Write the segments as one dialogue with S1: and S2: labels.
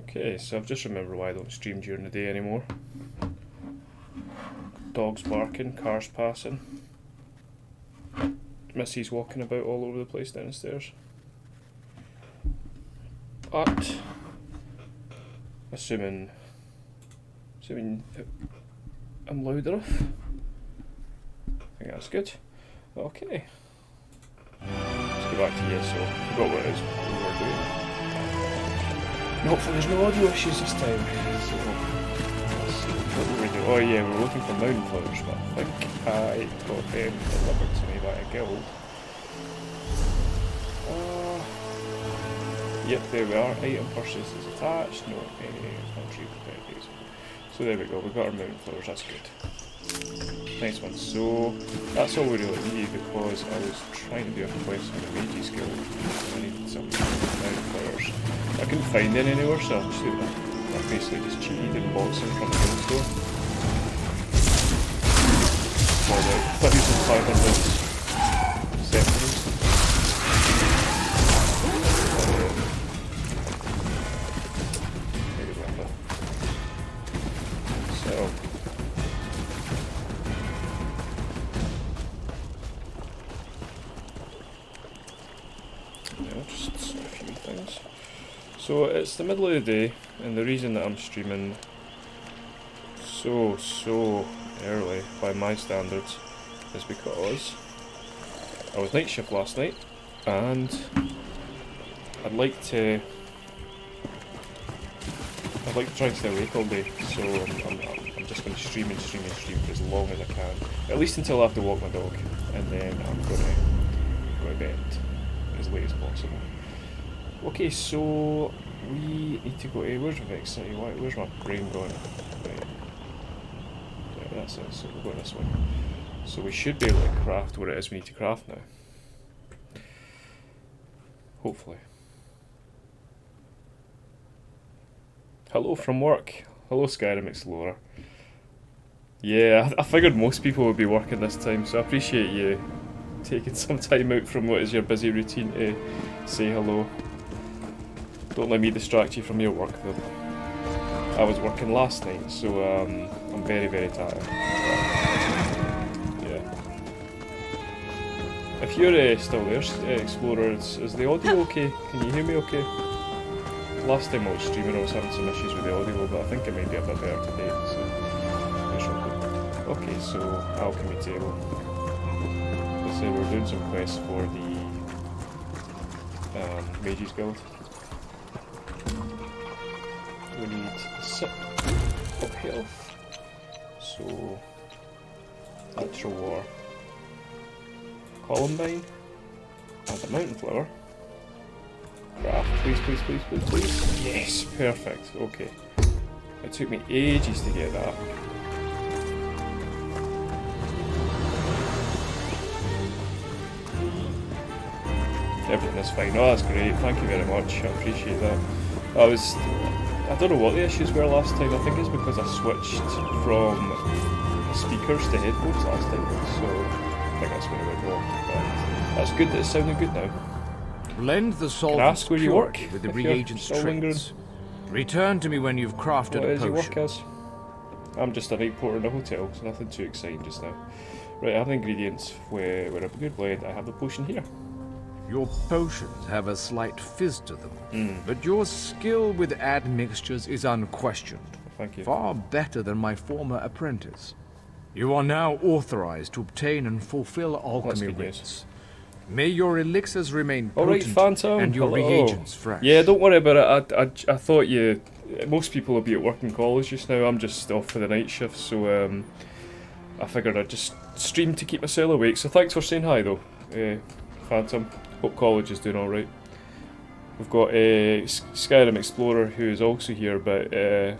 S1: Okay, so I've just remembered why I don't stream during the day anymore. Dogs barking, cars passing. Missy's walking about all over the place downstairs. But, assuming I'm loud enough, I think that's good. Okay. Let's go back to Eso. Forgot what it is we were doing. Hopefully there's no audio issues this time. So, let's see what we were doing. Oh yeah, we were looking for mountain flowers, but I think I got them delivered to me by a guild. Yep, there we are. Item purchase is attached. No, country protected. So there we go. We've got our mountain flowers. That's good. Nice one. So that's all we really need because I was trying to do a quest for the Mages Guild. I needed some mountain flowers. I couldn't find any anywhere, so I'll just do that. I basically just cheated and bought some from the guild store. For like 1,500 seconds. So it's the middle of the day, and the reason that I'm streaming so early by my standards is because I was night shift last night, and I'd like to try and stay awake all day. So I'm just going to stream for as long as I can, at least until I have to walk my dog, and then I'm going to go to bed as late as possible. Okay, so we need to go to, where's Vex City? Where's my brain going? Right. Yeah, that's it, so we're going this way. So we should be able to craft what it is we need to craft now. Hopefully. Hello from work. Hello Skyrim Explorer. Yeah, I figured most people would be working this time, so I appreciate you taking some time out from what is your busy routine to say hello. Don't let me distract you from your work though. I was working last night, so I'm very tired. Yeah. If you're still there, Explorer, is the audio okay? Can you hear me okay? Last time I was streaming I was having some issues with the audio, but I think it may be a bit better today, so it's all good. Okay, so alchemy table. Let's say we're doing some quests for the Mages Guild. We need a sip of health, so natural war, columbine, and a mountain flower. Craft, please. Yes, perfect. Okay, it took me ages to get that. Everything is fine. Oh, that's great. Thank you very much. I appreciate that. I don't know what the issues were last time. I think it's because I switched from speakers to headphones last time, so I think that's where it went wrong. But that's good that it's sounding good now.
S2: Blend the solvents purity with the reagent's traits.
S1: Lingering?
S2: Return to me when you've crafted a potion.
S1: What is your work as? I'm just a night porter in a hotel, so nothing too exciting just now. Right, I have the ingredients. We're a good blend. I have the potion here.
S2: Your potions have a slight fizz to them, but your skill with admixtures is unquestioned.
S1: Thank you.
S2: Far better than my former apprentice. You are now authorized to obtain and fulfill alchemy rites. May your elixirs remain potent
S1: Phantom.
S2: and your reagents fresh.
S1: Yeah, don't worry about it. I thought most people will be at work in college just now. I'm just off for the night shift, so I figured I'd just stream to keep myself awake. So thanks for saying hi though, Phantom. Hope college is doing alright. We've got Skyrim Explorer who is also here, but they're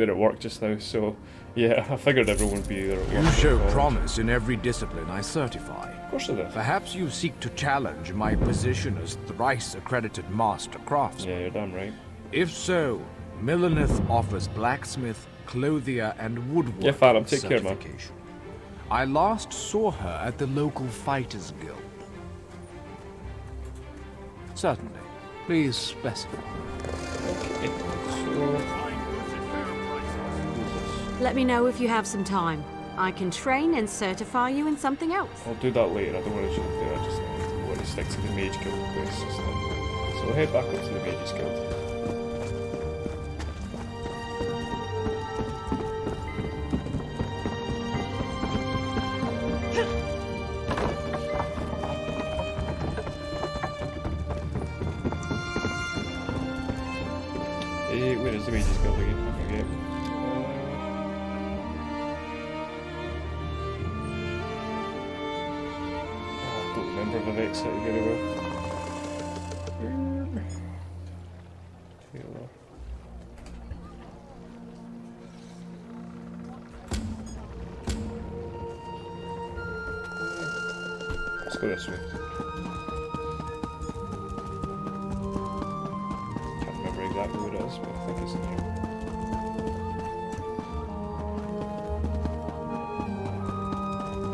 S1: at work just now, so yeah, I figured everyone would be there at work.
S2: You show promise in every discipline I certify.
S1: Of course I do.
S2: Perhaps you seek to challenge my position as thrice accredited master craftsman.
S1: Yeah, you're damn right.
S2: If so, Millenith offers blacksmith, clothier, and woodworking
S1: Yeah, Phantom, take care, man.
S2: I last saw her at the local fighters guild. Certainly. Please specify.
S3: Let me know if you have some time. I can train and certify you in something else.
S1: I'll do that later. I don't want to do that. I just want to stick to the Mage Guild quest just now. So I'll head back up to the Mages Guild. Where is the Mages Guild again? I forget. I don't remember the Vex City very well. Taylor. Let's go this way. Can't remember exactly what it is, but I think it's in here.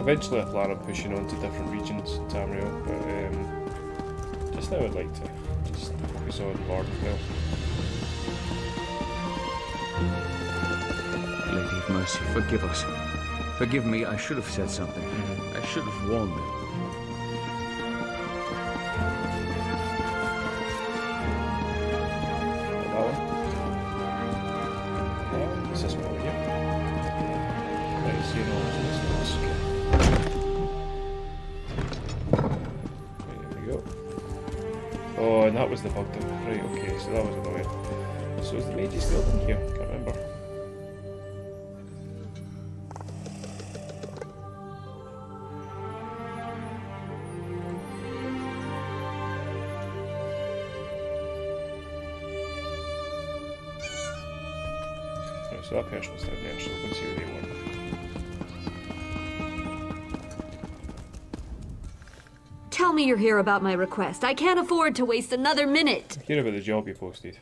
S1: Eventually I plan on pushing on to different regions in Tamriel, but just now I'd like to just focus on Vardenfell.
S4: Lady of Mercy, forgive us. Forgive me, I should have said something. I should have warned them.
S1: That one? Yeah, it's this one over here. Right, see all this ones. Right, there we go. Oh, and that was the bug though. Right, okay, so that was annoying. So is the Mages Guild in here? Can't remember. Right, so that person's down there, so we can see what they want.
S3: Tell me you're here about my request. I can't afford to waste another minute.
S1: Hear about the job you posted.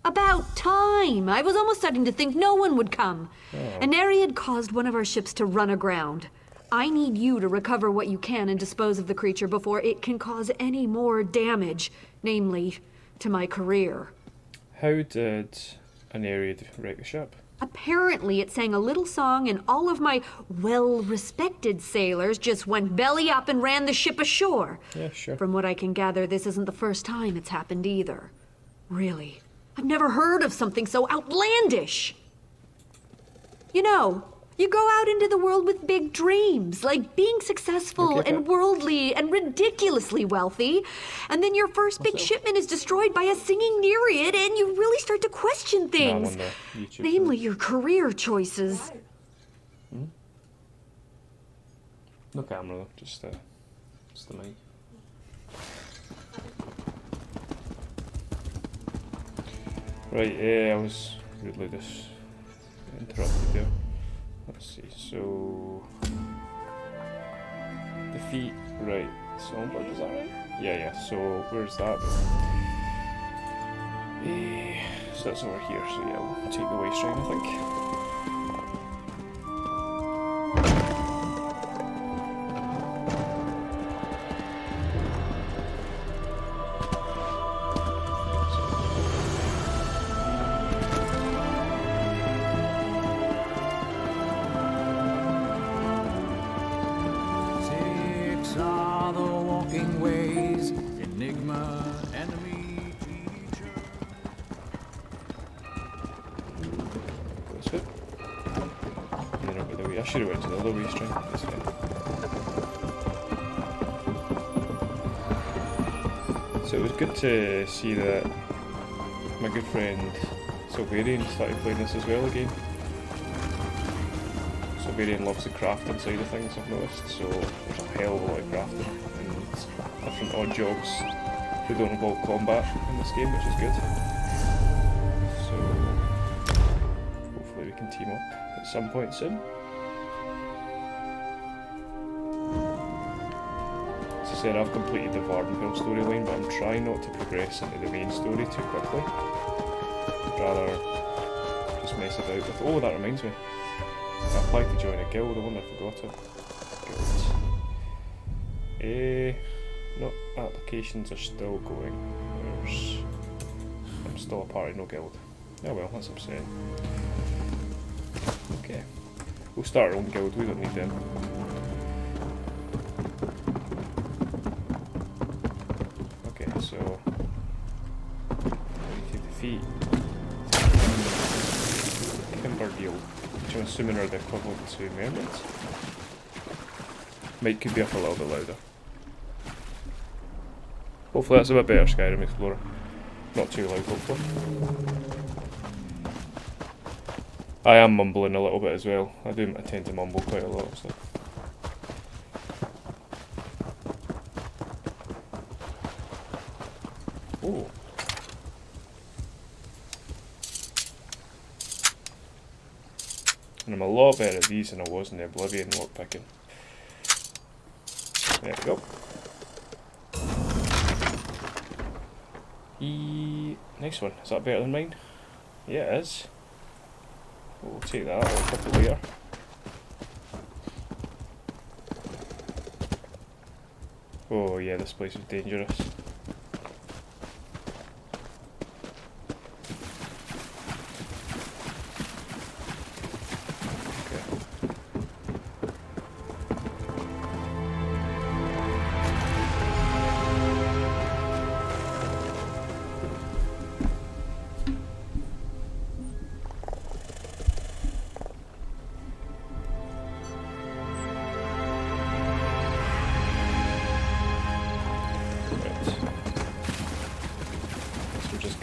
S3: About time. I was almost starting to think no one would come.
S1: Oh.
S3: An Nereid caused one of our ships to run aground. I need you to recover what you can and dispose of the creature before it can cause any more damage, namely, to my career.
S1: How did an Nereid wreck the ship?
S3: Apparently it sang a little song and all of my well-respected sailors just went belly up and ran the ship ashore.
S1: Yeah, sure.
S3: From what I can gather, this isn't the first time it's happened either. Really, I've never heard of something so outlandish. You know, you go out into the world with big dreams, like being successful
S1: Okay,
S3: and worldly and ridiculously wealthy, and then your first big shipment is destroyed by a singing Nereid, and you really start to question things.
S1: Nah, I'm on the YouTube
S3: Namely, your career choices.
S1: No camera though, just the mic. Right, I was rudely just interrupted there. Let's see, so defeat, right, Songbird, is that right? Yeah, so where's that then? So that's over here, so yeah, we'll take the waste train, I think. I should have went to the other way string. This way. So it was good to see that my good friend Silverian started playing this as well again. Silverian loves the crafting side of things, I've noticed, so there's a hell of a lot of crafting and different odd jobs that don't involve combat in this game, which is good. So hopefully we can team up at some point soon. As I said, I've completed the Vardenfell storyline, but I'm trying not to progress into the main story too quickly. I'd rather just mess about with. Oh, that reminds me. I applied to join a guild, I wonder if I forgot it. No, applications are still going. I'm still a part of no guild. Oh well, that's upsetting. Okay. We'll start our own guild, we don't need them. Okay, so... we need to defeat... Kimberdeal, which I'm assuming are the equivalent to mermaids. Might could be up a little bit louder. Hopefully that's a bit better, Skyrim Explorer. Not too loud, hopefully. I am mumbling a little bit as well. I tend to mumble quite a lot, so... Ooh. And I'm a lot better at these than I was in the Oblivion lockpicking. There we go. Nice one. Is that better than mine? Yeah, it is. We'll take that. I'll flip it later. Oh yeah, this place is dangerous.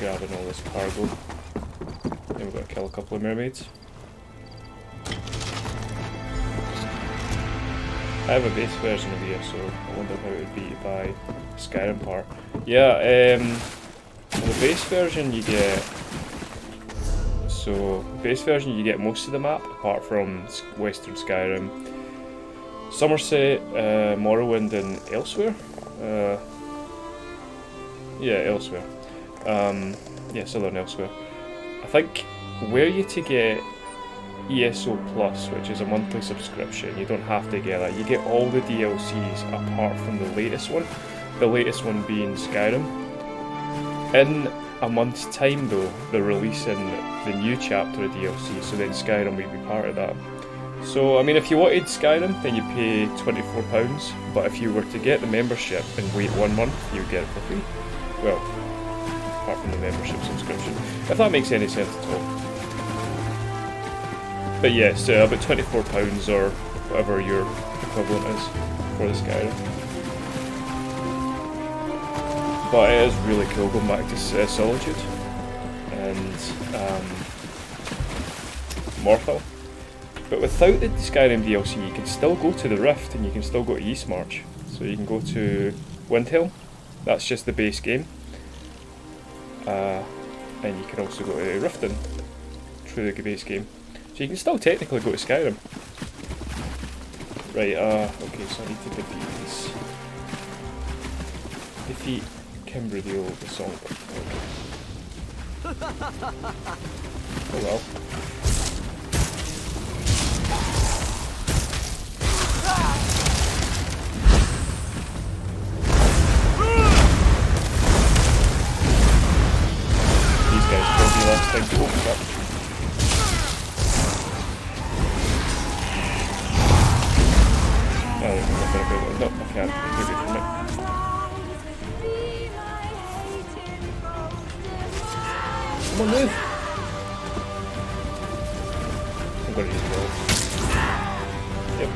S1: Grabbing all this cargo. Then we've got to kill a couple of mermaids. I have a base version of ESO. I wonder how it would be to buy Skyrim part. Yeah, the base version you get... So, base version you get most of the map, apart from Western Skyrim, Somerset, Morrowind and elsewhere. Yeah, elsewhere. Yeah, Southern elsewhere. I think were you to get ESO Plus, which is a monthly subscription, you don't have to get that. You get all the DLCs apart from the latest one. The latest one being Skyrim. In a month's time though, they're releasing the new chapter of DLC, so then Skyrim will be part of that. So, I mean, if you wanted Skyrim, then you pay £24, but if you were to get the membership and wait 1 month, you would get it for free. Well, apart from the membership subscription, if that makes any sense at all. But yes, about £24 or whatever your equivalent is for the Skyrim. But it is really cool going back to Solitude and Morthal. But without the Skyrim DLC, you can still go to the Rift and you can still go to Eastmarch. So you can go to Windhelm, that's just the base game. And you can also go to Riften through the base game. So you can still technically go to Skyrim. Right, okay, so I need to defeat these. Defeat Kimberdeal the Songbird. Okay. Oh well. Last thing to open up. Oh, no, I can't. Move it from it. Come on, move! I'm gonna use the roll. Yep.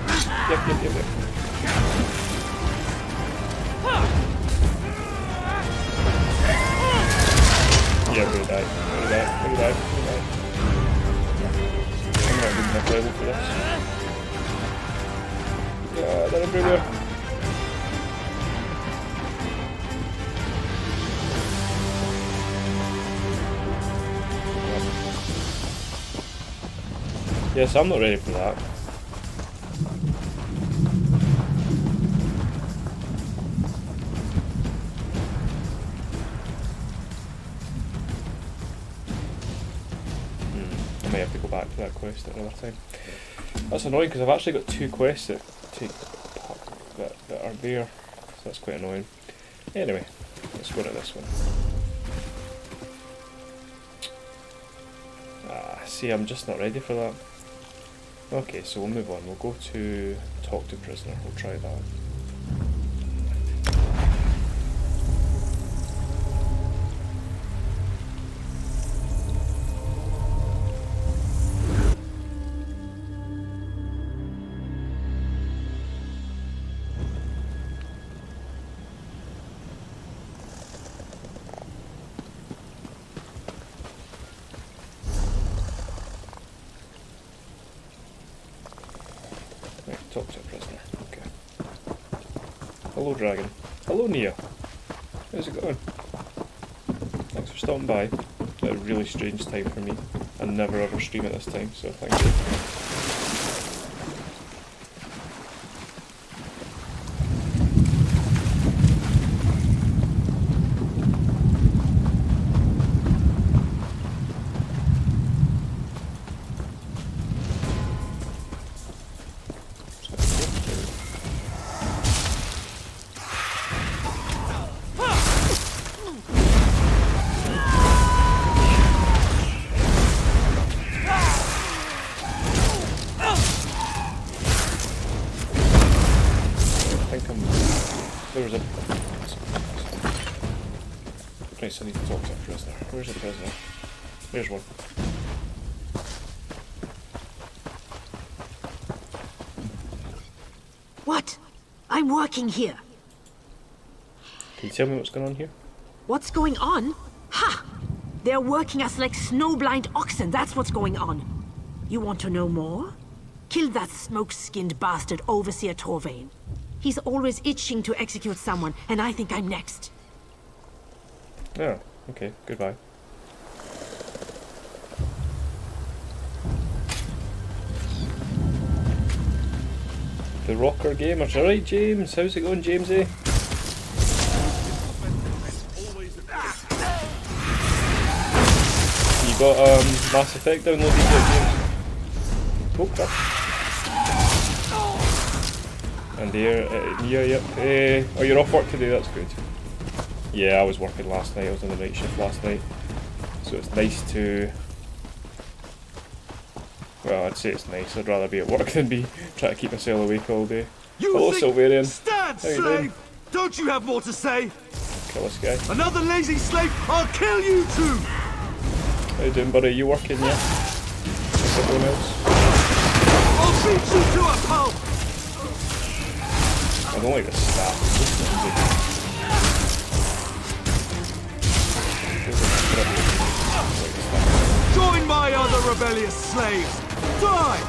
S1: Yeah, I'm gonna die. I'm gonna die. I'm not good enough level for this. They're everywhere. Yes, I'm not ready for that. I may have to go back to that quest at another time. That's annoying because I've actually got 2 quests that are there, so that's quite annoying. Anyway, let's go to this one. See, I'm just not ready for that. Okay, so we'll move on. We'll go to talk to prisoner. We'll try that. Talk to a prisoner. Okay. Hello, dragon. Hello, Nia. How's it going? Thanks for stopping by. At a really strange time for me. I never ever stream at this time, so thank you. There was a... Right, so I need to talk to a prisoner. Where's the prisoner? There's one.
S3: What? I'm working here.
S1: Can you tell me what's going on here?
S3: What's going on? Ha! They're working us like snowblind oxen, that's what's going on. You want to know more? Kill that smoke-skinned bastard Overseer Torvain. He's always itching to execute someone, and I think I'm next.
S1: Oh, okay, goodbye. The Rocker Gamers. Alright, James. How's it going, Jamesy? You got Mass Effect downloaded yet, James? Oh, crap. And there, Nia, yep. Oh, you're off work today, that's good. Yeah, I was working last night, I was on the night shift last night. So it's nice to... Well, I'd say it's nice, I'd rather be at work than be trying to keep myself awake all day. Hello, Silverian.
S5: Stand,
S1: How you
S5: slave!
S1: doing?
S5: Don't you have more to say?
S1: Kill this guy.
S5: Another lazy slave, I'll kill you too!
S1: How you doing, buddy? You working yet? Is everyone else?
S5: I'll beat you to a pulp!
S1: I don't like this staff.
S5: Join my other rebellious slaves! Die!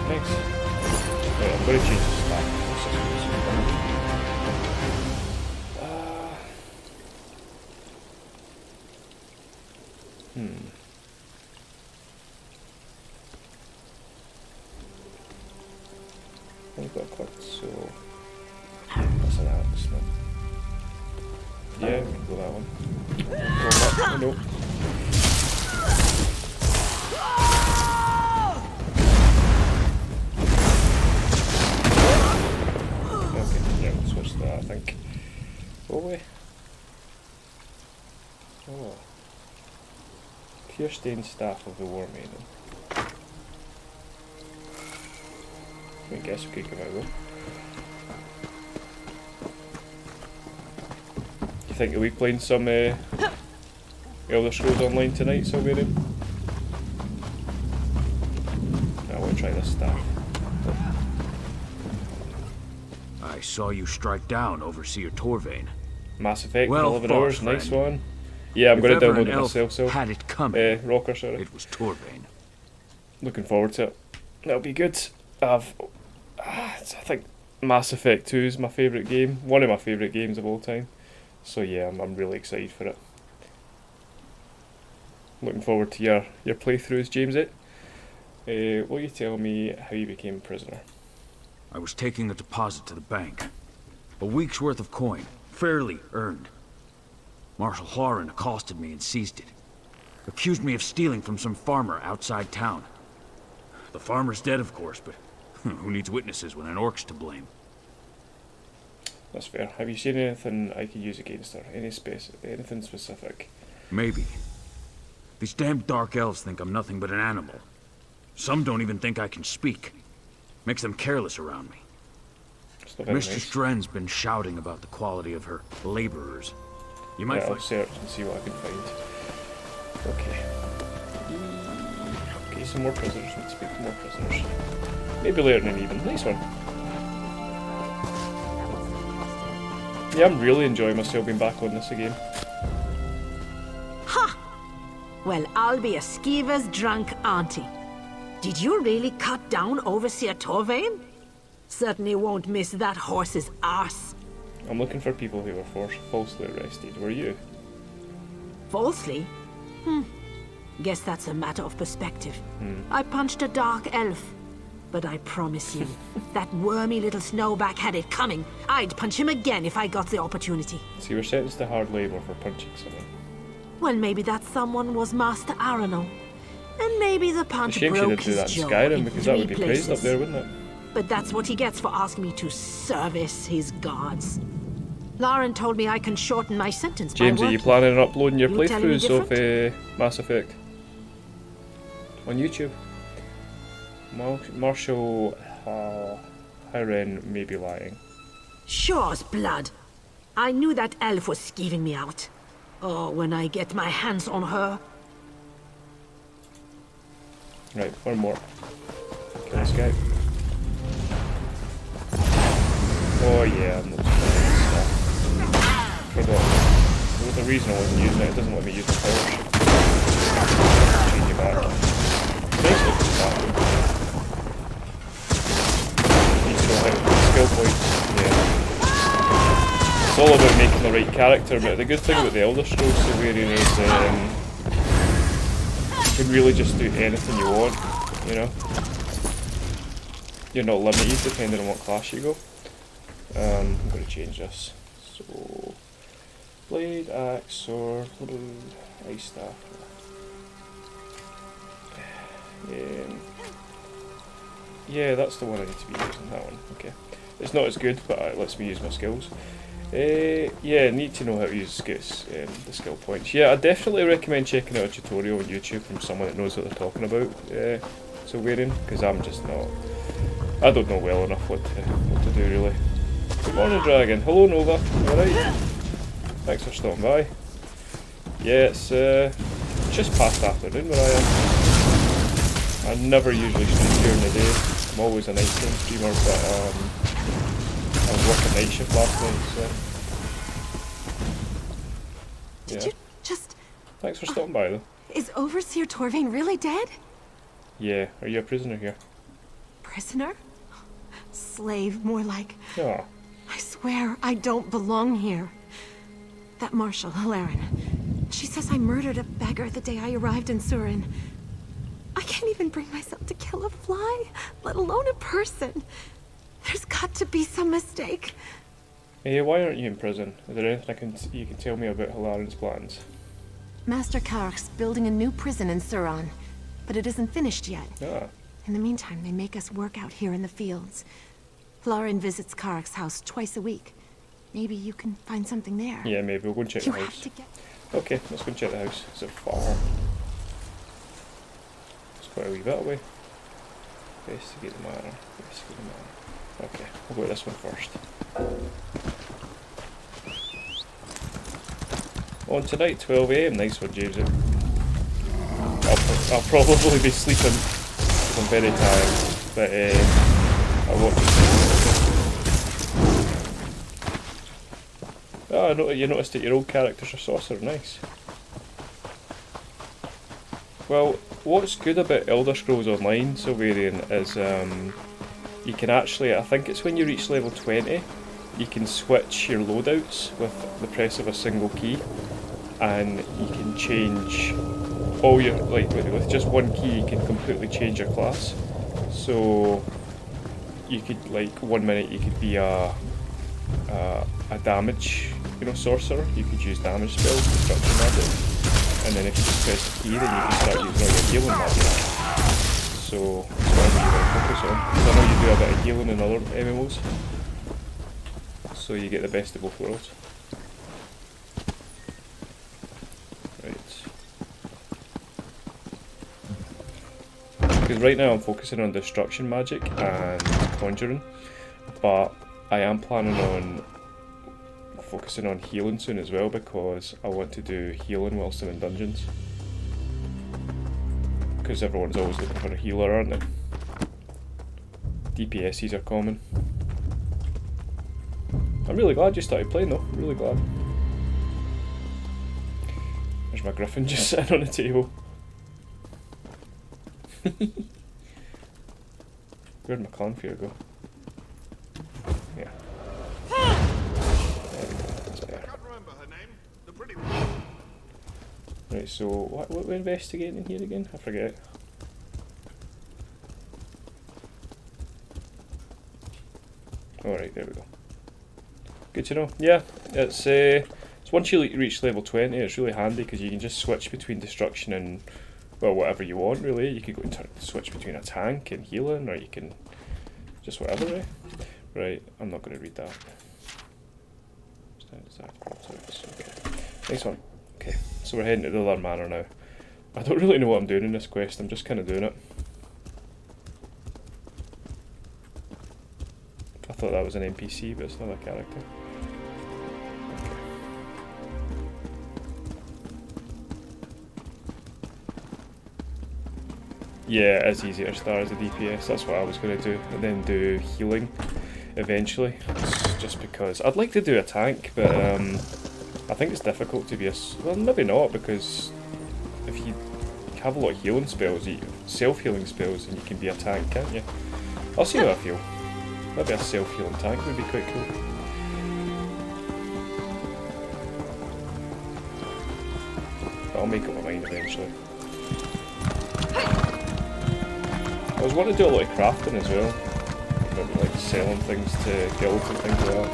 S1: Thanks. Right, I'm going to change the staff. I've got equipped, so that's an axe. No. Yeah, we can go that one. Go back. Oh, no. Okay, yeah, we'll switch to that, I think. Go away. Oh. Tear-stained Staff of the War Maiden. I guess we could give it a go. You think are we playing some Elder Scrolls Online tonight, Silverian? I want to try this staff.
S4: I saw you strike down Overseer Torvain.
S1: Mass Effect,
S4: Well
S1: 11
S4: fought,
S1: hours, nice
S4: friend.
S1: one. Yeah, I'm
S4: If
S1: going to
S4: ever
S1: download
S4: an
S1: it
S4: elf
S1: myself, so.
S4: had it coming,
S1: Rocker, sorry.
S4: it was Torvain.
S1: Looking forward to it. That'll be good. I think Mass Effect 2 is my favourite game. One of my favourite games of all time. So yeah, I'm really excited for it. Looking forward to your playthroughs, James. Will you tell me how you became a prisoner?
S4: I was taking a deposit to the bank. A week's worth of coin, fairly earned. Marshal Horan accosted me and seized it. Accused me of stealing from some farmer outside town. The farmer's dead, of course, but who needs witnesses when an orc's to blame?
S1: That's fair. Have you seen anything I could use against her? Anything specific?
S4: Maybe. These damn dark elves think I'm nothing but an animal. Some don't even think I can speak. Makes them careless around me. Mistress Dren's been shouting about the quality of her laborers. You might
S1: I'll search and see what I can find. Okay. Okay, some more prisoners. Let's speak to more prisoners. Maybe later in even. Nice one. Yeah, I'm really enjoying myself being back on this again.
S6: Ha! Well, I'll be a skeever's drunk auntie. Did you really cut down Overseer Torvain? Certainly won't miss that horse's arse.
S1: I'm looking for people who were falsely arrested. Were you?
S6: Falsely? Guess that's a matter of perspective. I punched a dark elf. But I promise you, that wormy little snowback had it coming. I'd punch him again if I got the opportunity.
S1: So you were sentenced to hard labour for punching someone.
S6: Well, maybe that someone was Master Arano. And maybe the punch
S1: Shame she
S6: broke
S1: didn't do that
S6: his
S1: in
S6: jaw
S1: Skyrim,
S6: in
S1: because that
S6: 3
S1: would be praised up
S6: places.
S1: there, wouldn't it?
S6: But that's what he gets for asking me to service his gods. Lauren told me I can shorten my sentence
S1: James,
S6: by
S1: are you
S6: working.
S1: planning on uploading your
S6: You telling me
S1: playthroughs of Mass Effect on YouTube? Marshal Hiren may be lying.
S6: Sure's blood. I knew that elf was skeeving me out. Oh, when I get my hands on her.
S1: Right, one more. Kill this guy. Oh yeah, I'm not forgot. There was a reason I wasn't using it. It doesn't let me use the powers. Change it back. Nice looking statue. Skill points. Yeah. It's all about making the right character, but the good thing about the Elder Scrolls Severian is you can really just do anything you want, you know? You're not limited depending on what class you go. I'm going to change this. So, blade, axe, sword, ice staff. Yeah, that's the one I need to be using, that one, okay. It's not as good, but it lets me use my skills. Yeah, need to know how to use the skill points. Yeah, I definitely recommend checking out a tutorial on YouTube from someone that knows what they're talking about, Silverian, because I'm just not... I don't know well enough what to do, really. Good morning, Dragon. Hello, Nova. Alright? Thanks for stopping by. Yeah, it's just past afternoon where I am. I never usually stream during the day. I'm always a nighttime streamer, but I was working night shift last night, so... Yeah.
S7: Did you just...
S1: Thanks for stopping by, though.
S7: Is Overseer Torvain really dead?
S1: Yeah, are you a prisoner here?
S7: Prisoner? Slave, more like.
S1: Oh.
S7: I swear I don't belong here. That Marshal, Laren, she says I murdered a beggar the day I arrived in Sauron. I can't even bring myself to kill a fly, let alone a person. There's got to be some mistake.
S1: Hey, why aren't you in prison? Is there anything you can tell me about Hilaren's plans?
S7: Master Kark's building a new prison in Sauron, but it isn't finished yet.
S1: Ah.
S7: In the meantime, they make us work out here in the fields. Lauren visits Kark's house twice a week. Maybe you can find something there.
S1: Yeah, maybe. We'll go and check
S7: You
S1: the
S7: have
S1: house.
S7: to get...
S1: Okay, let's go and check the house. Is it far? It's quite a wee bit away. Investigate the manor. Investigate the manor. Okay, we'll go with this one first. On tonight, 12 AM. Nice one, James. I'll probably be sleeping because I'm very tired, but I'll watch it. Oh, you noticed that your old character's a sorcerer. Nice. Well, what's good about Elder Scrolls Online, Silverian, is you can actually, I think it's when you reach level 20, you can switch your loadouts with the press of a single key, and you can change all your, like, with just one key you can completely change your class. So you could, like, 1 minute you could be a damage, sorcerer. You could use damage spells, destruction magic, and then if you just press the key, then you can start using all your healing magic. So that's what I want you to focus on, because I know you do a bit of healing in other MMOs. so you get the best of both worlds. Because right now I'm focusing on destruction magic and conjuring, but I am planning on focusing on healing soon as well, because I want to do healing whilst I'm in dungeons. Because everyone's always looking for a healer, aren't they? DPSs are common. I'm really glad you started playing though, really glad. There's my griffin just sitting on the table. Where'd my clownfear go? Yeah. There we go, that's better. Right, so what we're investigating here again? I forget. Alright, there we go. Good to know. Yeah, it's once you reach level 20, it's really handy because you can just switch between destruction and, well, whatever you want really. You can go and switch between a tank and healing, or you can just whatever, right? Right, I'm not going to read that. Okay, nice one. Okay, so we're heading to the other manor now. I don't really know what I'm doing in this quest, I'm just kind of doing it. I thought that was an NPC, but it's not a character. Yeah, it's easier to start as a DPS, that's what I was going to do, and then do healing eventually, just because I'd like to do a tank, but I think it's difficult to be a, well, maybe not, because if you have a lot of healing spells, self-healing spells, and you can be a tank, can't you? I'll see how I feel. Maybe a self-healing tank would be quite cool. But I'll make up my mind eventually. I was wanting to do a lot of crafting as well. Maybe like selling things to guilds and things like that.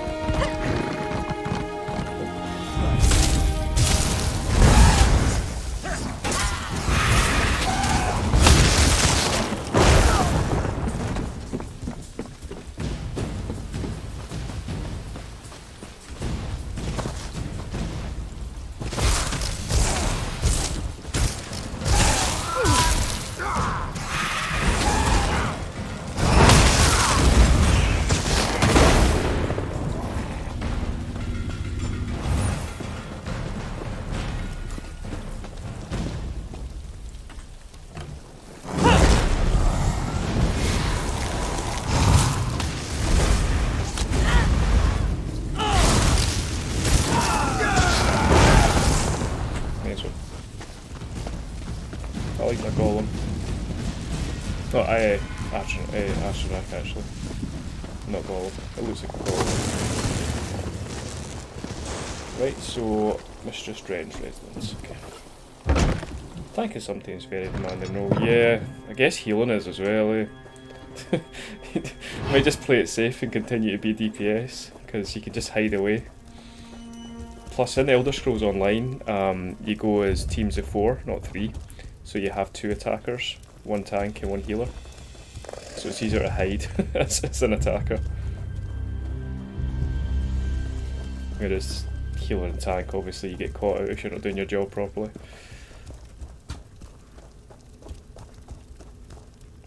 S1: Actually. Not golem. It looks like a golem. Right, so Mistress Dren's residence. Okay. Tank is sometimes very demanding role. Yeah, I guess healing is as well, eh? Might just play it safe and continue to be DPS, because you can just hide away. Plus in Elder Scrolls Online, you go as teams of 4, not 3. So you have 2 attackers, 1 tank and 1 healer. So it's easier to hide as an attacker. Whereas healer and tank, obviously you get caught out if you're not doing your job properly.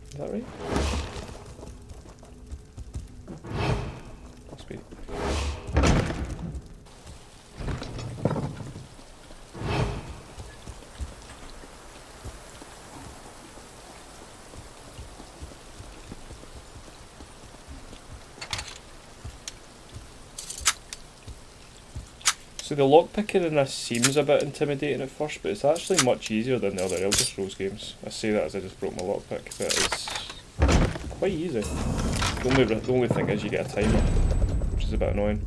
S1: Is that right? Must be. So the lockpicking in this seems a bit intimidating at first, but it's actually much easier than the other Elder Scrolls games. I say that as I just broke my lockpick, but it's quite easy. The only thing is you get a timer, which is a bit annoying.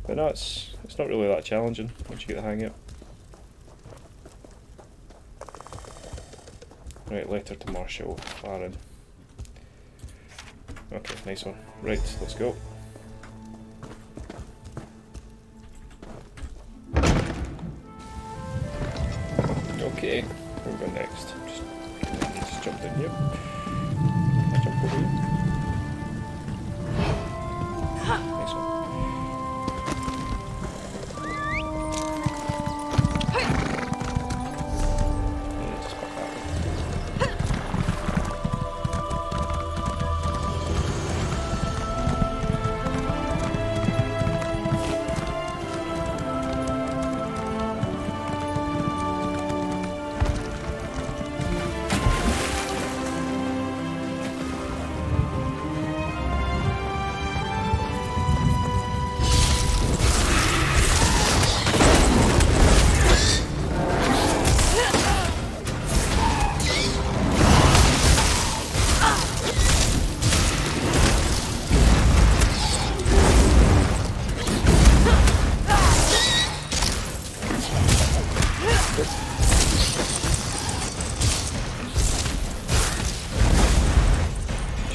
S1: But no, it's not really that challenging once you get the hang of it. Right, letter to Marshal Aaron. Okay, nice one. Right, let's go. Okay, where we go next? Just jump in here. Jump over here. Nice one.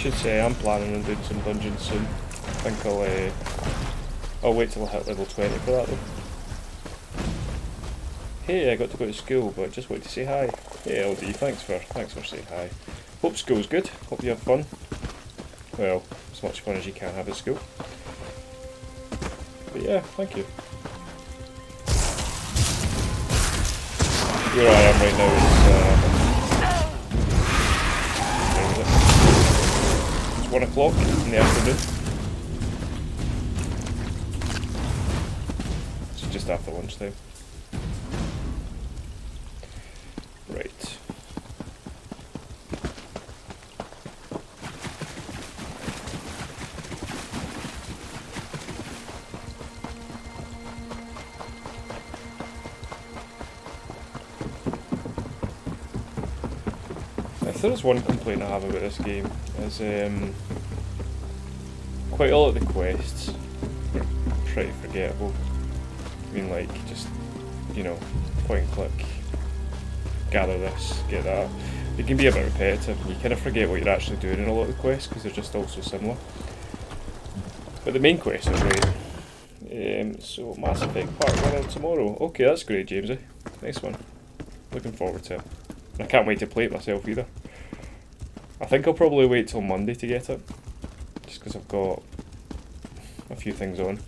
S1: should say I'm planning on doing some dungeons soon. I think I'll wait till I hit level 20 for that though. Hey, I got to go to school, but just wanted to say hi. Hey LD, thanks for saying hi. Hope school's good. Hope you have fun. Well, as much fun as you can have at school. But yeah, thank you. Where I am right now is it's 1 o'clock in the afternoon. So just after lunchtime. Right. If there is one complaint I have about this game, is quite a lot of the quests are pretty forgettable. I mean, like, just, you know, point and click, gather this, get that. It can be a bit repetitive, and you kind of forget what you're actually doing in a lot of the quests because they're just all so similar. But the main quests are great. So, Mass Effect Part 1 on tomorrow. Okay, that's great, Jamesy. Nice one. Looking forward to it. And I can't wait to play it myself either. I think I'll probably wait till Monday to get it, just because I've got a few things on.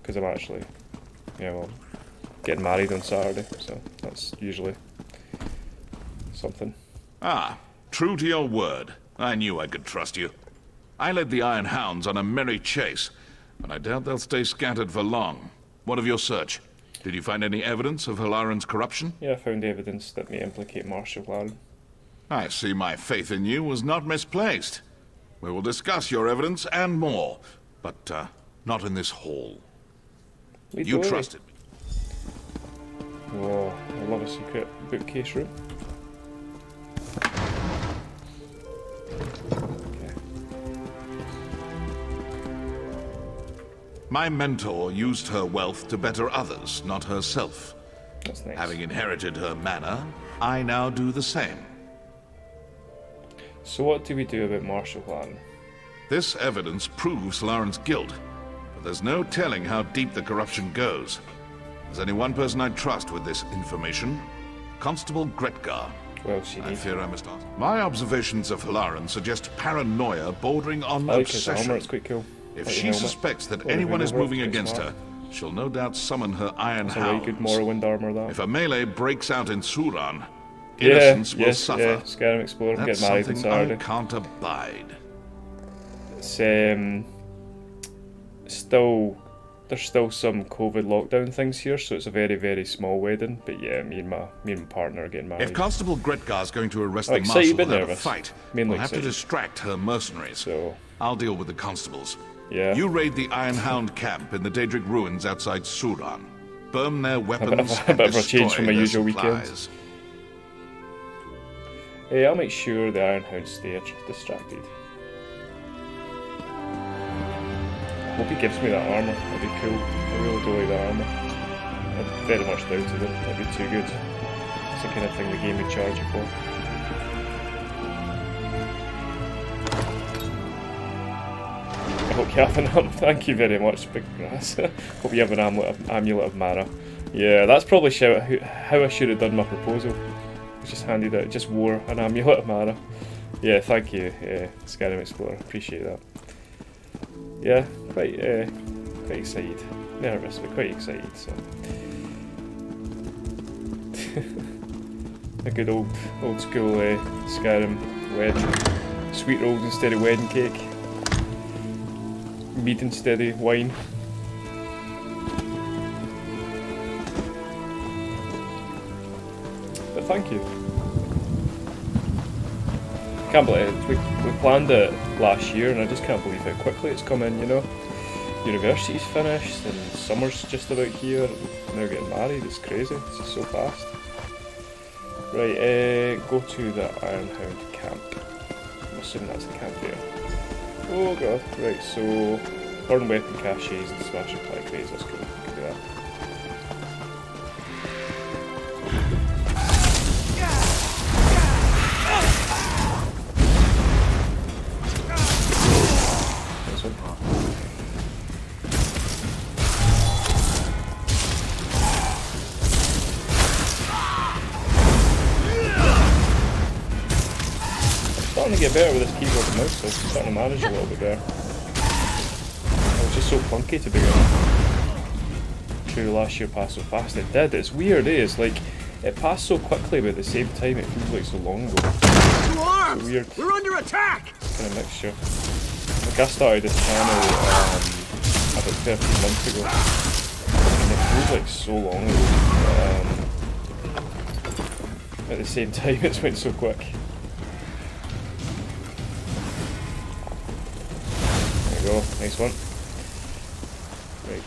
S1: Because I'm actually, yeah, well, getting married on Saturday, so that's usually something.
S8: Ah, true to your word. I knew I could trust you. I led the Iron Hounds on a merry chase, but I doubt they'll stay scattered for long. What of your search? Did you find any evidence of Halaran's corruption?
S1: Yeah, I found evidence that may implicate Marshal Halaran.
S8: I see my faith in you was not misplaced. We will discuss your evidence and more, but not in this hall. You trusted me.
S1: Whoa, I love a secret bookcase room. Okay.
S8: My mentor used her wealth to better others, not herself.
S1: That's nice.
S8: Having inherited her manor, I now do the same.
S1: So what do we do about Marshal Halaran?
S8: This evidence proves Halaran's guilt, but there's no telling how deep the corruption goes. There's only one person I trust with this information, Constable Gretgar.
S1: Well, she
S8: I
S1: needs
S8: fear I must ask. My observations of Halaran suggest paranoia bordering on
S1: I like his
S8: obsession.
S1: armor, it's quite cool.
S8: If
S1: Like
S8: she
S1: the helmet.
S8: suspects that
S1: Well,
S8: anyone
S1: the
S8: is
S1: removal,
S8: moving
S1: it's
S8: against
S1: smart.
S8: her, she'll no doubt summon her Iron
S1: It's a really good
S8: Hounds.
S1: Morrowind armor, that.
S8: If a melee breaks out in Sauron,
S1: Yeah,
S8: innocence will
S1: yes,
S8: suffer.
S1: yeah. Skyrim Explorer,
S8: That's
S1: get married on
S8: something I
S1: Saturday.
S8: can't abide.
S1: It's there's still some COVID lockdown things here, so it's a very, very small wedding. But yeah, me and my partner are getting married.
S8: If Constable Gretgar's going to arrest
S1: I'm
S8: the
S1: excited,
S8: marshal
S1: but
S8: without a
S1: nervous.
S8: fight,
S1: Mainly
S8: we'll have to
S1: excited.
S8: distract her mercenaries.
S1: So
S8: I'll deal with the constables.
S1: yeah,
S8: You raid the Iron Hound camp in the Daedric ruins outside Sauron. Burn their weapons
S1: a
S8: and
S1: bit of a
S8: destroy
S1: change from my
S8: their
S1: usual
S8: supplies.
S1: weekends. I'll make sure the Iron Hounds stay distracted. I hope he gives me that armor. That'd be cool. I really do like that armor. I very much doubt it though. That'd be too good. It's the kind of thing the game would charge you for. I hope you have an thank you very much, Big Grass. Hope you have an amulet of Mara. Yeah, that's probably how I should have done my proposal. Just handed it, just wore an amulet of Mara. Yeah, thank you, Skyrim Explorer. Appreciate that. Yeah, quite excited. Nervous, but quite excited. So, a good old school Skyrim wedding. Sweet rolls instead of wedding cake. Mead instead of wine. But thank you. Can't believe it. We planned it last year, and I just can't believe how quickly it's come in. You know, university's finished, and summer's just about here. And now getting married. It's crazy. It's just so fast. Right, go to the Ironhound camp. I'm assuming that's the camp there. Oh god. Right, so burn weapon caches and smash supply crates. That's cool. We can do that. starting to get better with this keyboard and mouse, so I'm starting to manage a little bit better. I was just so clunky to begin with. True, last year passed so fast. It did. It's weird, eh? It's like, it passed so quickly, but at the same time it feels like so long ago.
S5: To arms!
S1: It's weird.
S5: We're under attack!
S1: Kind of mixture. Like I started this channel about 13 months ago, and it feels like so long ago. At the same time, it's went so quick. There we go, nice one. Right.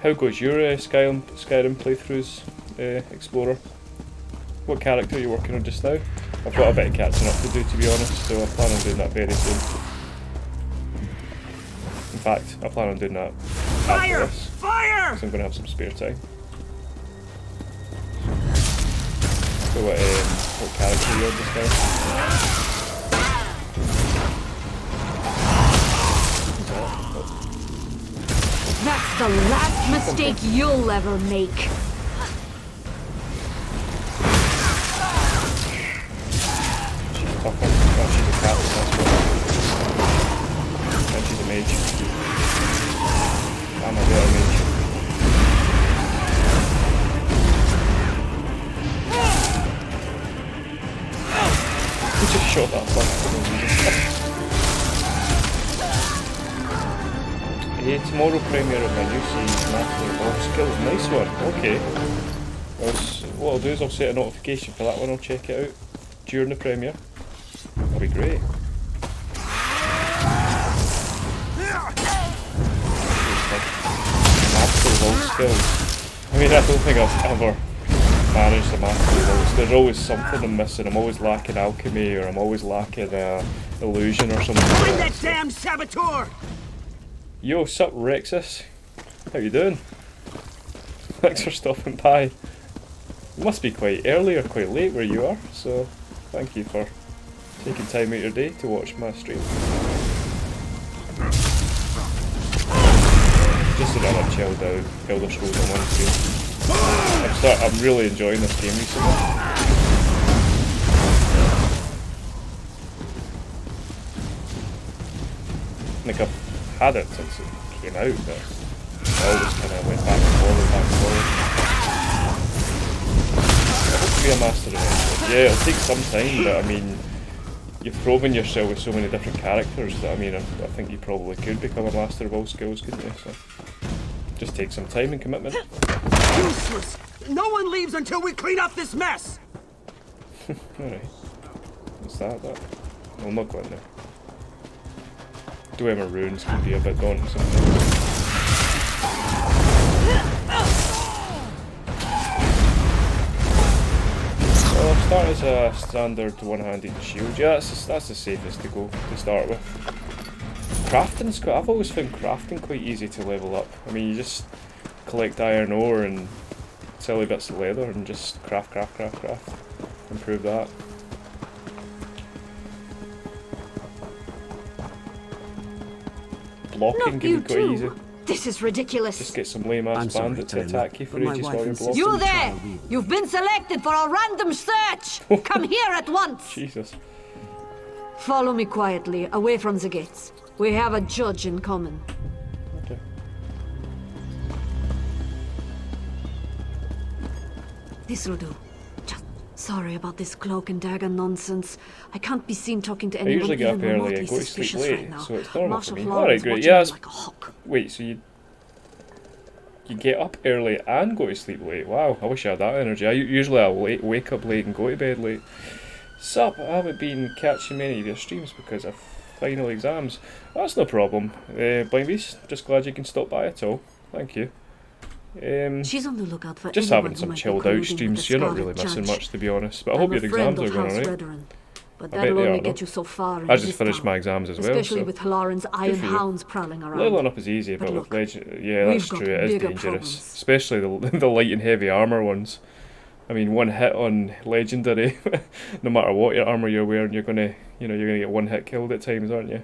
S1: How goes your Skyrim playthroughs, Explorer? What character are you working on just now? I've got a bit of catching up to do, to be honest, so I plan on doing that very soon. In fact, I plan on doing that after this,
S5: Fire!
S1: so I'm going to have some spare time. So what character are you on just now?
S3: That's the last mistake you'll ever make.
S1: She's a tough one. Oh, she's a captain, that's what. And she's a mage. I'm a better mage. Who just shot that fucker? Hey, tomorrow premiere of my new series, Master of All Skills. Nice one, okay. What I'll do is I'll set a notification for that one, I'll check it out during the premiere. That'll be great. Master of All Skills. I mean, I don't think I've ever managed to master all. There's always something I'm missing. I'm always lacking alchemy, or I'm always lacking illusion or something.
S5: Find that damn saboteur!
S1: Yo, sup Rexus? How you doing? Thanks for stopping by. It must be quite early or quite late where you are, so thank you for taking time out your day to watch my stream. Just another chilled out Elder Scrolls on one stream. I'm really enjoying this game recently. Like I've had it since it came out, but I always kind of went back and forward. I hope to be a master eventually. Yeah, it'll take some time, but I mean, you've proven yourself with so many different characters that I mean, I think you probably could become a master of all skills, couldn't you? So, just take some time and commitment.
S5: Useless! No one leaves until we clean up this mess!
S1: Alright. What's that? Well, I'm not going there. Dwemer runes can be a bit daunting sometimes. Well, I'll start as a standard one-handed shield. Yeah, that's the safest to go to start with. Crafting's quite, I've always found crafting quite easy to level up. I mean, you just collect iron ore and silly bits of leather and just craft. Improve that. Blocking can be quite easy.
S3: This is ridiculous.
S1: Just get some lame ass bandit to attack you for ages while you're blocking.
S3: You there! You've been selected for a random search! Come here at once!
S1: Jesus.
S3: Follow me quietly, away from the gates. We have a judge in common.
S1: Okay.
S3: This'll do. Just sorry about this cloak and dagger nonsense. I can't be seen talking to
S1: I
S3: anyone
S1: usually get up
S3: even
S1: early
S3: remotely
S1: and go to sleep
S3: suspicious
S1: late,
S3: right now.
S1: so it's normal
S3: Marshal
S1: for me.
S3: Florence
S1: Alright, great.
S3: watching
S1: Yeah,
S3: me like a hawk.
S1: wait, so you get up early and go to sleep late? Wow, I wish I had that energy. Usually I'll wake up late and go to bed late. Sup, I haven't been catching many of your streams because of final exams. That's no problem. Blimebeast, just glad you can stop by at all. Thank you.
S3: She's on the lookout for
S1: Just
S3: anyone
S1: having
S3: who
S1: some
S3: might be
S1: chilled
S3: colluding
S1: out
S3: with
S1: streams,
S3: the
S1: you're not really
S3: Scarlet
S1: missing
S3: Judge.
S1: much to be honest. But I
S3: I'm
S1: hope
S3: a
S1: your
S3: friend
S1: exams are
S3: of
S1: going
S3: House
S1: alright.
S3: Redoran, but
S1: I bet
S3: that'll
S1: they
S3: only
S1: are,
S3: get
S1: though.
S3: you so far in
S1: I just
S3: this
S1: finished
S3: town,
S1: my exams as well,
S3: especially
S1: so
S3: with Halaran's iron
S1: for you.
S3: hounds prowling around.
S1: Leveling up is easy, but
S3: look,
S1: with legend, yeah, that's
S3: we've
S1: true.
S3: got
S1: It is
S3: bigger
S1: dangerous,
S3: problems.
S1: especially the light and heavy armor ones. I mean, one hit on legendary, no matter what your armor you're wearing, you're gonna get one hit killed at times, aren't you?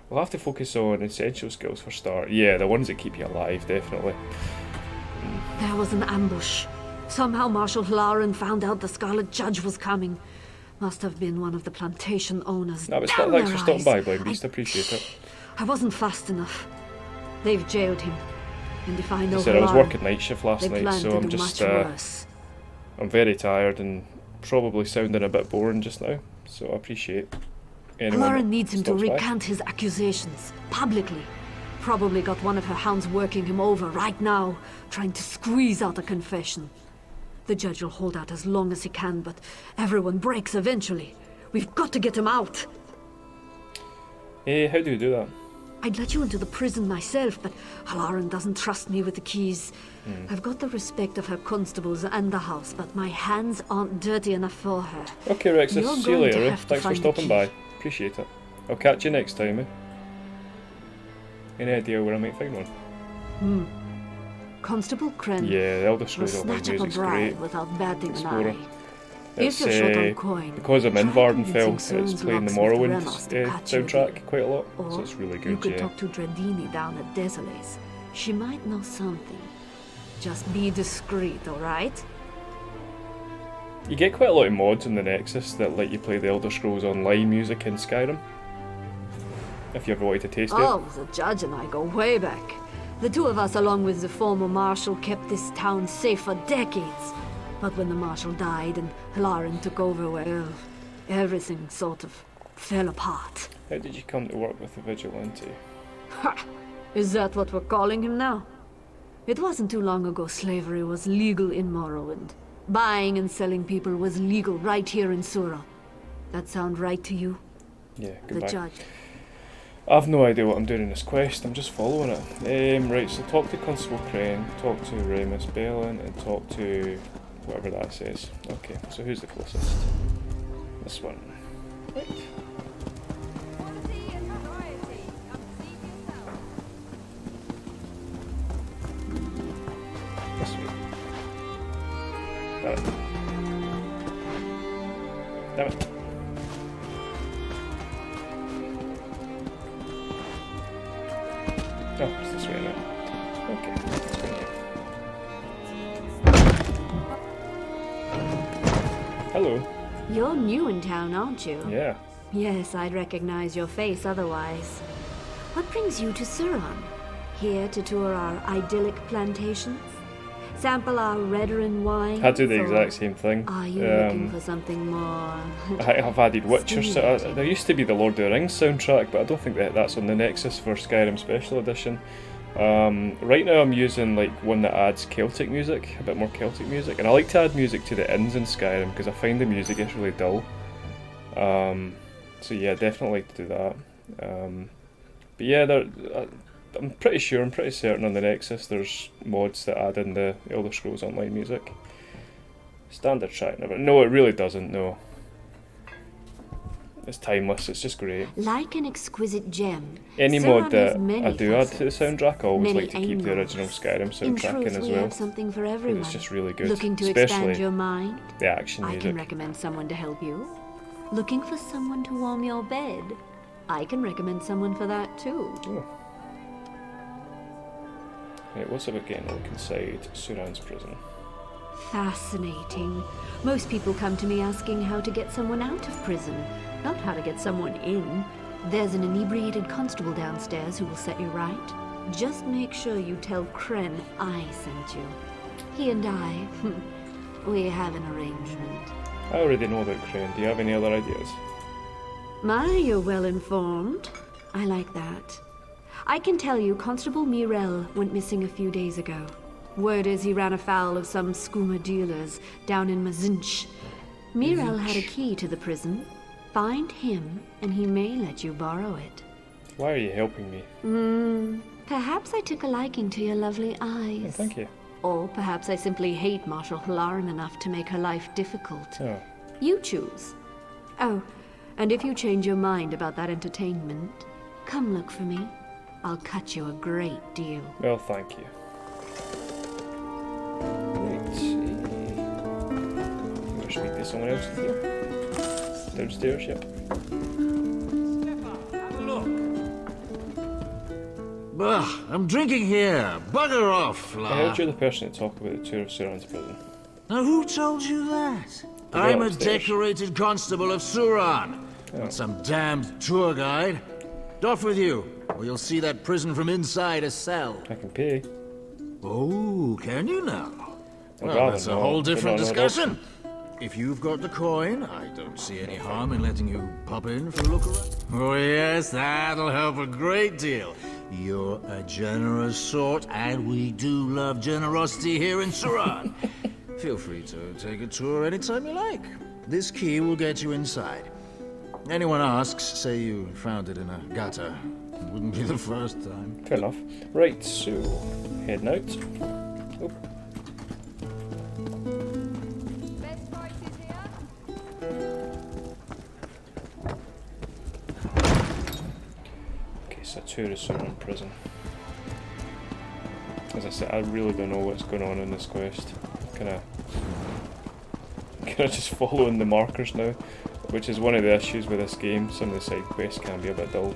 S1: We'll have to focus on essential skills for start. Yeah, the ones that keep you alive, definitely.
S3: There was an ambush. Somehow Marshal Lauren found out the Scarlet Judge was coming. Must have been one of the plantation owners.
S1: No, but
S3: Damn
S1: thanks
S3: their
S1: for stopping by,
S3: eyes.
S1: Blind Beast. I appreciate it.
S3: I wasn't fast enough. They've jailed him. And if I know
S1: I said I was
S3: Lauren,
S1: working night shift last
S3: they
S1: night,
S3: plan
S1: so
S3: to
S1: I'm
S3: do
S1: just
S3: much worse.
S1: I'm very tired and probably sounding a bit boring just now. So I appreciate anyone
S3: Lauren
S1: that
S3: needs him to
S1: stops by.
S3: recant his accusations publicly. Probably got one of her hounds working him over right now, trying to squeeze out a confession. The judge will hold out as long as he can, but everyone breaks eventually. We've got to get him out.
S1: Hey, how do you do that?
S3: I'd let you into the prison myself, but Lauren doesn't trust me with the keys. I've got the respect of her constables and the house, but my hands aren't dirty enough for her.
S1: Okay, Rexus,
S3: You're
S1: see you
S3: going to
S1: later.
S3: have to
S1: Thanks for
S3: find the
S1: stopping
S3: key.
S1: by. Appreciate it. I'll catch you next time, eh? Any idea where I might find one?
S3: Constable Kren
S1: Yeah, the Elder
S3: will
S1: Scrolls Online
S3: snatch up a
S1: music's great.
S3: bribe without batting an
S1: Explorer.
S3: eye.
S1: It's,
S3: If you're short on coin,
S1: because I'm in
S3: try
S1: Vardenfell,
S3: convincing
S1: it's
S3: Sauron's
S1: playing the
S3: locksmith
S1: Morrowind
S3: Renos to cut you a
S1: soundtrack
S3: deal.
S1: quite a lot,
S3: Or
S1: so it's really
S3: you
S1: good,
S3: could
S1: yeah.
S3: talk to Dredini down at Desolace. She might know something. Just be discreet, alright?
S1: You get quite a lot of mods in the Nexus that let you play the Elder Scrolls Online music in Skyrim. If you ever wanted to taste
S3: Oh, the judge and I go way back. The two of us, along with the former marshal, kept this town safe for decades. But when the marshal died and Lauren took over, well, everything sort of fell apart.
S1: it. How did you come to work with the Vigilante?
S3: Ha! Is that what we're calling him now? It wasn't too long ago slavery was legal in Morrowind. Buying and selling people was legal right here in Sauron. That sound right to you?
S1: Yeah,
S3: The
S1: goodbye.
S3: judge.
S1: I've no idea what I'm doing in this quest, I'm just following it. Right, so talk to Constable Crane, talk to Remus Balin, and talk to whatever that says. Okay, so who's the closest? This one. Right. This way. Damn it. Damn it. Oh, it's this way now. Okay, let's go here. Hello.
S3: You're new in town, aren't you?
S1: Yeah.
S3: Yes, I'd recognize your face otherwise. What brings you to Sauron? Here to tour our idyllic plantations? Sample our Redarin wine?
S1: I do the exact same thing.
S3: Are you looking for something more?
S1: I have added Witcher.
S3: Stimulating.
S1: There used to be the Lord of the Rings soundtrack, but I don't think that's on the Nexus for Skyrim Special Edition. Right now I'm using like one that adds Celtic music, a bit more Celtic music, and I like to add music to the inns in Skyrim because I find the music is really dull. So yeah, definitely like to do that. But yeah, I'm pretty certain on the Nexus there's mods that add in the Elder Scrolls Online music. Standard track never. No, it really doesn't, no. It's timeless, it's just great.
S3: Like an exquisite gem.
S1: Any
S3: Sauron
S1: mod that
S3: has many
S1: I do add to the
S3: facets,
S1: soundtrack, I always
S3: many
S1: like to keep the
S3: angles.
S1: original Skyrim
S3: In
S1: soundtrack
S3: truth,
S1: in as
S3: we
S1: well.
S3: have something for everyone.
S1: It's just really good.
S3: Looking to
S1: Especially
S3: expand your mind?
S1: the action
S3: I
S1: music.
S3: can recommend someone to help you. Looking for someone to warm your bed? I can recommend someone for that too.
S1: Oh. Right, what's about getting a look inside Sauron's prison?
S3: Fascinating. Most people come to me asking how to get someone out of prison, not how to get someone in. There's an inebriated constable downstairs who will set you right. Just make sure you tell Kren I sent you. He and I, we have an arrangement.
S1: I already know about Crane. Do you have any other ideas?
S3: My, you're well informed. I like that. I can tell you Constable Mirel went missing a few days ago. Word is he ran afoul of some skooma dealers down in Mazinch. Mirel had a key to the prison. Find him, and he may let you borrow it.
S1: Why are you helping me?
S3: Perhaps I took a liking to your lovely
S1: Oh,
S3: eyes.
S1: thank you.
S3: Or perhaps I simply hate Marshal Lauren enough to make her life difficult.
S1: Oh,
S3: You choose. Oh, and if you change your mind about that entertainment, come look for me. I'll cut you a great deal.
S1: well, thank you. Right. I'm going to speak to someone else here. Downstairs, yep.
S5: Look,
S9: Bah, I'm drinking here. Bugger off,
S1: I heard
S9: Fla.
S1: you're the person to talk about the tour of Sauron's prison.
S9: Now, who told you that?
S1: The
S9: I'm
S1: girl
S9: a
S1: upstairs.
S9: decorated Constable of Sauron.
S1: Oh.
S9: Not some damned tour guide. Off with you, or you'll see that prison from inside a cell.
S1: I can pay.
S9: Oh, can you now?
S1: I'd
S9: Well,
S1: rather
S9: that's a
S1: not,
S9: whole
S1: but
S9: different
S1: not an
S9: discussion. If you've got the coin, I don't see any harm in letting you pop in for a look around. Oh yes, that'll help a great deal. You're a generous sort, and we do love generosity here in Sauron. Feel free to take a tour anytime you like. This key will get you inside. Anyone asks, say you found it in a gutter. It wouldn't be the first time.
S1: Fair enough. Right, so heading out. Oh. Okay, so tour of Sauron prison. As I said, I really don't know what's going on in this quest. Kinda just following the markers now, which is one of the issues with this game. Some of the side quests can be a bit dull.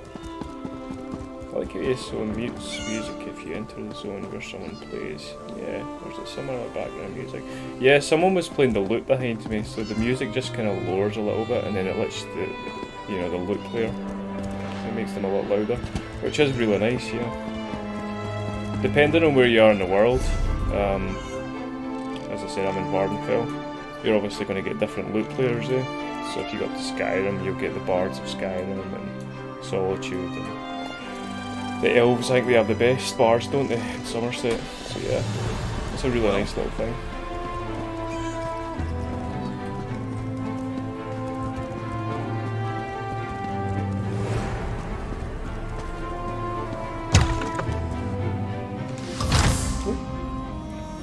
S1: I like how Eso mutes music if you enter the zone where someone plays. Yeah, there's a similar background music. Yeah, someone was playing the lute behind me, so the music just kind of lowers a little bit, and then it lets the lute player. It makes them a lot louder, which is really nice. Yeah. Depending on where you are in the world, as I said, I'm in Vardenfell. You're obviously going to get different lute players there. So if you go up to Skyrim, you'll get the bards of Skyrim and Solitude. And the elves, I think they have the best bards, don't they, in Somerset? So yeah, it's a really nice little thing.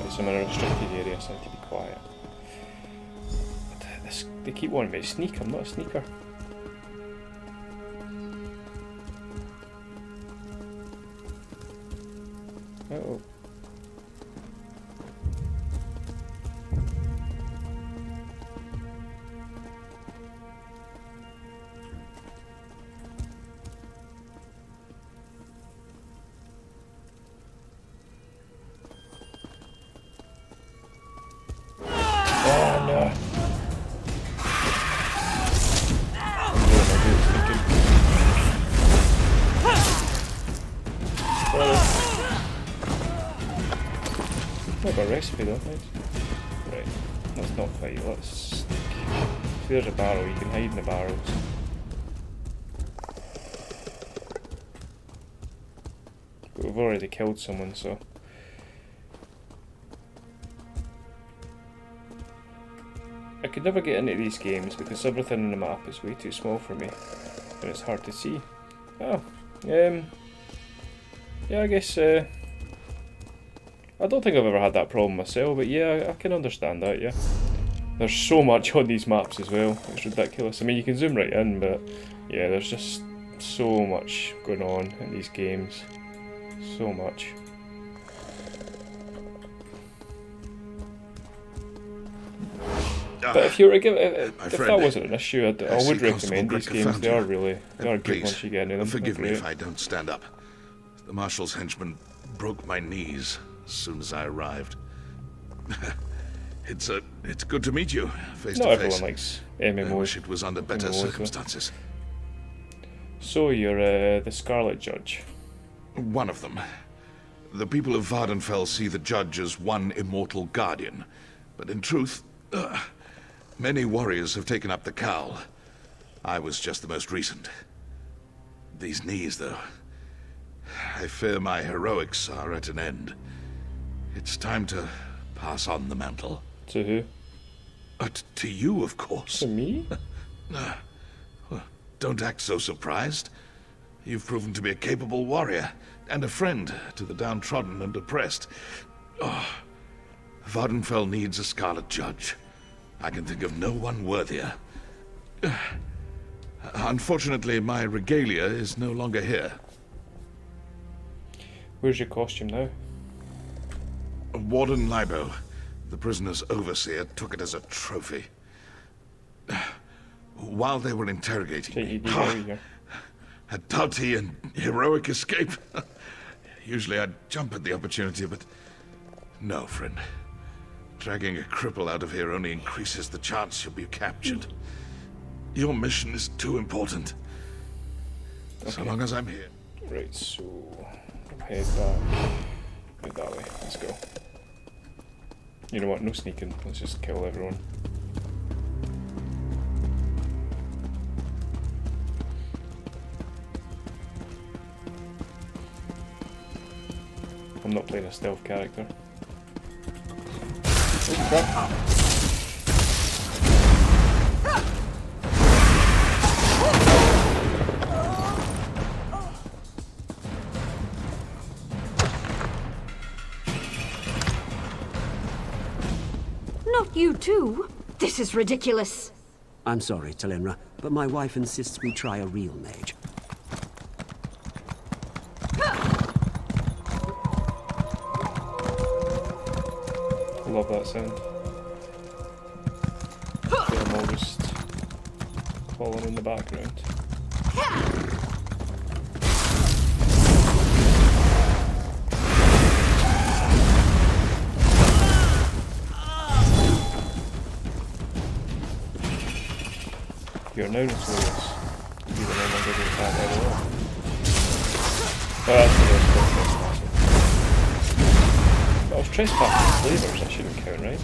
S1: It's in a restricted area, so I need to be quiet. They keep wanting me to sneak, I'm not a sneaker. Uh-oh. Oh no. I got a recipe though, thanks. Right, let's not fight, let's sneak. See, there's a barrel, you can hide in the barrels. But we've already killed someone, so... I could never get into these games because everything on the map is way too small for me. And it's hard to see. Oh, yeah, I guess, I don't think I've ever had that problem myself, but yeah, I can understand that, yeah. There's so much on these maps as well, it's ridiculous. I mean, you can zoom right in, but yeah, there's just so much going on in these games. So much. But if you were to give if that wasn't an issue, I would recommend these games. They are good once you get into them.
S8: Forgive me if I don't stand up. The Marshal's henchman broke my knees as soon as I arrived. It's good to meet you, face
S1: Not
S8: to
S1: everyone
S8: face.
S1: likes MMOs.
S8: I wish it was under better
S1: MMOs,
S8: circumstances.
S1: So you're the Scarlet Judge.
S8: One of them. The people of Vardenfell see the Judge as one immortal guardian, but in truth, many warriors have taken up the cowl. I was just the most recent. These knees, though. I fear my heroics are at an end. It's time to pass on the mantle.
S1: To who?
S8: To you, of course.
S1: To me?
S8: Well, don't act so surprised. You've proven to be a capable warrior, and a friend to the downtrodden and oppressed. Oh, Vardenfell needs a Scarlet Judge. I can think of no one worthier. Unfortunately, my regalia is no longer here.
S1: Where's your costume now?
S8: Warden Libo, the prisoner's overseer, took it as a trophy. While they were interrogating me, a doughty and heroic escape. Usually I'd jump at the opportunity, but... No, friend. Dragging a cripple out of here only increases the chance you'll be captured. Your mission is too important.
S1: Okay.
S8: So long as I'm here.
S1: Right, so... head back. Head that way. Let's go. You know what? No sneaking. Let's just kill everyone. I'm not playing a stealth character. Oh, crap.
S3: Not you too. This is ridiculous.
S10: I'm sorry, Telenra, but my wife insists we try a real mage.
S1: Love that sound. I'm all just falling in the background. You're now notorious. You will no longer be attacked at all. Oh, that's the worst trespassing. I was trespassing flavors, that shouldn't count, right?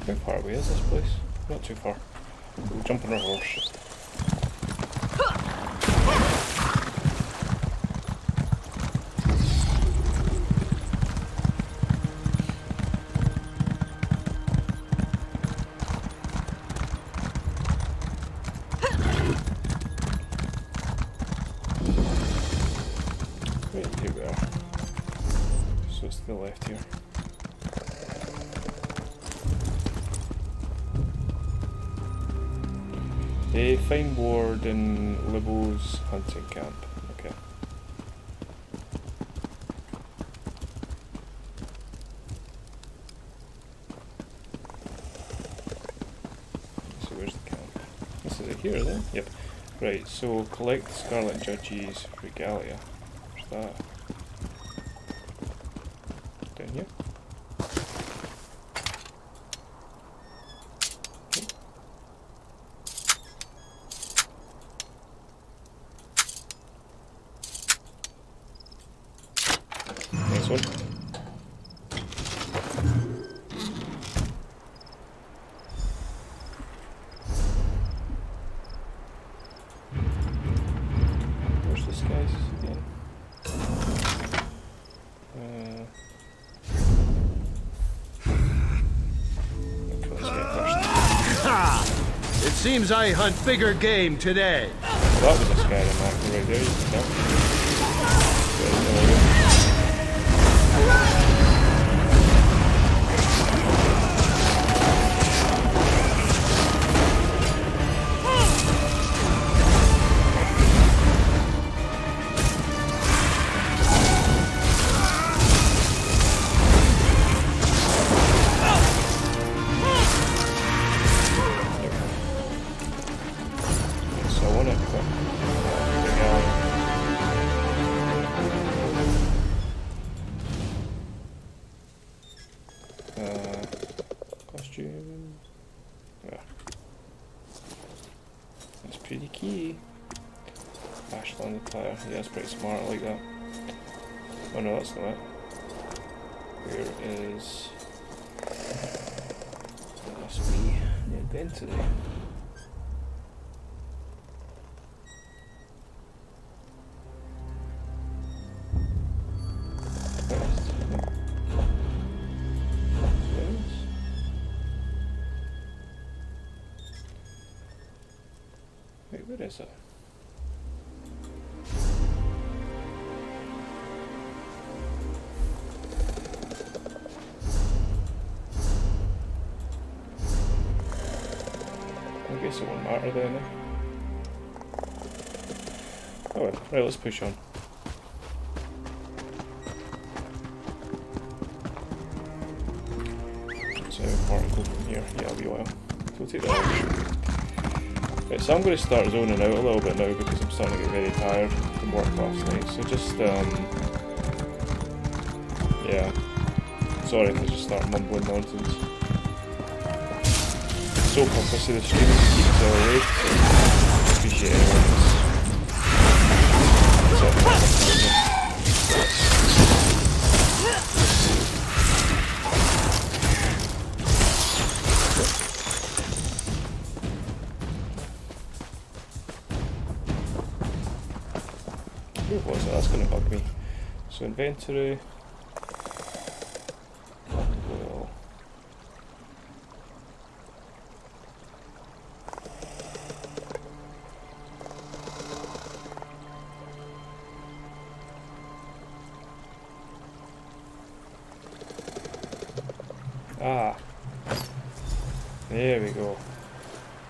S1: How far away is this place? Not too far. We'll jump on our horse. Right, here we are. So it's to the left here. Find ward in Libo's hunting camp. Okay. So where's the camp? This is it here, is it? Yep. Right, so collect the Scarlet Judge's regalia. Where's that? Down here? Nice one. Where's this guy's again?
S5: It seems I hunt bigger game today.
S1: Well, that was a Skyrim marker right there. So I want to equip regalia. Costume. Yeah. That's pretty key. Ashland attire. Yeah, that's pretty smart. I like that. Oh no, that's not it. Where is... That must be the inventory. Wait, where is it? guess it won't matter then. Eh? Oh well, right, let's push on. So, particle from here, yeah, I'll be a while. So we'll take that. Right, so I'm going to start zoning out a little bit now because I'm starting to get very tired from work last night. So just, yeah. Sorry if I just start mumbling nonsense. The sole purpose of the stream is to keep us all awake, so I appreciate everyone that's sort of what was it? That's going to bug me. So inventory. Well. Ah. There we go.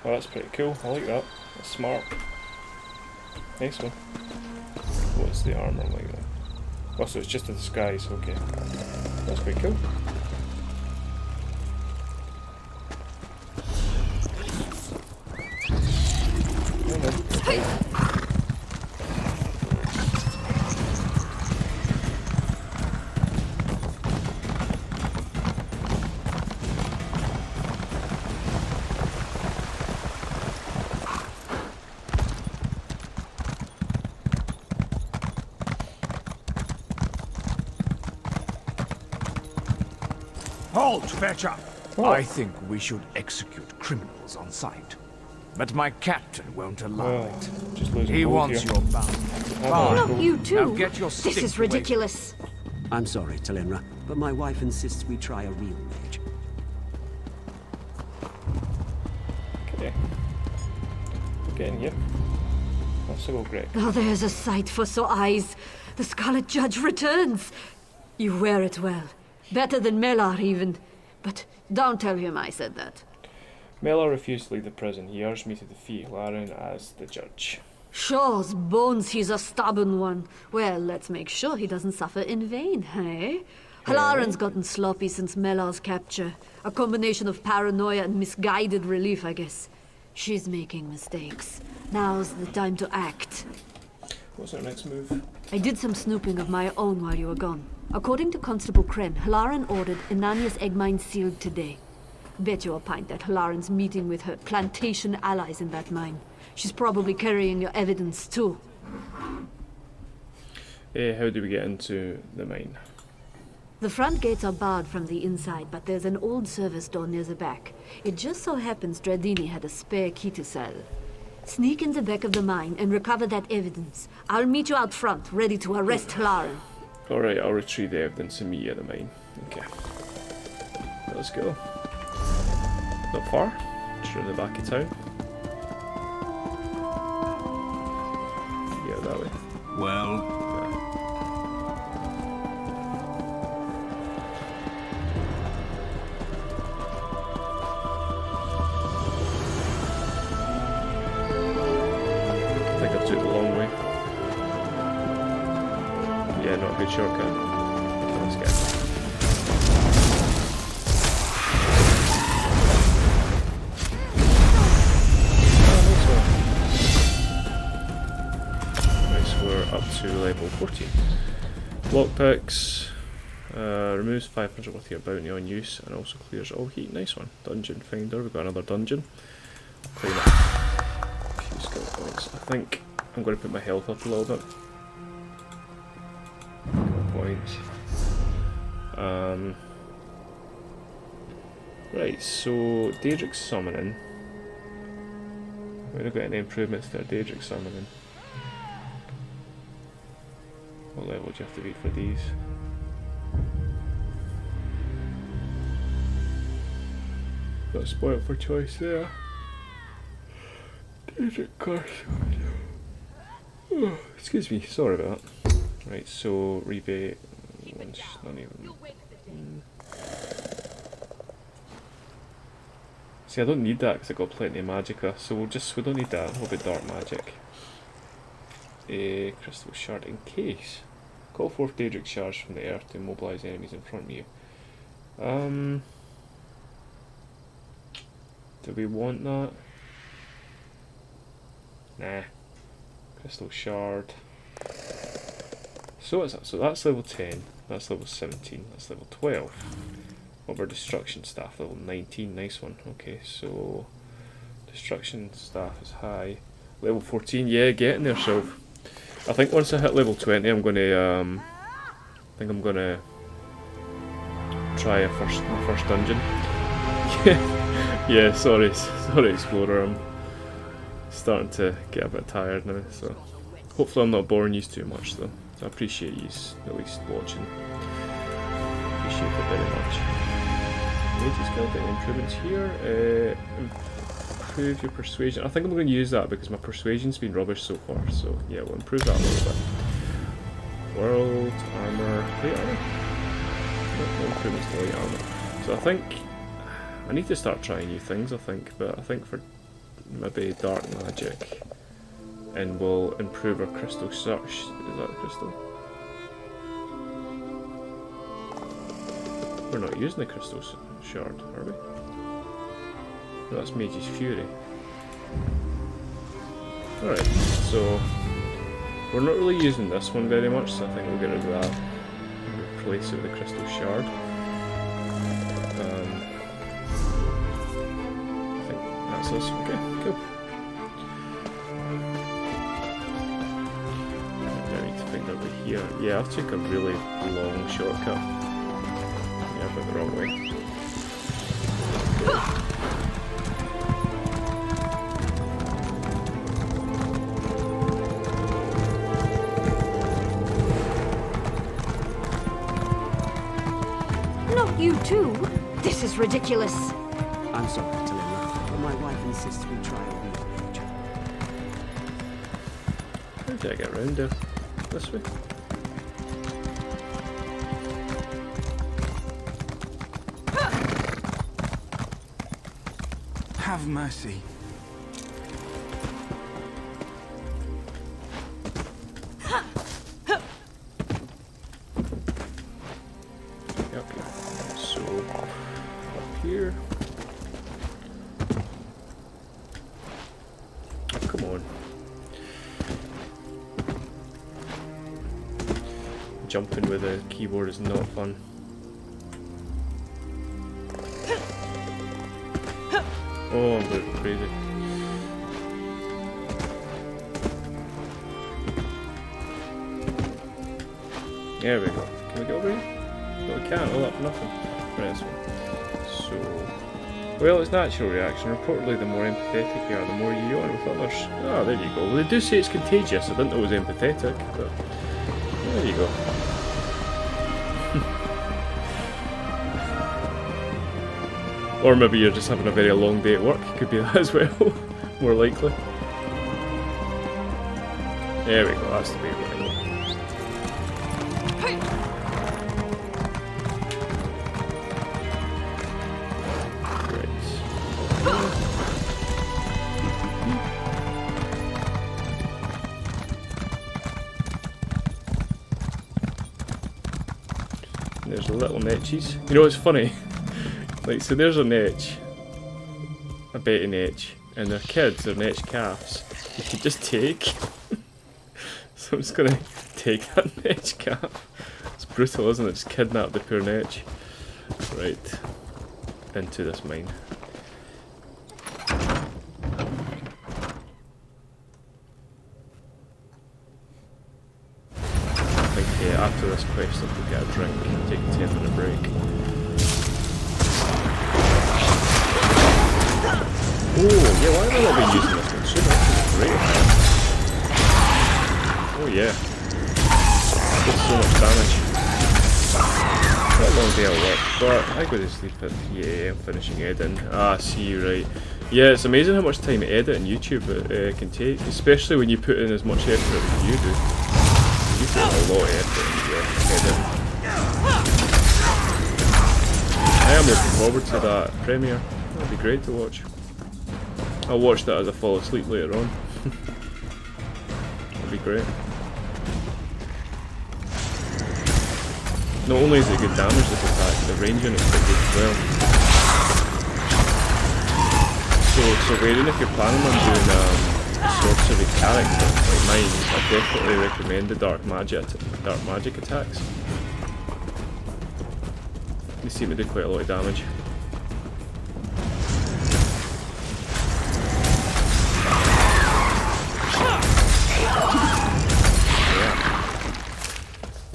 S1: Well, that's pretty cool. I like that. That's smart. Nice one. What's the armor like then? Oh, so it's just a disguise, okay. That's pretty cool.
S2: Halt, fetcher! I think we should execute criminals on sight. But my captain won't allow it. He wants your bounty.
S3: Not you too.
S2: Now get your
S3: This
S2: stick
S3: is
S2: away.
S3: ridiculous.
S10: I'm sorry, Telvanni, but my wife insists we try a real mage.
S1: Okay. We're getting here. That's so great.
S3: Oh, there's a sight for sore eyes. The Scarlet Judge returns. You wear it well. Better than Melar, even. But don't tell him I said that.
S1: Melar refused to leave the prison. He urged me to defeat Laren as the judge.
S3: Shaw's bones, he's a stubborn one. Well, let's make sure he doesn't suffer in vain, hey? Halaren's gotten sloppy since Melar's capture. A combination of paranoia and misguided relief, I guess. She's making mistakes. Now's the time to act.
S1: What's our next move?
S3: I did some snooping of my own while you were gone. According to Constable Kren, Halaren ordered Inanya's egg mine sealed today. Bet you a pint that Halaren's meeting with her plantation allies in that mine. She's probably carrying your evidence too.
S1: How do we get into the mine?
S3: The front gates are barred from the inside, but there's an old service door near the back. It just so happens Dredini had a spare key to sell. Sneak in the back of the mine and recover that evidence. I'll meet you out front, ready to arrest Halaren.
S1: Alright, I'll retrieve the evidence and meet you at the mine. Okay. Let's go. Not far. Just around the back of town. Yeah, that way.
S5: Well,
S1: I think I took the long way. Yeah, not a good shortcut. Okay, let's get it. Up to level 14. Lockpicks. Removes 500 worth of your bounty on use and also clears all heat. Nice one. Dungeon finder. We've got another dungeon. Claim it. A few skill points. I think I'm going to put my health up a little bit. Points. Right, so Daedric Summoning. We haven't got any improvements to our Daedric Summoning. What level do you have to beat for these? Got spoiled for choice there. Daedric curse. Oh, excuse me, sorry about that. Right, so rebate. Not even. See, I don't need that because I got plenty of magicka, so we don't need that. We'll be dark magic. A crystal shard in case. Call forth Daedric shards from the earth to immobilize enemies in front of you. Do we want that? Nah. Crystal shard. So what's that? So that's level 10, that's level 17, that's level 12. What about destruction staff? Level 19, nice one. Okay, so destruction staff is high. Level 14, yeah, getting there, Sylv. I think once I hit level 20, I'm gonna try my first dungeon. Yeah, sorry, Explorer. I'm starting to get a bit tired now, so hopefully I'm not boring you too much, though. I appreciate you at least watching. Appreciate it very much. Major skill get improvements here. Improve your persuasion. I think I'm going to use that because my persuasion's been rubbish so far. So yeah, we'll improve that a little bit. World armor, light armor. No improvements to light armor. So I think I need to start trying new things. But I think for maybe dark magic, and we'll improve our crystal search. Is that a crystal? We're not using the crystal shard, are we? No, that's Mage's Fury. Alright, so we're not really using this one very much, so I think we'll get rid of that and replace it with the crystal shard. I think that's us. Okay, cool. Now I need to find our way here. Yeah, I'll take a really long shortcut. Yeah, but the wrong way.
S3: Not you too. This is ridiculous.
S10: I'm sorry, Telvanni, but my wife insists we try a real picture.
S1: How did I get around there? This way?
S5: Have mercy.
S1: Okay, so up here. Oh, come on. Jumping with a keyboard is not fun. Oh, I'm going crazy. There we go. Can we get over here? No, we can't. All up for nothing. Right, this one. So, well, it's natural reaction. Reportedly, the more empathetic you are, the more you yawn with others. Oh, there you go. Well, they do say it's contagious. I didn't know it was empathetic, but there you go. Or maybe you're just having a very long day at work. Could be that as well. More likely. There we go. That's the way we're going to go. There's the little netches. You know what's funny? Like, so there's a netch, a betty netch, and their kids, their netch calves, you could just take. So I'm just gonna take that netch calf. It's brutal, isn't it? Just kidnap the poor netch. Right, into this mine. I think after this quest I could get a drink and take a 10-minute break. Oh, yeah, why have I not been using this one? Should have been great. Oh, yeah. Did so much damage. Not a long day at work, but I go to sleep at 3 AM finishing editing. Ah, I see, right. Yeah, it's amazing how much time editing YouTube can take, especially when you put in as much effort as you do. You put in a lot of effort into editing. I am looking forward to that premiere. That'd be great to watch. I'll watch that as I fall asleep later on. That'd be great. Not only is it good damage this attack, the range on it's quite good as well. So Varian, if you're planning on doing sorcery character like mine, I definitely recommend the dark magic attacks. They seem to do quite a lot of damage.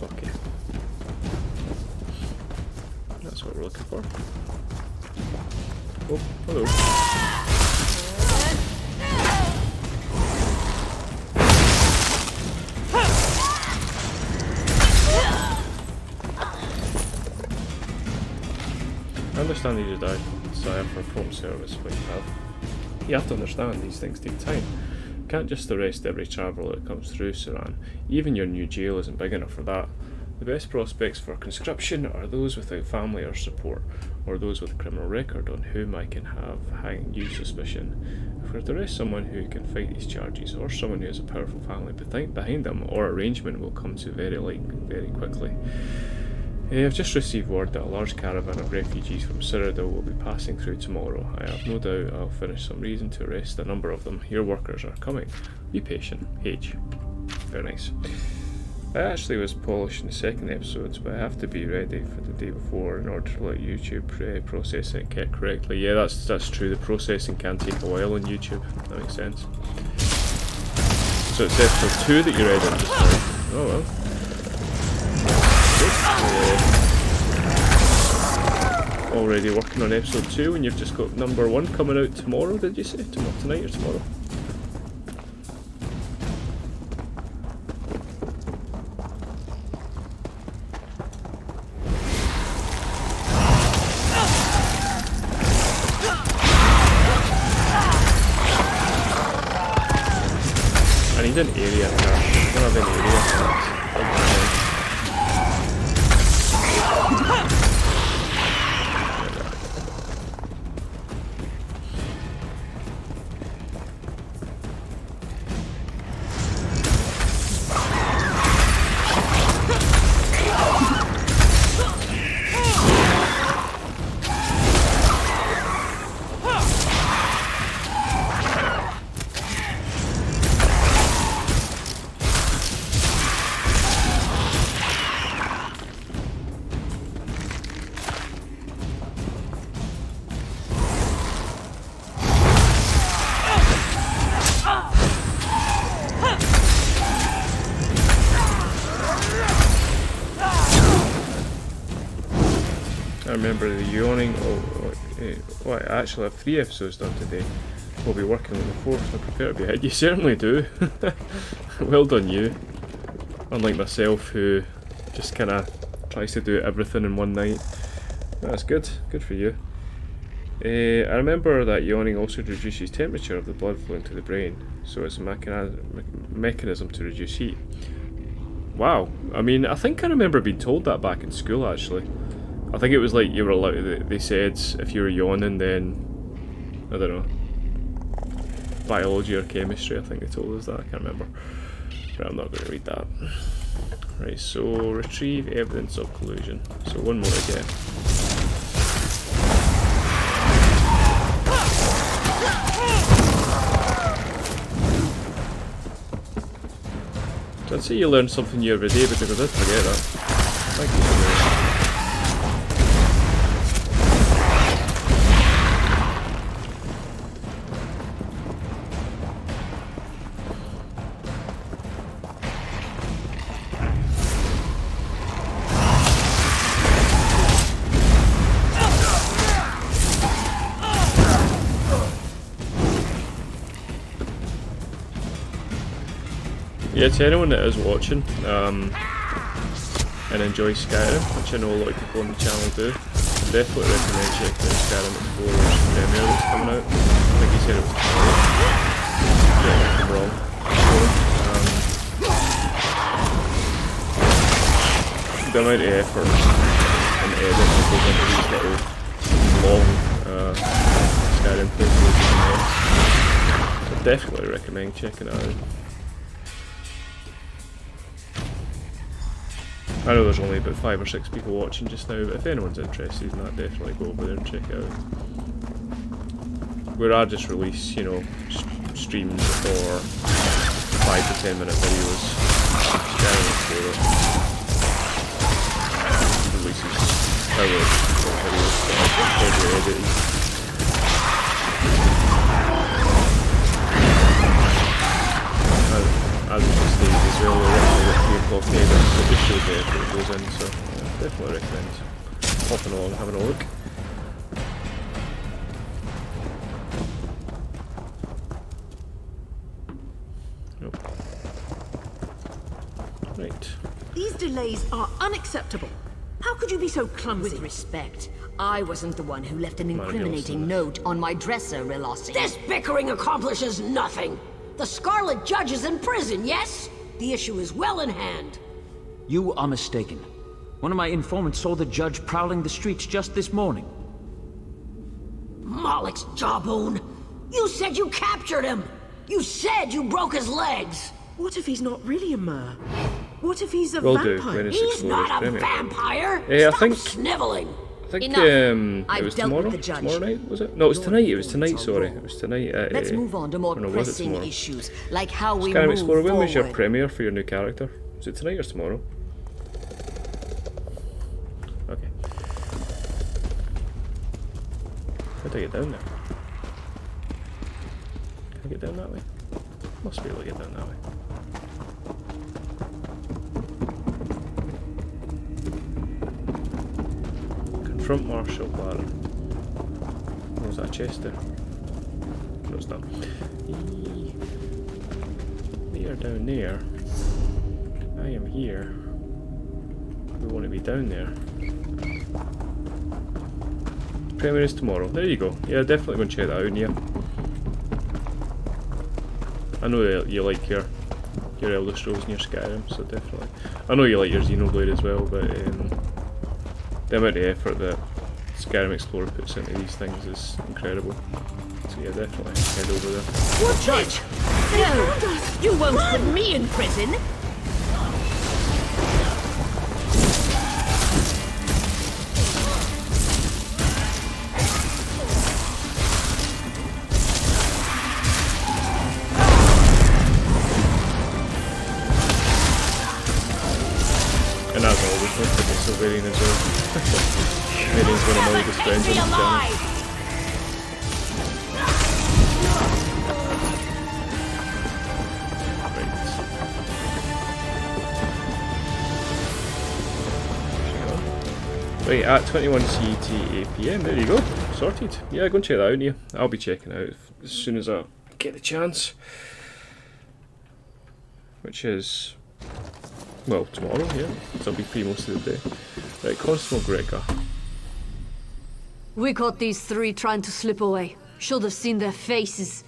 S1: Okay. That's what we're looking for. Oh, hello. I understand you just desire for prompt service, but you have to understand these things take time. You can't just arrest every traveller that comes through Sauron. Even your new jail isn't big enough for that. The best prospects for conscription are those without family or support, or those with a criminal record on whom I can have undue suspicion. If we're to arrest someone who can fight these charges, or someone who has a powerful family behind them, our arrangement will come to very quickly. I've just received word that a large caravan of refugees from Cyrodiil will be passing through tomorrow. I have no doubt I'll finish some reason to arrest a number of them. Your workers are coming. Be patient. H. Very nice. I actually was polishing the second episodes, but I have to be ready for the day before in order to let YouTube process it correctly. Yeah, that's true. The processing can take a while on YouTube. That makes sense. So it's episode 2 that you read in just now. Oh well. Already working on episode 2 and you've just got number 1 coming out tomorrow, did you say? Tonight or tomorrow? I need an area here. I don't have any area. I remember the yawning. I actually have 3 episodes done today. We'll be working on the 4th. I prefer to be ahead. You certainly do. Well done you. Unlike myself, who just kind of tries to do everything in one night. That's good. Good for you. I remember that yawning also reduces temperature of the blood flow into the brain, so it's a mechanism to reduce heat. Wow. I mean, I think I remember being told that back in school actually. I think it was like you were allowed, they said if you were yawning then, I don't know, biology or chemistry, I think they told us that, I can't remember. But I'm not going to read that. Right, so retrieve evidence of collusion. So 1 more again. So I'd say you learned something new every day because I did forget that. Thank you so much. Yeah, to anyone that is watching and enjoys Skyrim, which I know a lot of people on the channel do, definitely recommend checking out Skyrim Explorer's premiere that's coming out. I think he said it was tomorrow. Yeah, if I'm wrong. So, the amount of effort and edit that goes into these little long Skyrim playthrough. So definitely recommend checking it out. I know there's only about 5 or 6 people watching just now, but if anyone's interested in that, definitely go over there and check it out. Where I just release, you know, streams or 5 to 10 minute videos. Skyrim Explorer releases hours of videos that are heavily edited. As it just stays as well, we're actually at 3 o'clock later, so it just shows the effort that goes in, so yeah, definitely recommend popping along and having a look. Nope. Right.
S6: These delays are unacceptable. How could you be so clumsy?
S11: With respect, I wasn't the one who left an incriminating note on my dresser, Relossi.
S6: This bickering accomplishes nothing. The Scarlet Judge is in prison, yes? The issue is well in hand.
S4: You are mistaken. One of my informants saw the judge prowling the streets just this morning.
S6: Moloch's jawbone! You said you captured him! You said you broke his legs!
S7: What if he's not really a mer? What if he's a
S1: Will do,
S7: vampire?
S1: when it's
S6: He's
S1: Explorer's
S6: not a
S1: Premier.
S6: vampire!
S1: Yeah, I
S6: Stop
S1: think-
S6: sniveling!
S1: I think
S11: Enough.
S1: it
S11: I've
S1: was
S11: dealt
S1: tomorrow.
S11: with the judge.
S1: Tomorrow night, was it? No, it was tonight. It was tonight.
S11: Your
S1: Sorry,
S11: role.
S1: it was tonight.
S11: Let's move on to more
S1: oh no, was it
S11: pressing
S1: tomorrow?
S11: issues, like how we
S1: Skyrim
S11: move
S1: Explorer. When was your
S11: forward.
S1: premiere for your new character? Was it tonight or tomorrow? Okay. How do I get down there? Can I get down that way? Must be able to get down that way. Confront Marshal Lauren. Oh, was that a chest there? No, it's not. We are down there. I am here. We want to be down there. Premiere is tomorrow. There you go. Yeah, definitely go and check that out, yeah. I know that you like your Elder Scrolls and your Skyrim, so definitely. I know you like your Xenoblade as well, but the amount of effort that Skyrim Explorer puts into these things is incredible. So yeah, definitely head over there.
S6: What judge? No! You won't put me in prison!
S1: And as always, let's look at Sylvanian as well. Sylvanian's one of my oldest friends on this channel. Right, at 21 CET 8 PM, there you go, sorted. Yeah, go and check that out, Nia. I'll be checking it out as soon as I get the chance. Which is, well, tomorrow, yeah, so I'll be free most of the day. Right, Constable Gregor.
S3: We caught these 3 trying to slip away. Should have seen their faces.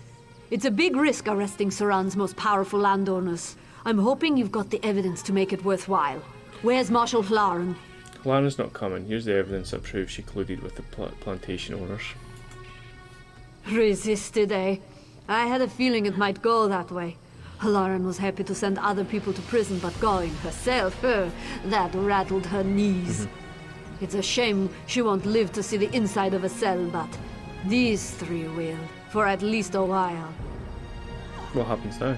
S3: It's a big risk arresting Sauron's most powerful landowners. I'm hoping you've got the evidence to make it worthwhile. Where's Marshal Lauren?
S1: Lana's not coming. Here's the evidence that proves she colluded with the plantation owners.
S3: Resisted, eh? I had a feeling it might go that way. Lauren was happy to send other people to prison, but going herself, that rattled her knees. It's a shame she won't live to see the inside of a cell, but these 3 will, for at least a while.
S1: What happens now?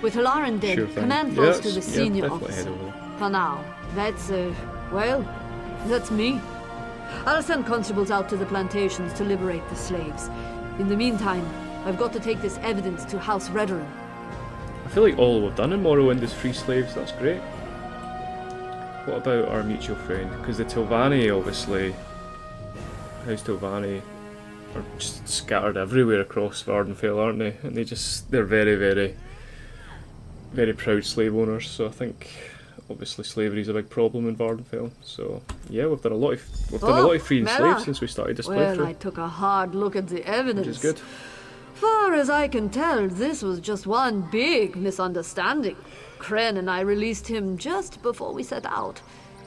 S3: With Lauren dead,
S1: Sure thing.
S3: command falls to the
S1: Yeah,
S3: senior
S1: definitely head
S3: officer.
S1: over there.
S3: For now, that's, well, that's me. I'll send constables out to the plantations to liberate the slaves. In the meantime, I've got to take this evidence to House Redoran.
S1: I feel like all we've done in Morrowind is free slaves, that's great. What about our mutual friend? Because the Telvanni, obviously, House Telvanni, are just scattered everywhere across Vardenfell, aren't they? And they're very, very, very proud slave owners, so I think obviously slavery is a big problem in Vardenfell. So yeah, we've done a lot of freeing
S3: Mela.
S1: slaves since we started this
S3: Well,
S1: playthrough,
S3: I took a hard look at the evidence.
S1: which is good.
S3: Far as I can tell, this was just one big misunderstanding. Kren and I released him just before we set out.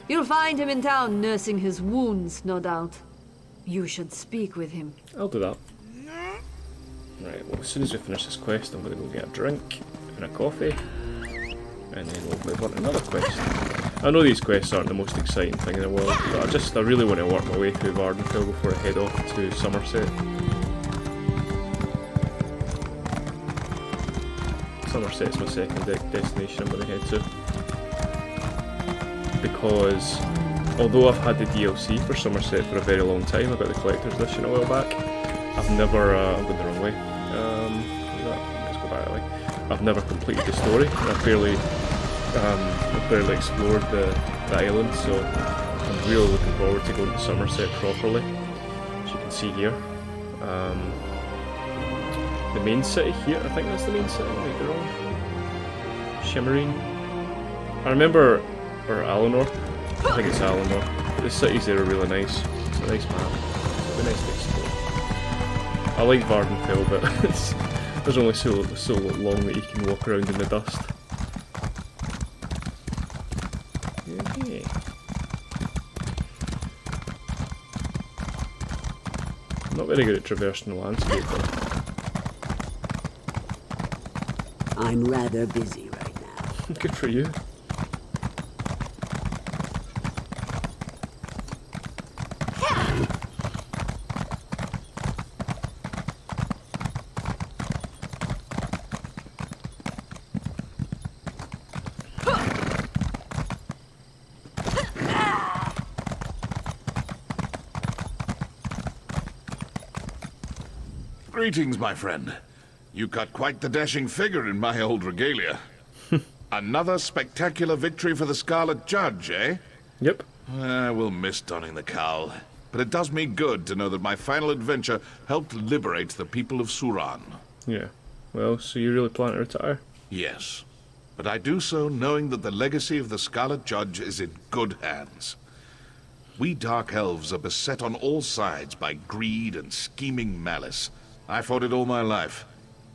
S3: You'll find him in town nursing his wounds, no doubt. You should speak with him.
S1: I'll do that. Right, well, as soon as we finish this quest, I'm going to go get a drink and a coffee, and then we'll move on to another quest. I know these quests aren't the most exciting thing in the world, but I really want to work my way through Vardenfell before I head off to Somerset. Somerset's my second destination I'm going to head to. Because, although I've had the DLC for Somerset for a very long time, I got the Collector's Edition a while back, I've never, I'm going the wrong way, let's go back that way. I've never completed the story, and I've barely explored the island, so I'm really looking forward to going to Somerset properly, as you can see here. The main city here, I think that's the main city, I might be wrong. Shimmerine. I remember, or Alinor, I think it's Alinor. The cities there are really nice. It's a nice map. It'll be nice to explore. I like Vardenfell, but there's only so long that you can walk around in the dust. Okay. I'm not very good at traversing the landscape though.
S10: I'm rather busy right now.
S1: Good for you.
S8: Greetings, my friend. You cut quite the dashing figure in my old regalia. Another spectacular victory for the Scarlet Judge, eh?
S1: Yep.
S8: We'll miss donning the cowl. But it does me good to know that my final adventure helped liberate the people of Sauron.
S1: Yeah. Well, so you really plan to retire?
S8: Yes. But I do so knowing that the legacy of the Scarlet Judge is in good hands. We Dark Elves are beset on all sides by greed and scheming malice. I fought it all my life,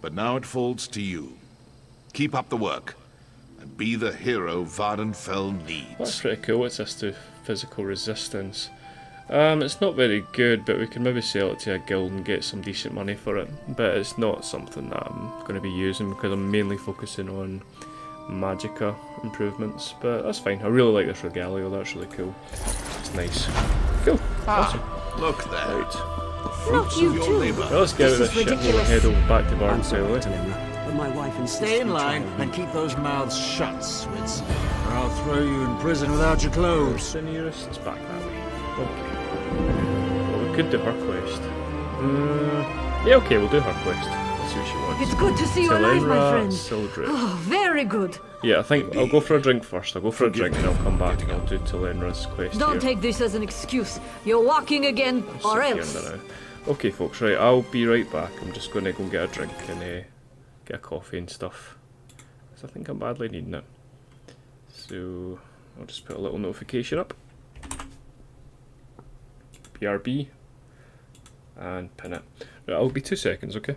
S8: but now it falls to you. Keep up the work, and be the hero Vardenfell needs.
S1: That's pretty cool. What's this to physical resistance? It's not very good, but we can maybe sell it to a guild and get some decent money for it. But it's not something that I'm going to be using because I'm mainly focusing on magicka improvements. But that's fine. I really like this regalia. That's really cool. It's nice. Cool. Awesome.
S8: Look there.
S1: Right.
S6: Not you too.
S1: Well, let's get out of this shit and we'll head over back to Vardenfell.
S10: But my wife insists
S9: Stay in
S10: we try
S9: line
S10: a
S9: and
S10: week.
S9: keep those mouths shut, Swids, or I'll throw you in prison without your clothes.
S1: The nearest is back that way. Okay. Well, we could do her quest. Yeah, okay, we'll do her quest. Let's see what she wants.
S3: It's good to see you alive, my friend.
S1: Sildred.
S3: Oh, very good.
S1: Yeah, I think I'll go for a drink first. I'll go for a drink and I'll come back and I'll do Telenra's quest
S3: Don't
S1: here.
S3: take this as an excuse. You're walking again,
S1: I'll
S3: or
S1: sit here
S3: else.
S1: now. Okay, folks, right, I'll be right back. I'm just going to go and get a drink and get a coffee and stuff. Because I think I'm badly needing it. So, I'll just put a little notification up. BRB. And pin it. Right, I'll be 2 seconds, okay?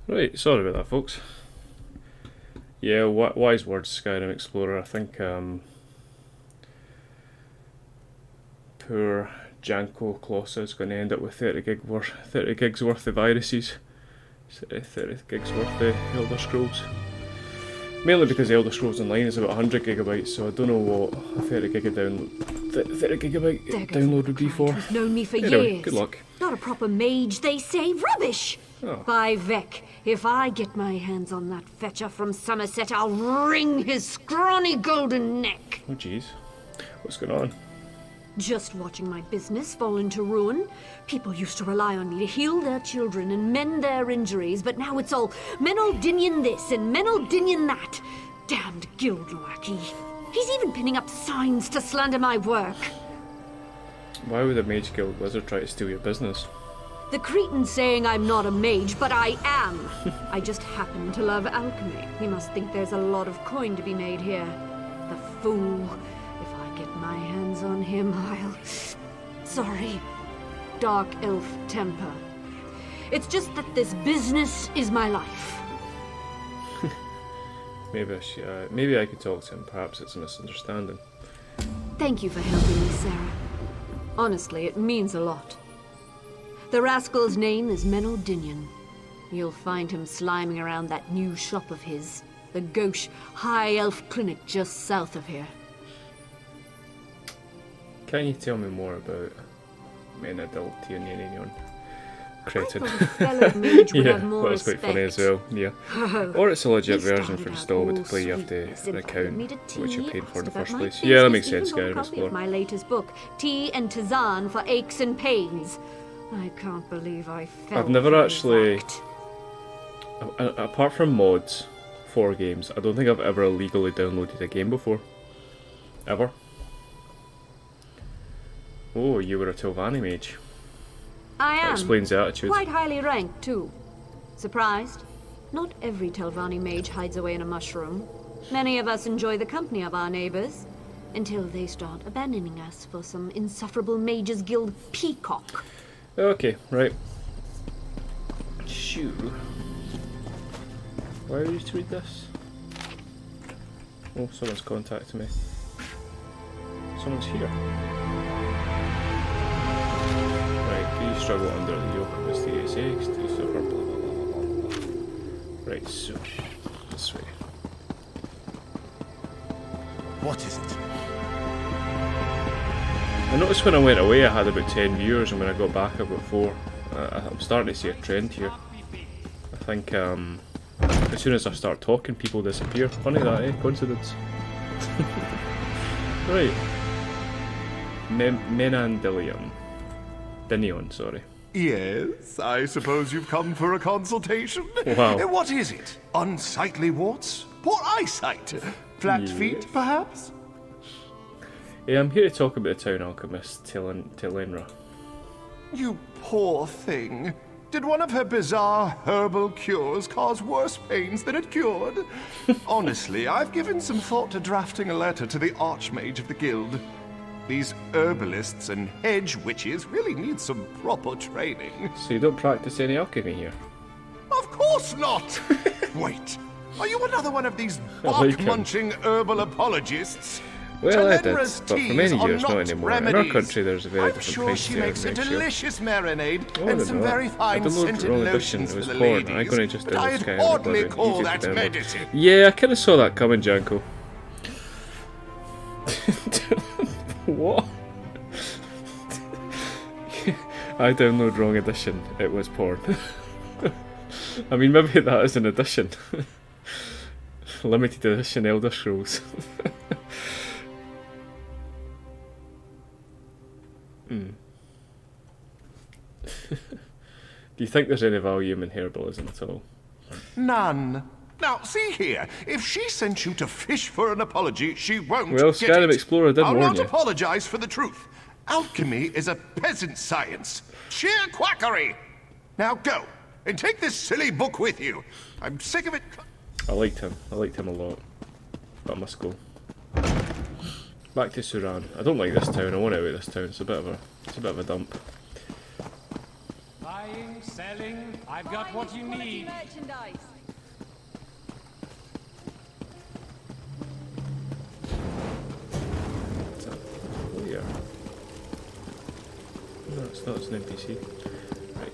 S1: Right, sorry about that, folks. Yeah, wise words, Skyrim Explorer. I think poor Janko Klossa is going to end up with 30 gigs worth of viruses. 30 gigs worth of Elder Scrolls. Mainly because Elder Scrolls Online is about 100 gigabytes, so I don't know what a 30 gigabyte download would be for.
S3: Who's known me for
S1: Anyway,
S3: years.
S1: good luck.
S3: Not a proper mage, they say. Rubbish!
S1: Oh.
S3: By Vec, if I get my hands on that fetcher from Somerset, I'll wring his scrawny golden neck.
S1: Oh jeez. What's going on?
S3: Just watching my business fall into ruin. People used to rely on me to heal their children and mend their injuries, but now it's all Menaldinian this and Menaldinian that. Damned guild lackey. He's even pinning up signs to slander my work.
S1: Why would a mage guild wizard try to steal your business?
S3: The Cretan's saying I'm not a mage, but I am. I just happen to love alchemy. He must think there's a lot of coin to be made here. The fool. If I get my hands on him, I'll... Sorry. Dark elf temper. It's just that this business is my life.
S1: Maybe I could talk to him. Perhaps it's a misunderstanding.
S3: Thank you for helping me, Sarah. Honestly, it means a lot. The rascal's name is Menaldinian. You'll find him sliming around that new shop of his, the Gauche High Elf Clinic just south of here.
S1: Can you tell me more about Menaldinian? Cretin.
S3: I thought a fellow mage would
S1: Yeah,
S3: have more
S1: that was quite funny as
S3: respect.
S1: well, yeah.
S3: Oh,
S1: Or it's a legit
S3: he
S1: version for
S3: started
S1: the
S3: out
S1: stall, but to
S3: all
S1: play you have to
S3: sweetness,
S1: an
S3: invited me
S1: account,
S3: to
S1: which you're
S3: tea,
S1: paying for in the
S3: asked about
S1: first
S3: my
S1: place. Yeah, that makes
S3: business,
S1: sense,
S3: even
S1: Skyrim
S3: bought a copy of
S1: Explorer.
S3: my latest book, Tea and Tizan for Aches and Pains. I can't believe I fell
S1: I've never
S3: for
S1: actually,
S3: that.
S1: apart from mods for games, I don't think I've ever illegally downloaded a game before. Ever. Oh, you were a Telvanni mage.
S3: I
S1: That
S3: am.
S1: explains the attitude.
S3: Quite highly ranked, too. Surprised? Not every Telvanni mage hides away in a mushroom. Many of us enjoy the company of our neighbors, until they start abandoning us for some insufferable mages guild peacock.
S1: Okay, right. Shoo. Why are you to read this? Oh, someone's contacting me. Someone's here. Right, do you struggle under the yoke of mysterious eggs? Do you suffer blah blah blah blah blah blah. Right, so this way.
S5: What is it?
S1: I noticed when I went away I had about 10 viewers, and when I got back I've got 4. I'm starting to see a trend here. I think as soon as I start talking, people disappear. Funny that, eh? Coincidence. Right. Menandilium. Dinion, sorry.
S5: Yes, I suppose you've come for a consultation.
S1: Wow.
S5: What is it? Unsightly warts? Poor eyesight? Flat feet, perhaps?
S1: Yeah, I'm here to talk about the town alchemist, Telenra.
S5: You poor thing. Did one of her bizarre herbal cures cause worse pains than it cured? Honestly, I've given some thought to drafting a letter to the Archmage of the Guild. These herbalists and hedge witches really need some proper training.
S1: So you don't practice any alchemy here?
S5: Of course not! Wait, are you another one of these
S1: I like him.
S5: bark-munching herbal apologists?
S1: Well, I did,
S5: Telenra's
S1: but for
S5: teas
S1: many
S5: are
S1: years not anymore. In our
S5: remedies.
S1: country there's a very
S5: I'm
S1: different
S5: sure
S1: price
S5: she
S1: to
S5: makes a
S1: make sure.
S5: delicious marinade
S1: Oh, I
S5: and
S1: don't
S5: some
S1: know.
S5: very
S1: I
S5: fine
S1: downloaded the
S5: scented
S1: wrong edition,
S5: lotions
S1: it was
S5: for the
S1: porn.
S5: ladies.
S1: I'm going to just
S5: but
S1: download
S5: I'd
S1: Skyrim
S5: hardly
S1: Blood,
S5: call
S1: easy to
S5: that
S1: download.
S5: medicine.
S1: Yeah, I kind of saw that coming, Janko. What? I download wrong edition. It was porn. I mean, maybe that is an edition. Limited edition Elder Scrolls. Do you think there's any value in herbalism at all?
S5: None. Now, see here. If she sent you to fish for an apology, she won't
S1: Well,
S5: get
S1: Skyrim
S5: it.
S1: Explorer did
S5: I'll
S1: warn
S5: not
S1: you.
S5: apologize for the truth. Alchemy is a peasant science. Sheer quackery. Now go, and take this silly book with you. I'm sick of it.
S1: I liked him a lot. But I must go. Back to Sauron. I don't like this town, I want out of this town, it's a bit of a dump.
S12: Buying, selling, I've got what you need.
S11: Merchandise.
S1: Oh yeah. No, it's not. It's an NPC. Right.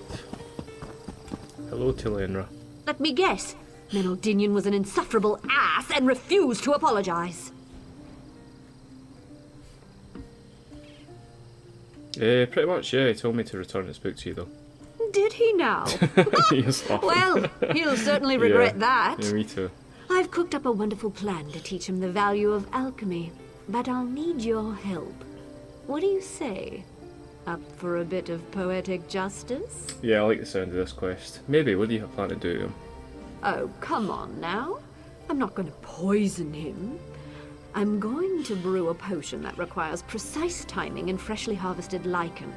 S1: Hello, Telvanni.
S3: Let me guess. Menaldinian was an insufferable ass and refused to apologize.
S1: Pretty much, yeah. He told me to return his book to you, though.
S3: Did he now?
S1: Yes,
S3: Well, he'll certainly regret that.
S1: Yeah, me too.
S3: I've cooked up a wonderful plan to teach him the value of alchemy, but I'll need your help. What do you say? Up for a bit of poetic justice?
S1: Yeah, I like the sound of this quest. Maybe. What do you have planned to do to him?
S3: Oh, come on now. I'm not going to poison him. I'm going to brew a potion that requires precise timing and freshly harvested lichen.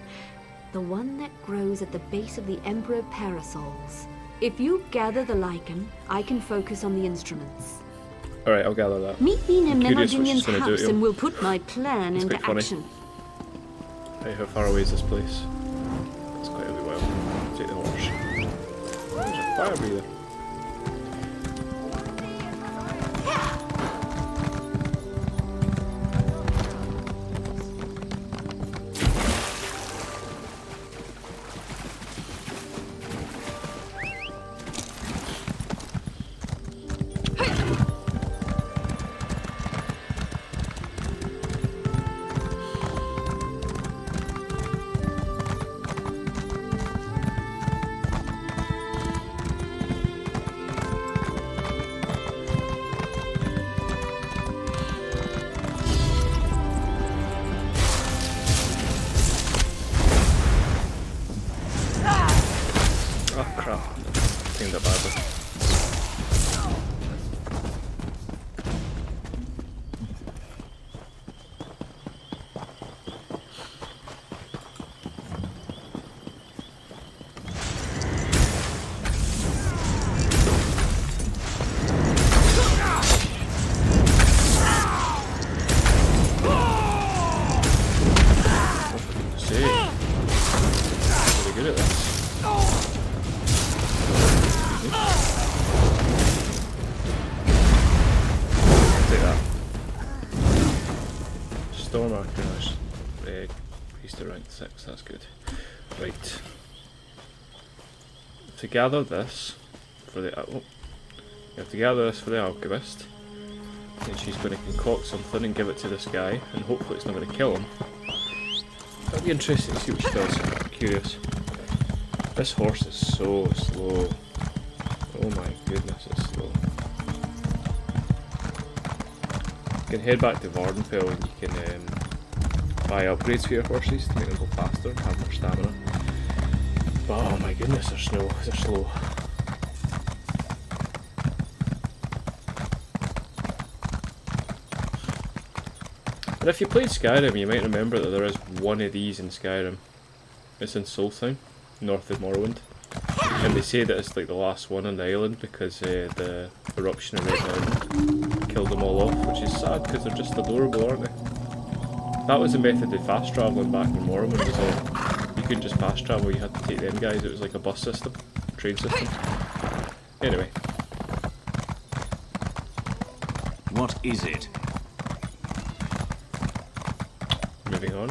S3: The one that grows at the base of the Emperor Parasols. If you gather the lichen, I can focus on the instruments.
S1: Alright, I'll gather that.
S3: Meet me in
S1: I'm curious what
S3: Menaldinian's
S1: she's gonna do
S3: house
S1: to him.
S3: and we'll put my plan
S1: It's
S3: into
S1: quite funny.
S3: action.
S1: Right, how far away is this place? It's quite a wee while. Take the horse. There's a fire breather. Oh crap, aimed it badly. See, really good at this. Take that. Storm Arcanist. Priest to rank 6, that's good. Right. To gather this for the you have to gather this for the alchemist. And she's going to concoct something and give it to this guy, and hopefully it's not going to kill him. That'll be interesting to see what she does. I'm curious. This horse is so slow. Oh my goodness, it's slow. You can head back to Vardenfell and you can buy upgrades for your horses to make them go faster and have more stamina. But oh my goodness, they're slow. And if you played Skyrim, you might remember that there is one of these in Skyrim. It's in Solstheim, north of Morrowind. And they say that it's like the last one on the island because the eruption of Red Mountain killed them all off, which is sad because they're just adorable, aren't they? That was the method of fast travelling back when Morrowind was you couldn't just fast travel, you had to take them guys. It was like a bus system, train system. Anyway.
S9: What is it?
S1: Moving on.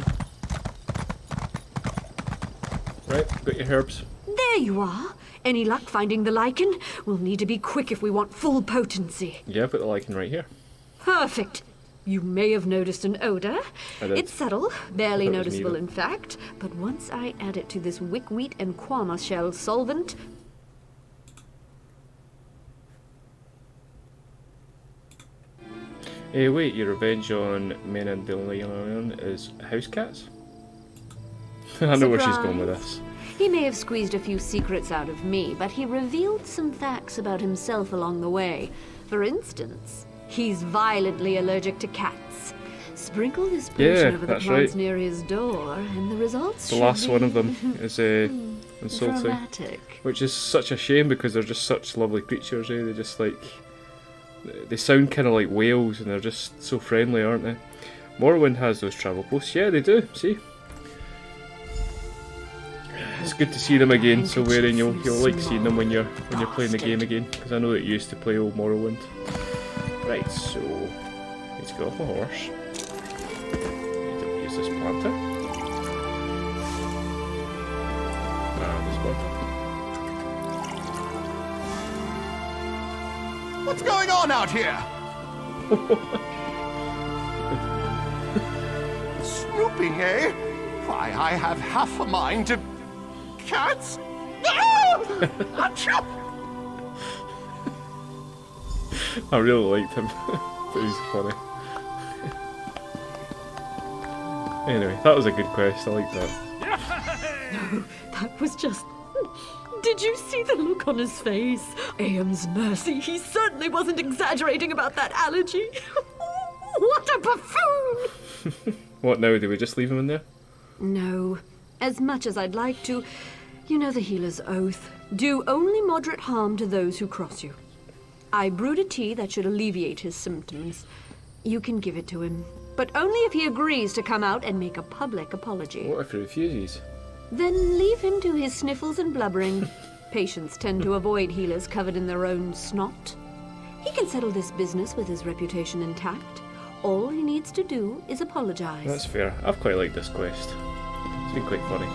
S1: Right, got your herbs.
S3: There you are. Any luck finding the lichen? We'll need to be quick if we want full potency.
S1: Yeah, I've got the lichen right here.
S3: Perfect. You may have noticed an odor.
S1: I did.
S3: It's subtle, barely
S1: I thought it was
S3: noticeable
S1: me,
S3: in fact, but once I add it to this wickwheat and quama shell solvent...
S1: Hey, wait, your revenge on Menaldinian is house cats? I know where she's going with this.
S3: He may have squeezed a few secrets out of me, but he revealed some facts about himself along the way. For instance, he's violently allergic to cats. Sprinkle this potion over the
S1: that's
S3: plants
S1: right.
S3: near his door, and the results
S1: The
S3: should
S1: last
S3: be
S1: one of them is insulting.
S3: dramatic.
S1: Which is such a shame because they're just such lovely creatures, eh? They just like... They sound kind of like whales and they're just so friendly, aren't they? Morrowind has those travel posts. Yeah, they do, see? it's good to see them again. So wherein you'll like seeing them when you're playing the game again, because I know that you used to play old Morrowind. Right, so let's get off the horse. Need to use this planter. This planter.
S5: What's going on out here? Snooping, eh? Why, I have half a mind to... Cats? Ah! Achoo!
S1: I really liked him. He's funny. Anyway, that was a good quest. I like that.
S3: No, that was just... Did you see the look on his face? Aeon's mercy, he certainly wasn't exaggerating about that allergy. What a buffoon!
S1: What now? Do we just leave him in there?
S3: No. As much as I'd like to, you know the healer's oath. Do only moderate harm to those who cross you. I brewed a tea that should alleviate his symptoms. You can give it to him, but only if he agrees to come out and make a public apology.
S1: What if he refuses?
S3: Then leave him to his sniffles and blubbering. Patients tend to avoid healers covered in their own snot. He can settle this business with his reputation intact. All he needs to do is apologise.
S1: That's fair. I've quite liked this quest. It's been quite funny.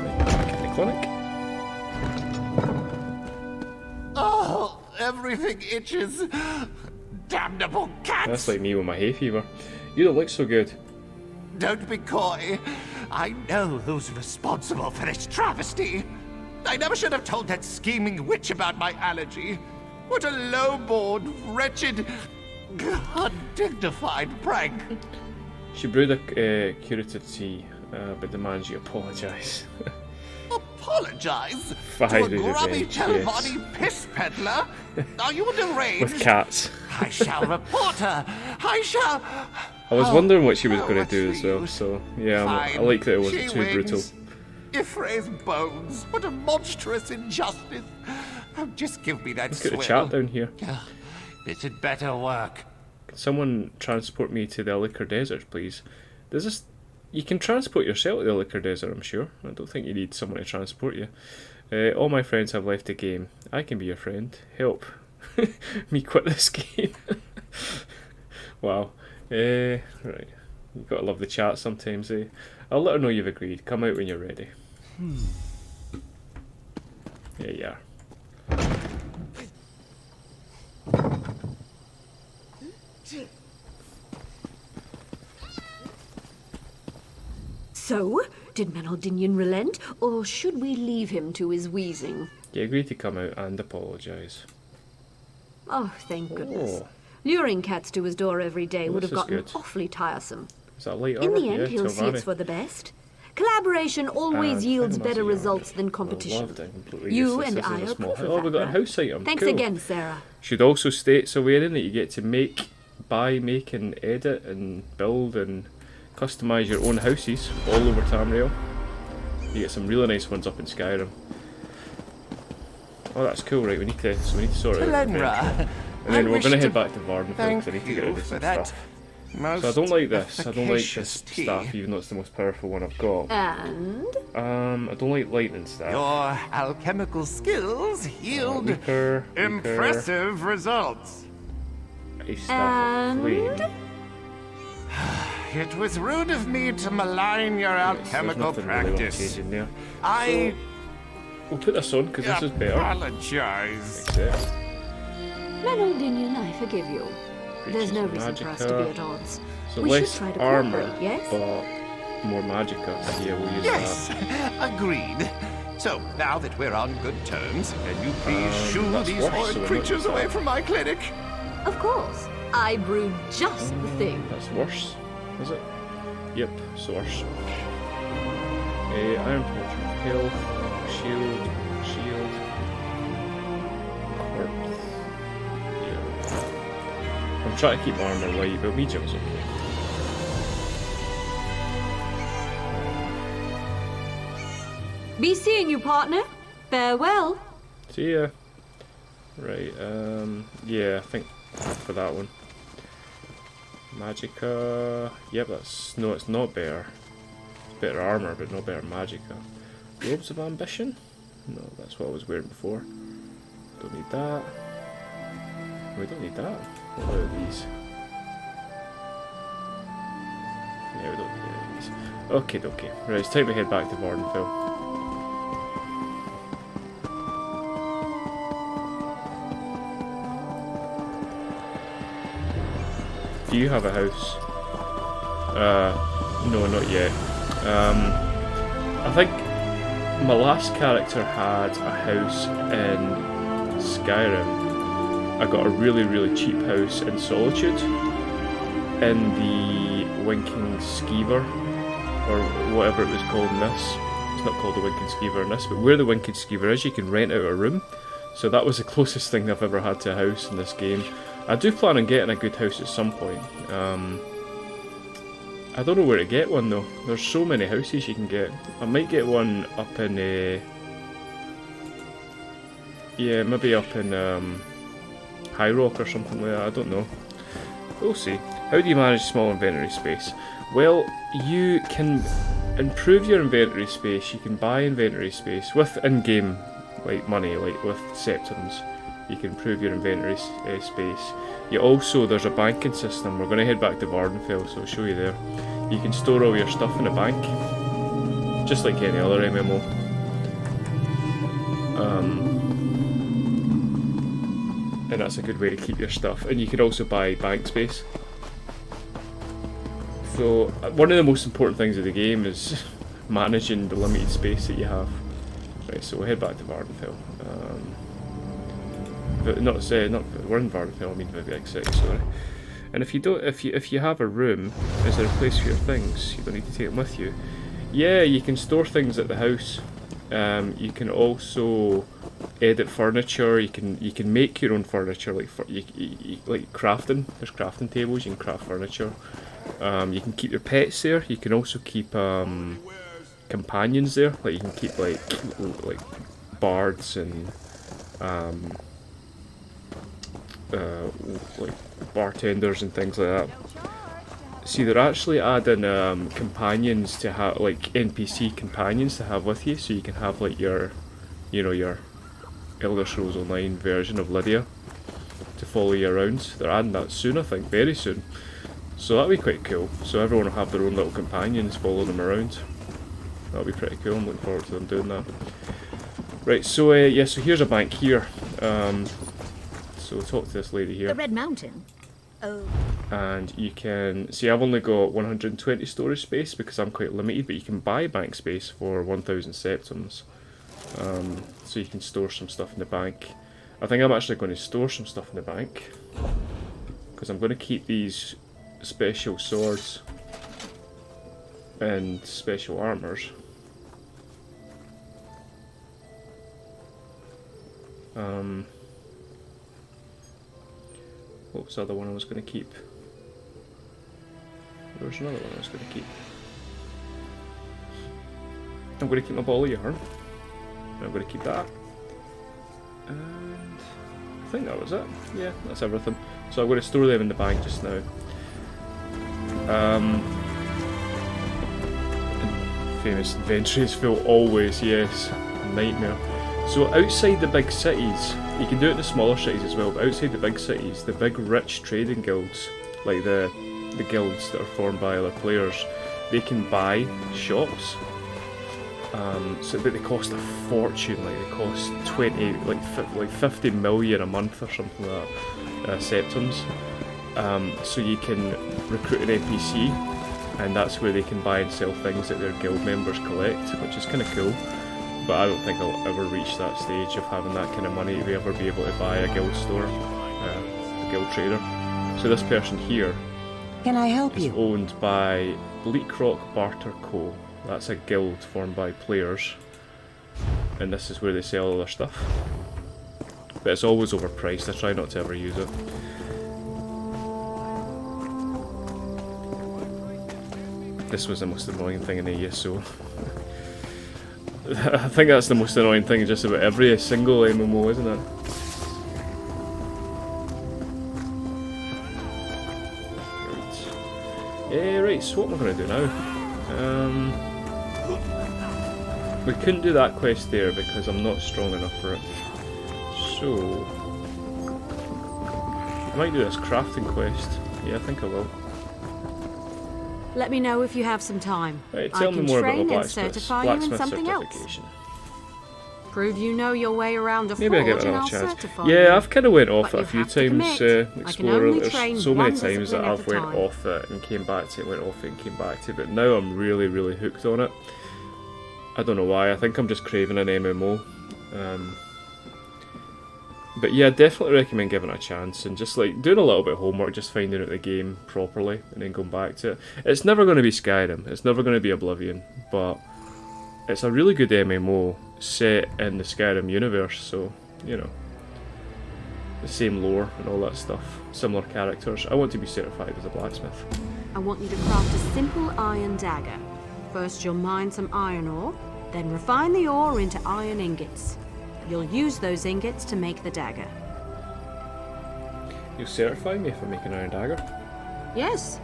S1: Right, back in the clinic.
S5: Oh, everything itches. Damnable cats!
S1: That's like me with my hay fever. You don't look so good.
S5: Don't be coy. I know who's responsible for this travesty. I never should have told that scheming witch about my allergy. What a low-born, wretched, undignified prank.
S1: She brewed a curative tea, but demands you apologise.
S5: Apologise?
S1: For
S5: to a
S1: his
S5: grubby
S1: revenge,
S5: Telvanni
S1: yes.
S5: piss peddler? Are you deranged?
S1: With cats.
S5: I shall report her. I shall...
S1: I was wondering what she was going
S5: what's
S1: to do
S5: the
S1: as well,
S5: use?
S1: so yeah, I
S5: Fine,
S1: like that it wasn't
S5: she
S1: too
S5: wins.
S1: brutal.
S5: Ifre's bones. What a monstrous injustice. Oh, just give me that
S1: Let's get
S5: swill.
S1: the chat down here.
S5: This had better work.
S1: Can someone transport me to the Liquor Desert, please? Does this... You can transport yourself to the Liquor Desert, I'm sure. I don't think you need someone to transport you. All my friends have left the game. I can be your friend. Help. Me quit this game. Wow. Right. You've got to love the chat sometimes, eh? I'll let her know you've agreed. Come out when you're ready. There you are.
S3: So, did Manaldinian relent, or should we leave him to his wheezing?
S1: You agreed to come out and apologise.
S3: Oh, thank goodness.
S1: Oh.
S3: Luring cats to his door every day would
S1: This
S3: have
S1: is
S3: gotten
S1: good.
S3: awfully tiresome.
S1: Is that light
S3: In
S1: armor?
S3: the end,
S1: Yeah,
S3: he'll see
S1: Telvanni.
S3: it's for the best. Collaboration always
S1: And
S3: yields
S1: Telvanni
S3: better
S1: armor.
S3: results than
S1: I
S3: competition.
S1: loved it. Completely
S3: You
S1: useless.
S3: and
S1: This
S3: I
S1: is a
S3: are
S1: small
S3: proof of
S1: Oh, we got a
S3: that,
S1: house item.
S3: Thanks
S1: Cool.
S3: again, Sarah.
S1: Should also state, so wearing that you get to make, buy, make and edit and build and customise your own houses all over Tamriel. You get some really nice ones up in Skyrim. Oh, that's cool, right, we need to sort it out.
S5: Telenra,
S1: And then
S5: I
S1: we're
S5: wish
S1: going to
S5: to
S1: head back to Vardenfell because I need to get rid
S5: you
S1: of
S5: for
S1: some
S5: that
S1: stuff.
S5: most
S1: So I don't like this. I don't like this
S5: efficacious tea.
S1: staff, even though it's the most powerful one I've got.
S3: And?
S1: I don't like lightning staff.
S5: Your alchemical skills yield
S1: Weaker,
S5: impressive results.
S1: Ice staff of flame.
S3: And?
S5: It was rude of me to malign your
S1: There's
S5: alchemical
S1: nothing really worth
S5: practice.
S1: changing there.
S5: I
S1: We'll put this on because this is better.
S5: apologize.
S1: Accept.
S3: Manaldinian, I forgive you. There's no
S1: Breaches
S3: reason for us to be
S1: magicka.
S3: at odds.
S1: So
S3: We should
S1: less
S3: try to
S1: armor,
S3: cooperate, yes?
S1: but more magicka. Yeah, we'll use
S5: Yes,
S1: that.
S5: agreed. So, now that we're on good terms, can you please shoo
S1: that's
S5: these
S1: worse, so
S5: horrid
S1: we're not
S5: creatures
S1: using
S5: away
S1: that.
S5: from my clinic?
S3: Of course. I brewed just the thing.
S1: That's worse, is it? Yep, it's worse. Iron torch, health, shield. Corpse. Yeah. I'm trying to keep my armor light, but medium's okay.
S3: Be seeing you, partner. Farewell.
S1: See ya. Right, yeah, I think for that one. Magicka. Yep, that's no, it's not better. It's better armor, but not better magicka. Robes of Ambition? No, that's what I was wearing before. Don't need that. We don't need that. What about these? Yeah, we don't need any of these. Okay, okay. Right, it's time to head back to Vardenfell. Do you have a house? No, not yet. I think my last character had a house in Skyrim. I got a really, really cheap house in Solitude, in the Winking Skeever, or whatever it was called in this. It's not called the Winking Skeever in this, but where the Winking Skeever is, you can rent out a room. So that was the closest thing I've ever had to a house in this game. I do plan on getting a good house at some point. I don't know where to get one though. There's so many houses you can get. I might get one up in yeah, maybe up in High Rock or something like that. I don't know. We'll see. How do you manage small inventory space? Well, you can improve your inventory space. You can buy inventory space with in-game like money, like with septums. You can improve your inventory space. You also, there's a banking system. We're going to head back to Vardenfell, so I'll show you there. You can store all your stuff in a bank, just like any other MMO. And that's a good way to keep your stuff. And you can also buy bank space. So one of the most important things of the game is managing the limited space that you have. Right, so we'll head back to Vardenfell. But not we're in Vardenfell. I mean Vivian City, sorry. And if you have a room, is there a place for your things? You don't need to take them with you. Yeah, you can store things at the house. You can also edit furniture. You can make your own furniture, like like crafting. There's crafting tables. You can craft furniture. You can keep your pets there. You can also keep companions there. Like you can keep like bards and like bartenders and things like that. See, they're actually adding companions to have, like NPC companions to have with you, so you can have like your, you know, your Elder Scrolls Online version of Lydia to follow you around. They're adding that soon, I think, very soon. So that'll be quite cool. So everyone will have their own little companions following them around. That'll be pretty cool. I'm looking forward to them doing that. Right, so yeah, so here's a bank here. So talk to this lady here.
S11: The Red Mountain? Oh.
S1: And you can see I've only got 120 storage space because I'm quite limited, but you can buy bank space for 1,000 septums. So you can store some stuff in the bank. I think I'm actually going to store some stuff in the bank because I'm going to keep these special swords and special armors. What was the other one I was going to keep? There was another one I was going to keep. I'm going to keep my ball of yarn. I'm going to keep that. And I think that was it. Yeah, that's everything. So I'm going to store them in the bank just now. Famous inventory is full always, yes. Nightmare. So outside the big cities, you can do it in the smaller cities as well, but outside the big cities, the big rich trading guilds, like the guilds that are formed by other players, they can buy shops. So that they cost a fortune, like they cost 50 million a month or something like that, septums. So you can recruit an NPC, and that's where they can buy and sell things that their guild members collect, which is kind of cool. But I don't think I'll ever reach that stage of having that kind of money to ever be able to buy a guild store, a guild trader. So this person here
S10: Can I help
S1: is
S10: you?
S1: owned by Bleakrock Barter Co. That's a guild formed by players, and this is where they sell all their stuff. But it's always overpriced. I try not to ever use it. This was the most annoying thing in the ESO. I think that's the most annoying thing in just about every single MMO, isn't it? Right. Right, so what am I going to do now? We couldn't do that quest there because I'm not strong enough for it. So I might do this crafting quest. Yeah, I think I will.
S6: Let me know if you have some time.
S1: Right, tell me more about my blacksmith
S6: something
S1: certification.
S6: Prove you know your way around a
S1: Maybe I
S6: forge
S1: get
S6: and I'll
S1: another chance.
S6: certify
S1: Yeah,
S6: you.
S1: I've kind of went off
S6: But
S1: it a
S6: you
S1: few
S6: have to
S1: times.
S6: commit. I can
S1: Explorer.
S6: only
S1: There's
S6: train
S1: so many
S6: one
S1: times that
S6: discipline
S1: I've
S6: at a
S1: went
S6: time.
S1: off it and came back to it, went off it and came back to it. But now I'm really, really hooked on it. I don't know why. I think I'm just craving an MMO. But yeah, definitely recommend giving it a chance and just like doing a little bit of homework, just finding out the game properly and then going back to it. It's never going to be Skyrim, it's never going to be Oblivion, but it's a really good MMO set in the Skyrim universe, so, you know, the same lore and all that stuff, similar characters. I want to be certified as a blacksmith.
S6: I want you to craft a simple iron dagger. First you'll mine some iron ore, then refine the ore into iron ingots. You'll use those ingots to make the dagger.
S1: You'll certify me if I make an iron dagger?
S6: Yes.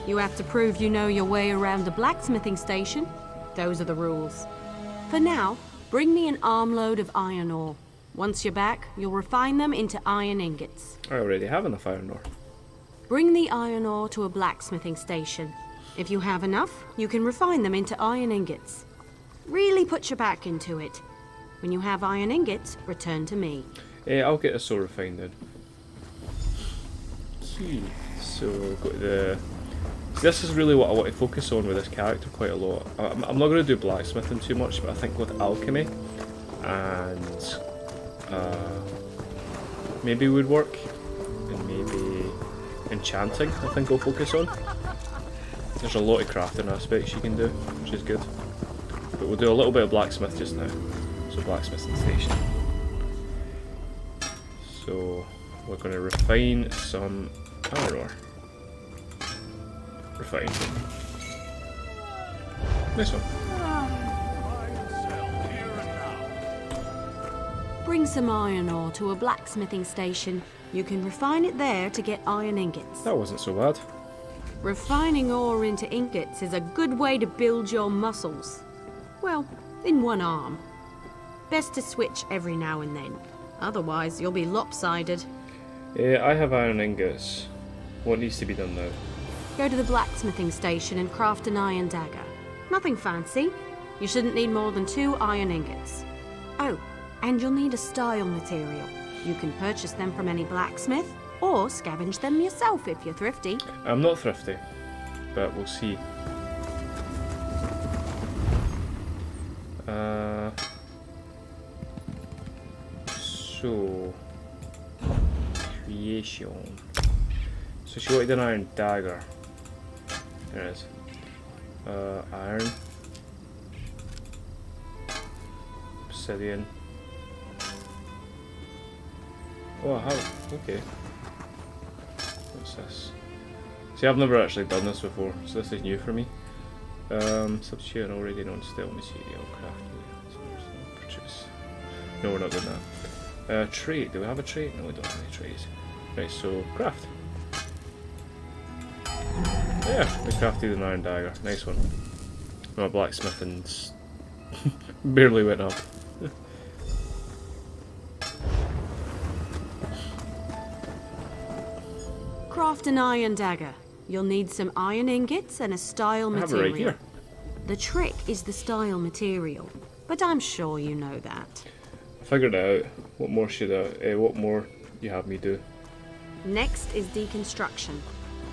S6: You have to prove you know your way around a blacksmithing station. Those are the rules. For now, bring me an armload of iron ore. Once you're back, you'll refine them into iron ingots.
S1: I already have enough iron ore.
S6: Bring the iron ore to a blacksmithing station. If you have enough, you can refine them into iron ingots. Really put your back into it. When you have iron ingots, return to me.
S1: I'll get this all refined then. Okay, so go to the... This is really what I want to focus on with this character quite a lot. I'm not going to do blacksmithing too much, but I think with alchemy and maybe woodwork and maybe enchanting, I think I'll focus on. There's a lot of crafting aspects you can do, which is good. But we'll do a little bit of blacksmith just now. So blacksmithing station. So we're going to refine some iron ore. Refine. Nice one.
S6: Bring some iron ore to a blacksmithing station. You can refine it there to get iron ingots.
S1: That wasn't so bad.
S6: Refining ore into ingots is a good way to build your muscles. Well, in one arm. Best to switch every now and then. Otherwise, you'll be lopsided.
S1: I have iron ingots. What needs to be done now?
S6: Go to the blacksmithing station and craft an iron dagger. Nothing fancy. You shouldn't need more than 2 iron ingots. Oh, and you'll need a style material. You can purchase them from any blacksmith, or scavenge them yourself if you're thrifty.
S1: I'm not thrifty, but we'll see. So, creation. So she wanted an iron dagger. There it is. Iron. Obsidian. Oh, I have. Okay. What's this? See, I've never actually done this before, so this is new for me. Substitute an already known style material. Craft. Purchase. No, we're not doing that. Trait. Do we have a trait? No, we don't have any traits. Right, so craft. Yeah, we crafted an iron dagger. Nice one. My blacksmithing's barely went up.
S6: Craft an iron dagger. You'll need some iron ingots and a style material.
S1: I have it right here.
S6: The trick is the style material, but I'm sure you know that.
S1: Figured it out. What more should what more you have me do?
S6: Next is deconstruction.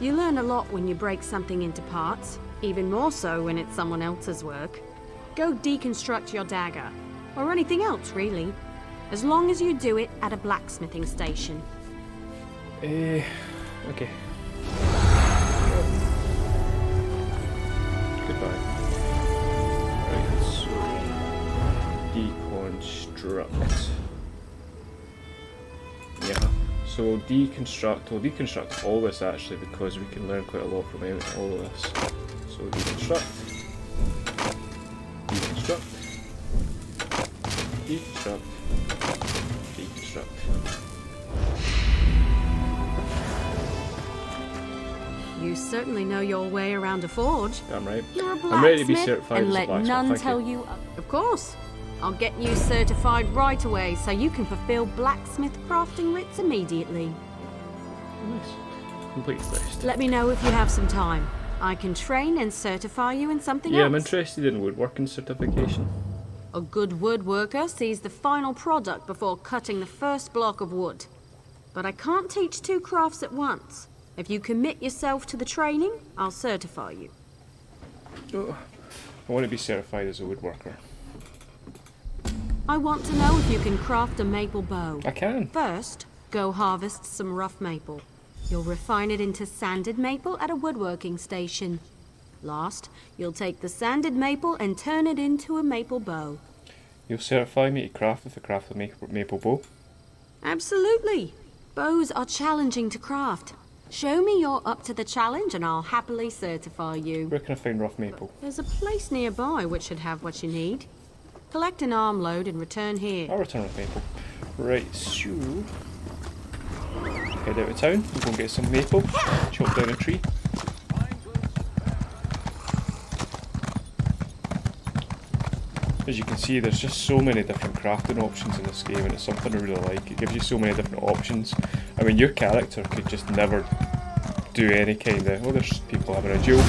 S6: You learn a lot when you break something into parts, even more so when it's someone else's work. Go deconstruct your dagger, or anything else really, as long as you do it at a blacksmithing station.
S1: Okay. Goodbye. Right, so deconstruct. Yeah. So we'll deconstruct all this actually because we can learn quite a lot from all of this. So deconstruct.
S6: You certainly know your way around a forge.
S1: Damn right.
S6: You're a blacksmith,
S1: I'm ready to be certified
S6: and
S1: as a
S6: let
S1: blacksmith.
S6: none
S1: Thank
S6: tell you. Of course. I'll get you certified right away so you can fulfill blacksmith crafting writs immediately.
S1: Nice. Complete list.
S6: Let me know if you have some time. I can train and certify you in something else.
S1: Yeah, I'm interested in woodworking certification.
S6: A good woodworker sees the final product before cutting the first block of wood. But I can't teach two crafts at once. If you commit yourself to the training, I'll certify you.
S1: Oh, I want to be certified as a woodworker.
S6: I want to know if you can craft a maple bow.
S1: I can.
S6: First, go harvest some rough maple. You'll refine it into sanded maple at a woodworking station. Last, you'll take the sanded maple and turn it into a maple bow.
S1: You'll certify me to craft with a maple bow?
S6: Absolutely. Bows are challenging to craft. Show me you're up to the challenge and I'll happily certify you.
S1: Where can I find rough maple?
S6: There's a place nearby which should have what you need. Collect an armload and return here.
S1: I'll return with maple. Right, so... head out of town, we'll go and get some maple, chop down a tree. As you can see, there's just so many different crafting options in this game, and it's something I really like. It gives you so many different options. I mean, your character could just never do any kind of... oh, there's people having a duel.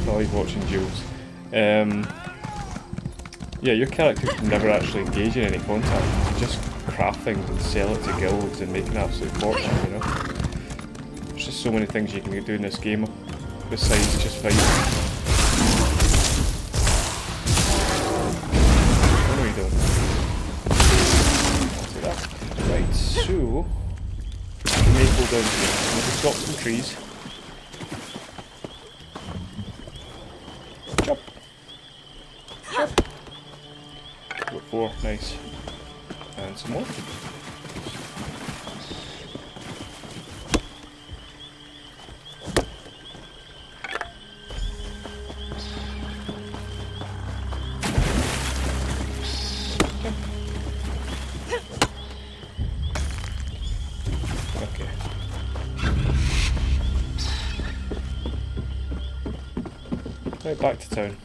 S1: Oh, he's watching duels. Yeah, your character could never actually engage in any contact. You could just craft things and sell it to guilds and make an absolute fortune, you know? There's just so many things you can do in this game besides just fighting. What are you doing? I'll take that. Right, so... maple down here. We'll chop some trees. Chop! Chop! Got 4, nice. And some more. Okay. Right, back to town.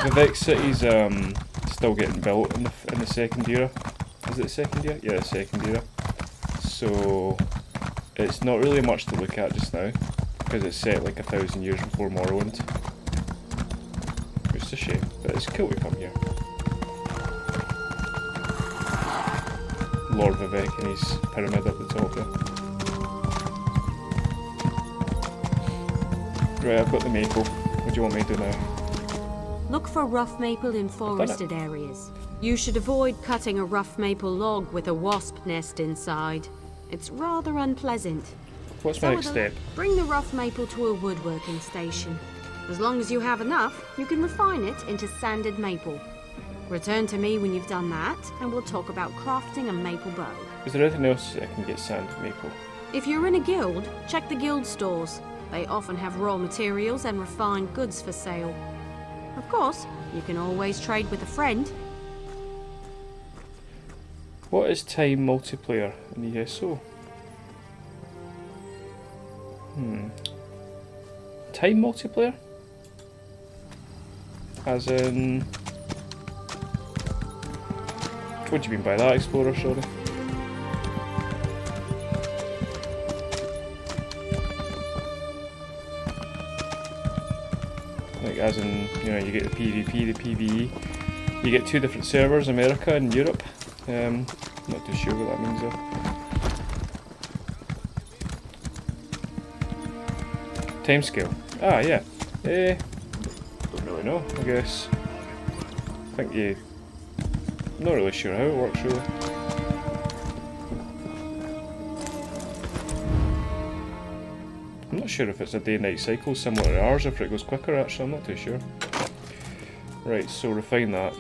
S1: The Vex City's still getting built in the second era. Is it the second era? Yeah, the second era. So it's not really much to look at just now because it's set like 1,000 years before Morrowind. Which is a shame, but it's cool to come here. Lord Vivek and his pyramid at the top there. Right, I've got the maple. What do you want me to do now?
S6: Look for rough maple in forested areas. You should avoid cutting a rough maple log with a wasp nest inside. It's rather unpleasant.
S1: What's my next step?
S6: Bring the rough maple to a woodworking station. As long as you have enough, you can refine it into sanded maple. Return to me when you've done that, and we'll talk about crafting a maple bow.
S1: Is there anything else I can get sanded maple?
S6: If you're in a guild, check the guild stores. They often have raw materials and refined goods for sale. Of course, you can always trade with a friend.
S1: What is time multiplayer in the ESO? Time multiplayer? As in... what do you mean by that, Explorer, sorry? Like as in, you know, you get the PvP, the PvE. You get 2 different servers, America and Europe. Not too sure what that means though. Timescale. Ah, yeah. Don't really know, I guess. I think you... not really sure how it works, really. I'm not sure if it's a day-night cycle similar to ours, if it goes quicker actually, I'm not too sure. Right, so refine that.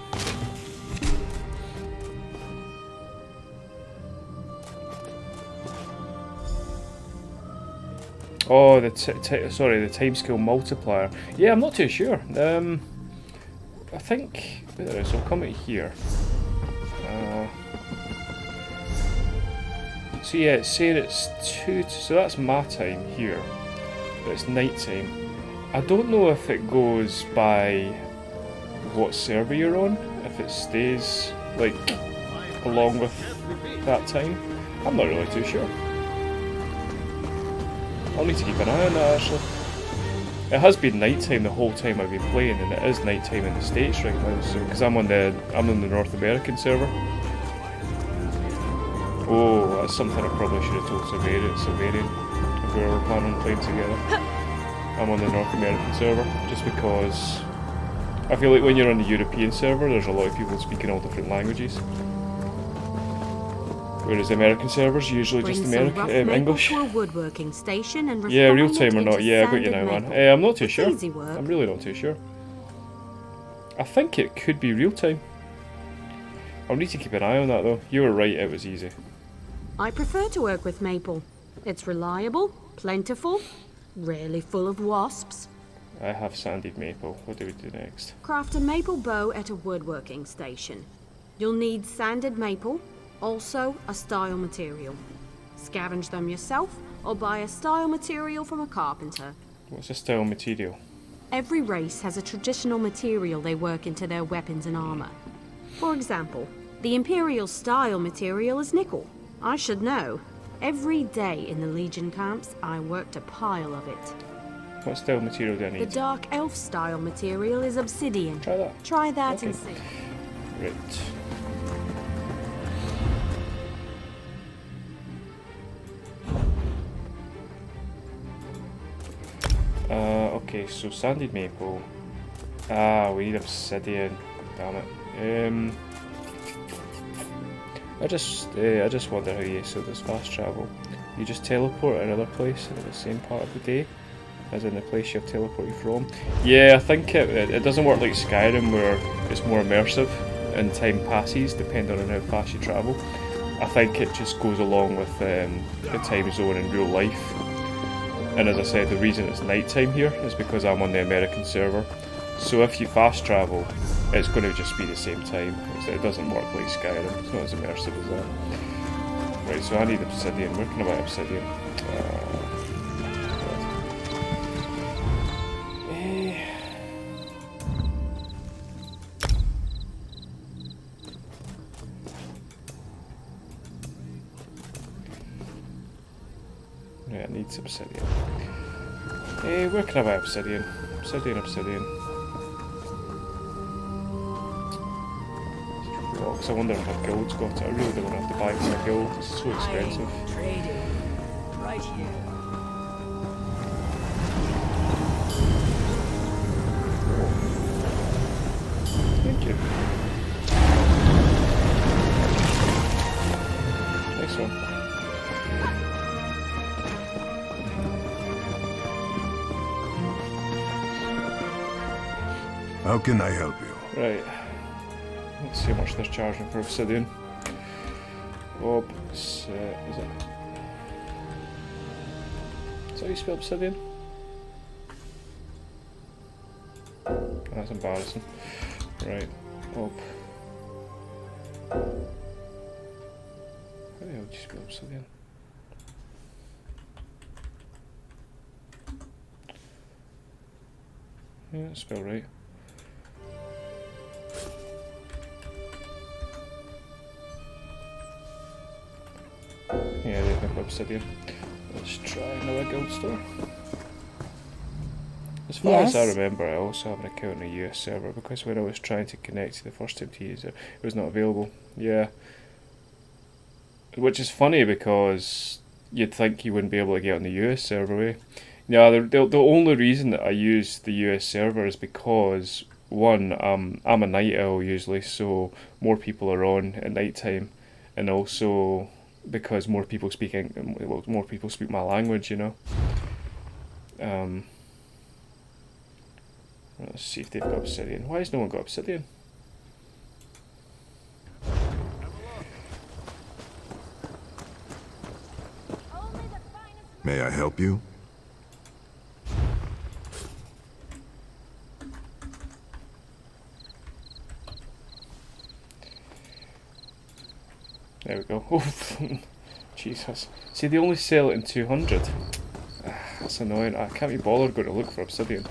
S1: Oh, the timescale multiplier. Yeah, I'm not too sure. I think there is. I'll come out here. So yeah, it's saying it's 2, so that's my time here, but it's night time. I don't know if it goes by what server you're on, if it stays like along with that time. I'm not really too sure. I'll need to keep an eye on that actually. It has been nighttime the whole time I've been playing, and it is nighttime in the States right now. So because I'm on the North American server. Oh, that's something I probably should have told Savarian if we were planning on playing together. I'm on the North American server just because I feel like when you're on the European server, there's a lot of people speaking all different languages. Whereas the American servers usually just English.
S6: To a woodworking station and
S1: yeah, real time or not? Yeah, I got you now,
S6: maple.
S1: man. I'm not too sure.
S6: Easy work.
S1: I'm really not too sure. I think it could be real time. I'll need to keep an eye on that though. You were right, it was easy.
S6: I prefer to work with maple. It's reliable, plentiful, rarely full of wasps.
S1: I have sanded maple. What do we do next?
S6: Craft a maple bow at a woodworking station. You'll need sanded maple, also a style material. Scavenge them yourself or buy a style material from a carpenter.
S1: What's a style material?
S6: Every race has a traditional material they work into their weapons and armor. For example, the Imperial style material is nickel. I should know. Every day in the Legion camps, I worked a pile of it.
S1: What style material do I need?
S6: The Dark Elf style material is obsidian.
S1: Try that.
S6: Try that
S1: Okay.
S6: and see.
S1: Right. Okay, so sanded maple. Ah, we need obsidian. Damn it. I just wonder how Eso does fast travel. You just teleport at another place at the same part of the day, as in the place you've teleported from. Yeah, I think it doesn't work like Skyrim where it's more immersive and time passes depending on how fast you travel. I think it just goes along with the time zone in real life. And as I said, the reason it's nighttime here is because I'm on the American server. So if you fast travel, it's going to just be the same time. It doesn't work like Skyrim. It's not as immersive as that. Right, so I need obsidian. Where can I buy obsidian? Yeah, I need obsidian. Where can I buy obsidian? Obsidian. Rocks. I wonder if my guild's got it. I really don't have to buy it from my guild. It's so expensive.
S11: Trading. Right here.
S1: Thank you. Nice one.
S13: How can I help you?
S1: Right. Let's see how much they're charging for obsidian. Is it? Is that how you spell obsidian? That's embarrassing. Right. How the hell do you spell obsidian? Yeah, that's spelled right. Yeah, they've got obsidian. Let's try another guild store. As far as I remember, I also have an account on a US server because when I was trying to connect the first time to use it, it was not available. Yeah. Which is funny because you'd think you wouldn't be able to get on the US server, eh? Yeah, the only reason that I use the US server is because, one, I'm a night owl usually, so more people are on at night time, and also because more people speak my language, you know. Let's see if they've got obsidian. Why has no one got obsidian?
S13: May I help you?
S1: There we go. Jesus. See, they only sell it in 200. That's annoying. I can't be bothered going to look for obsidian.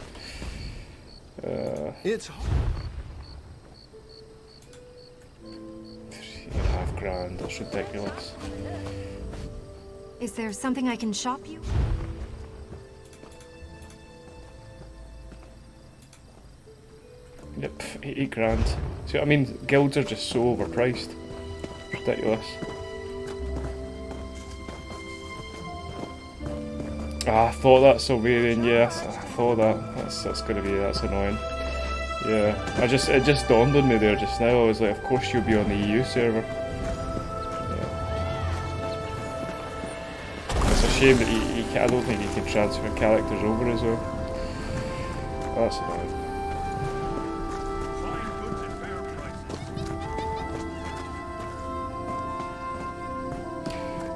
S9: It's
S1: 3.5 grand. That's ridiculous.
S14: Is there something I can shop you?
S1: Yep, 8 grand. See what I mean? Guilds are just so overpriced. It's ridiculous. Ah, I thought that Sylvanian, yes, I thought that. That's gonna be, that's annoying. Yeah, it just dawned on me there just now. I was like, of course you'll be on the EU server. Yeah. It's a shame that I don't think you can transfer characters over as well. That's annoying.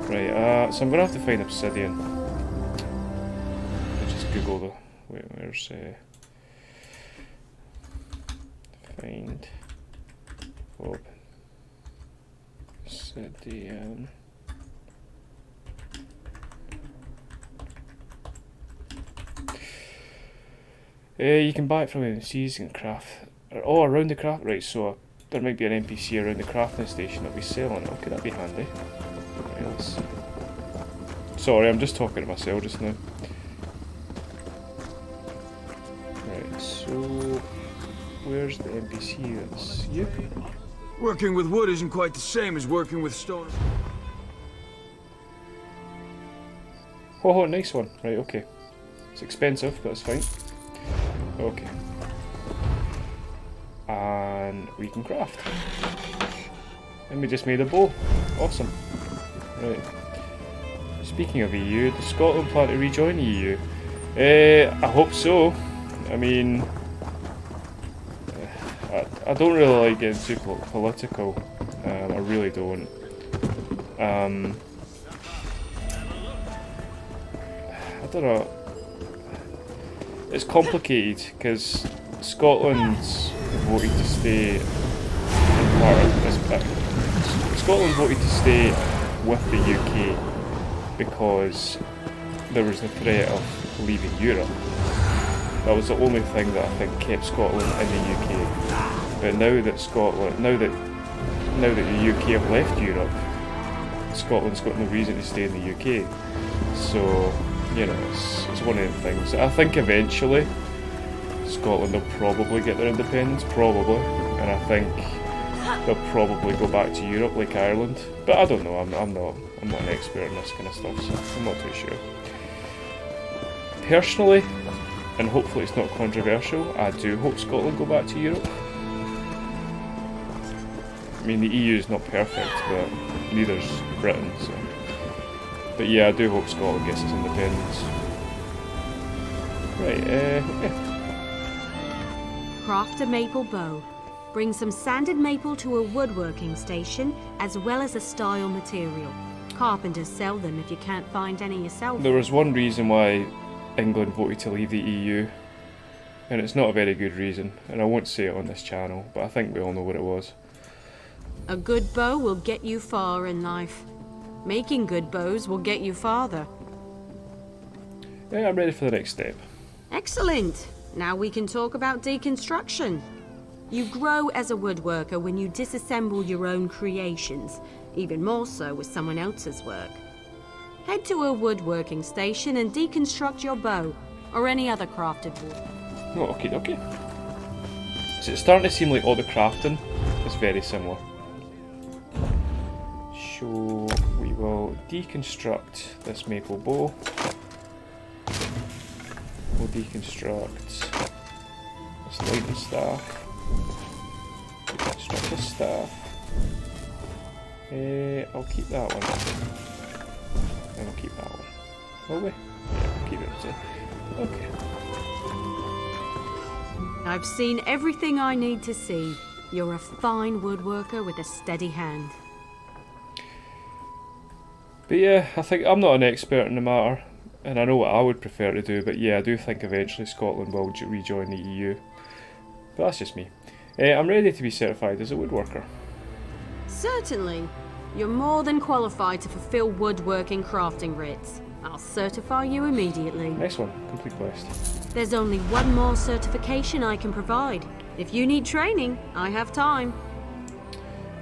S1: Right, so I'm gonna have to find obsidian. Google the where's find obsidian. You can buy it from NPCs and craft. Oh, around the craft, right? So there might be an NPC around the crafting station that'll be selling it. Okay, that'd be handy. Right, let's see. Sorry, I'm just talking to myself just now. So, where's the NPC? That's you?
S4: Working with wood isn't quite the same as working with stone.
S1: Oh, nice one. Right, okay. It's expensive, but it's fine. Okay. And we can craft. And we just made a bow. Awesome. Right. Speaking of EU, does Scotland plan to rejoin the EU? I hope so. I mean, I don't really like getting too political. I really don't. I don't know. It's complicated because Scotland's voted to stay in part of this. Scotland voted to stay with the UK because there was the threat of leaving Europe. That was the only thing that I think kept Scotland in the UK. But now that the UK have left Europe, Scotland's got no reason to stay in the UK. So, you know, it's one of them things. I think eventually Scotland will probably get their independence, probably, and I think they'll probably go back to Europe like Ireland. But I don't know. I'm not an expert in this kind of stuff, so I'm not too sure. Personally, and hopefully it's not controversial, I do hope Scotland go back to Europe. I mean, the EU is not perfect, but neither's Britain, so. But yeah, I do hope Scotland gets its independence. Right, yeah.
S3: Craft a maple bow. Bring some sanded maple to a woodworking station, as well as a style material. Carpenters sell them if you can't find any yourself.
S1: There was one reason why England voted to leave the EU, and it's not a very good reason, and I won't say it on this channel, but I think we all know what it was.
S3: A good bow will get you far in life. Making good bows will get you farther.
S1: Yeah, I'm ready for the next step.
S3: Excellent! Now we can talk about deconstruction. You grow as a woodworker when you disassemble your own creations, even more so with someone else's work. Head to a woodworking station and deconstruct your bow, or any other crafted wood.
S1: Oh, okay. So it's starting to seem like all the crafting is very similar. So we will deconstruct this maple bow. We'll deconstruct this lightning staff. Deconstruct this staff. I'll keep that one. And I'll keep that one. Will we? Yeah, we'll keep it. Okay.
S3: I've seen everything I need to see. You're a fine woodworker with a steady hand.
S1: But yeah, I think I'm not an expert in the matter, and I know what I would prefer to do, but yeah, I do think eventually Scotland will rejoin the EU. But that's just me. I'm ready to be certified as a woodworker.
S3: Certainly.
S6: You're more than qualified to fulfill woodworking crafting writs. I'll certify you immediately.
S1: Next one, complete quest.
S6: There's only one more certification I can provide. If you need training, I have time.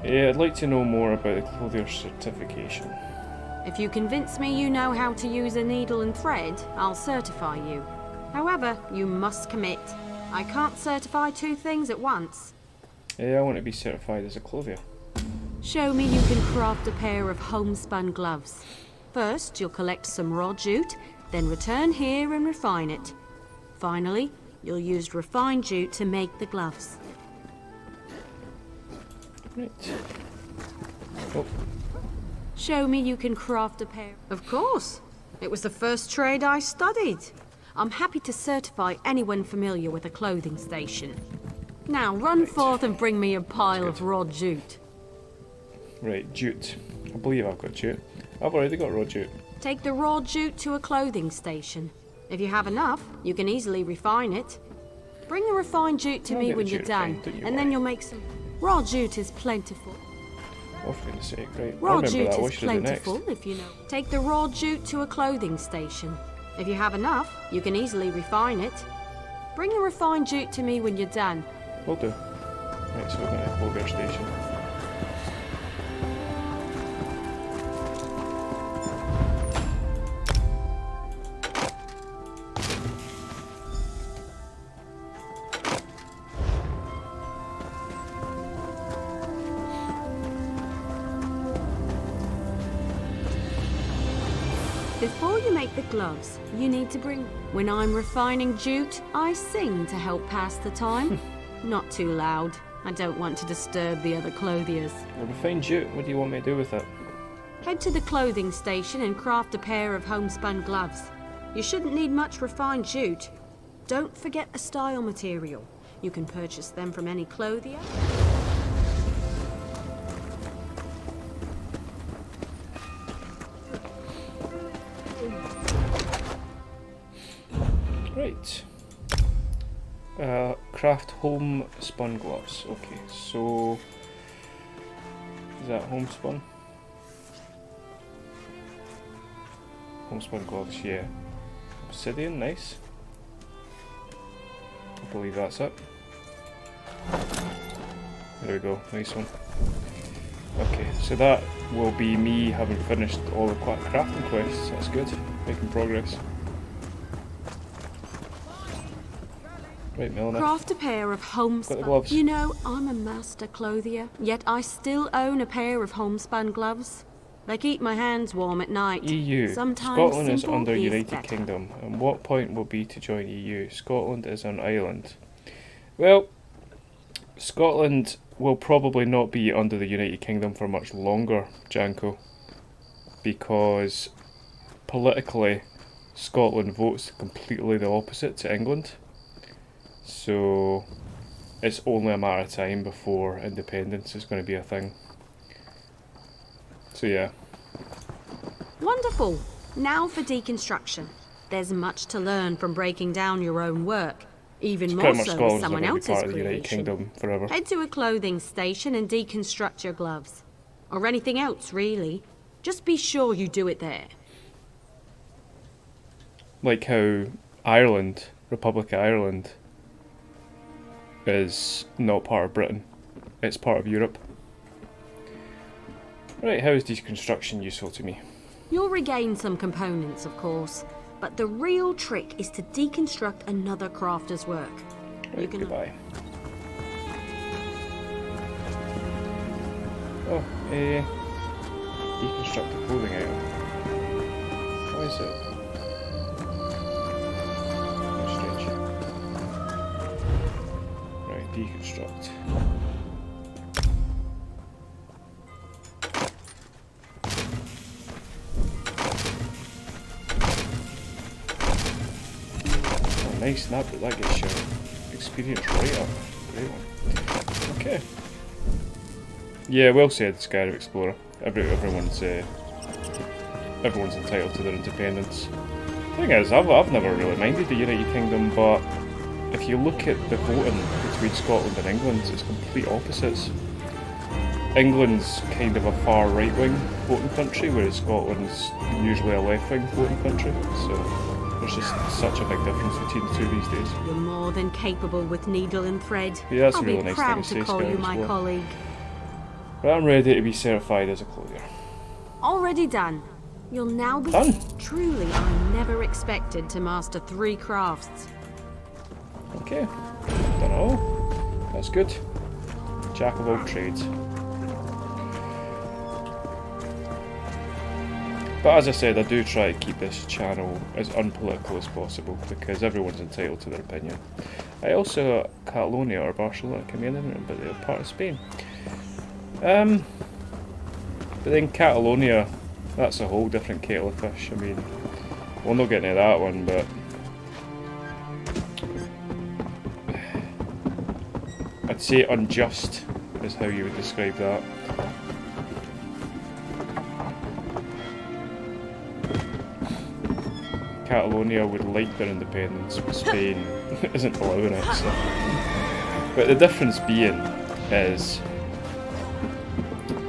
S1: Yeah, I'd like to know more about the Clothier's certification.
S6: If you convince me you know how to use a needle and thread, I'll certify you. However, you must commit. I can't certify two things at once.
S1: Yeah, I want to be certified as a clothier.
S6: Show me you can craft a pair of homespun gloves. First, you'll collect some raw jute, then return here and refine it. Finally, you'll use refined jute to make the gloves.
S1: Right. Oh.
S6: Show me you can craft a pair. Of course. It was the first trade I studied. I'm happy to certify anyone familiar with a clothing station. Now run forth and bring me a pile of raw jute.
S1: Right, jute. I believe I've got jute. I've already got raw jute.
S6: Take the raw jute to a clothing station. If you have enough, you can easily refine it. Bring the refined jute to me when you're done, and then you'll make some... Raw jute is plentiful.
S1: Oh, for goodness sake, right.
S6: Raw jute is plentiful, if you know. Take the raw jute to a clothing station. If you have enough, you can easily refine it. Bring the refined jute to me when you're done.
S1: Will do. Right, so we're going to Clovier Station.
S6: Before you make the gloves, you need to bring... When I'm refining jute, I sing to help pass the time. Not too loud. I don't want to disturb the other clothiers.
S1: Well, refined jute, what do you want me to do with it?
S6: Head to the clothing station and craft a pair of homespun gloves. You shouldn't need much refined jute. Don't forget the style material. You can purchase them from any clothier.
S1: Right. Craft homespun gloves. Okay, so is that homespun? Homespun gloves, yeah. Obsidian, nice. I believe that's it. There we go, nice one. Okay, so that will be me having finished all the crafting quests. That's good, making progress. Right, Melina.
S6: Craft a pair of homespun gloves. You know, I'm a master clothier, yet I still own a pair of homespun gloves. They keep my hands warm at night.
S1: EU.
S6: Sometimes
S1: Scotland is under
S6: is
S1: United
S6: better.
S1: Kingdom. And what point will be to join EU? Scotland is an island. Well, Scotland will probably not be under the United Kingdom for much longer, Janko. Because politically, Scotland votes completely the opposite to England. So it's only a matter of time before independence is going to be a thing. So yeah.
S6: Wonderful. Now for deconstruction. There's much to learn from breaking down your own work. Even more so with someone else's creation.
S1: Kingdom forever.
S6: Head to a clothing station and deconstruct your gloves. Or anything else, really. Just be sure you do it there.
S1: Like how Ireland, Republic of Ireland, is not part of Britain. It's part of Europe. Right, how is deconstruction useful to me?
S6: You'll regain some components, of course. But the real trick is to deconstruct another crafter's work.
S1: Right,
S6: you can...
S1: goodbye. Oh, deconstruct a clothing item. Why is it? Strange. Right, deconstruct. Nice snap, that gets your experience right up. Great one. Okay. Yeah, well said, Skyrim Explorer. Everyone's entitled to their independence. Thing is, I've never really minded the United Kingdom, but if you look at the voting between Scotland and England, it's complete opposites. England's kind of a far right-wing voting country, whereas Scotland's usually a left-wing voting country. So there's just such a big difference between the two these days.
S6: You're more than capable with needle and thread.
S1: Yeah, that's
S6: I'll
S1: a really
S6: be
S1: nice
S6: proud
S1: thing to say,
S6: to call you
S1: Sky,
S6: my
S1: as well.
S6: colleague.
S1: But I'm ready to be certified as a clothier.
S6: Already done. You'll now be
S1: Done?
S6: Truly, I never expected to master 3 crafts.
S1: Okay. Done all. That's good. Jack of all trades. But as I said, I do try to keep this channel as unpolitical as possible because everyone's entitled to their opinion. I also Catalonia or Barcelona can be anything, but they're part of Spain. But then Catalonia, that's a whole different kettle of fish. I mean, we'll not get into that one, but I'd say unjust is how you would describe that. Catalonia would like their independence, but Spain isn't allowing it. So. But the difference being is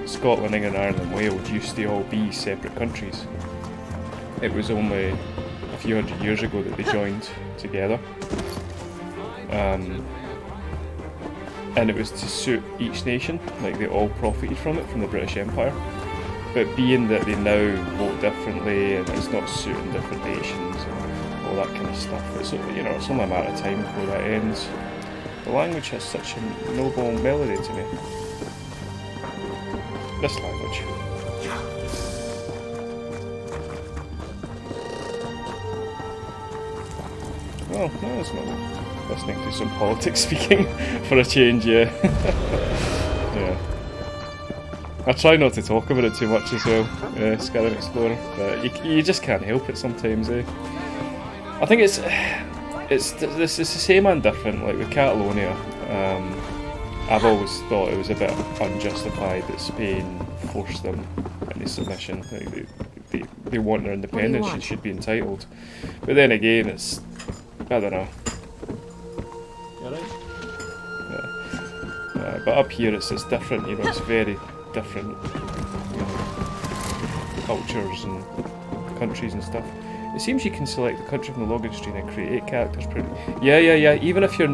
S1: Scotland, England, Ireland and Wales used to all be separate countries. It was only a few hundred years ago that they joined together. And it was to suit each nation, like they all profited from it, from the British Empire. But being that they now vote differently and it's not suiting different nations and all that kind of stuff, it's, you know, it's only a matter of time before that ends. The language has such a noble melody to me. This language. Well, no, it's not listening to some politics speaking for a change, yeah. Yeah. I try not to talk about it too much as well, Skyrim Explorer, but you just can't help it sometimes, eh? I think it's the same and different, like with Catalonia. I've always thought it was a bit unjustified that Spain forced them into submission. Like they want their independence and should be entitled. But then again, it's, I don't know. Yeah. But up here it's different, you know, it's very different, you know, cultures and countries and stuff. It seems you can select the country from the login screen and create 8 characters. Yeah. Even if you're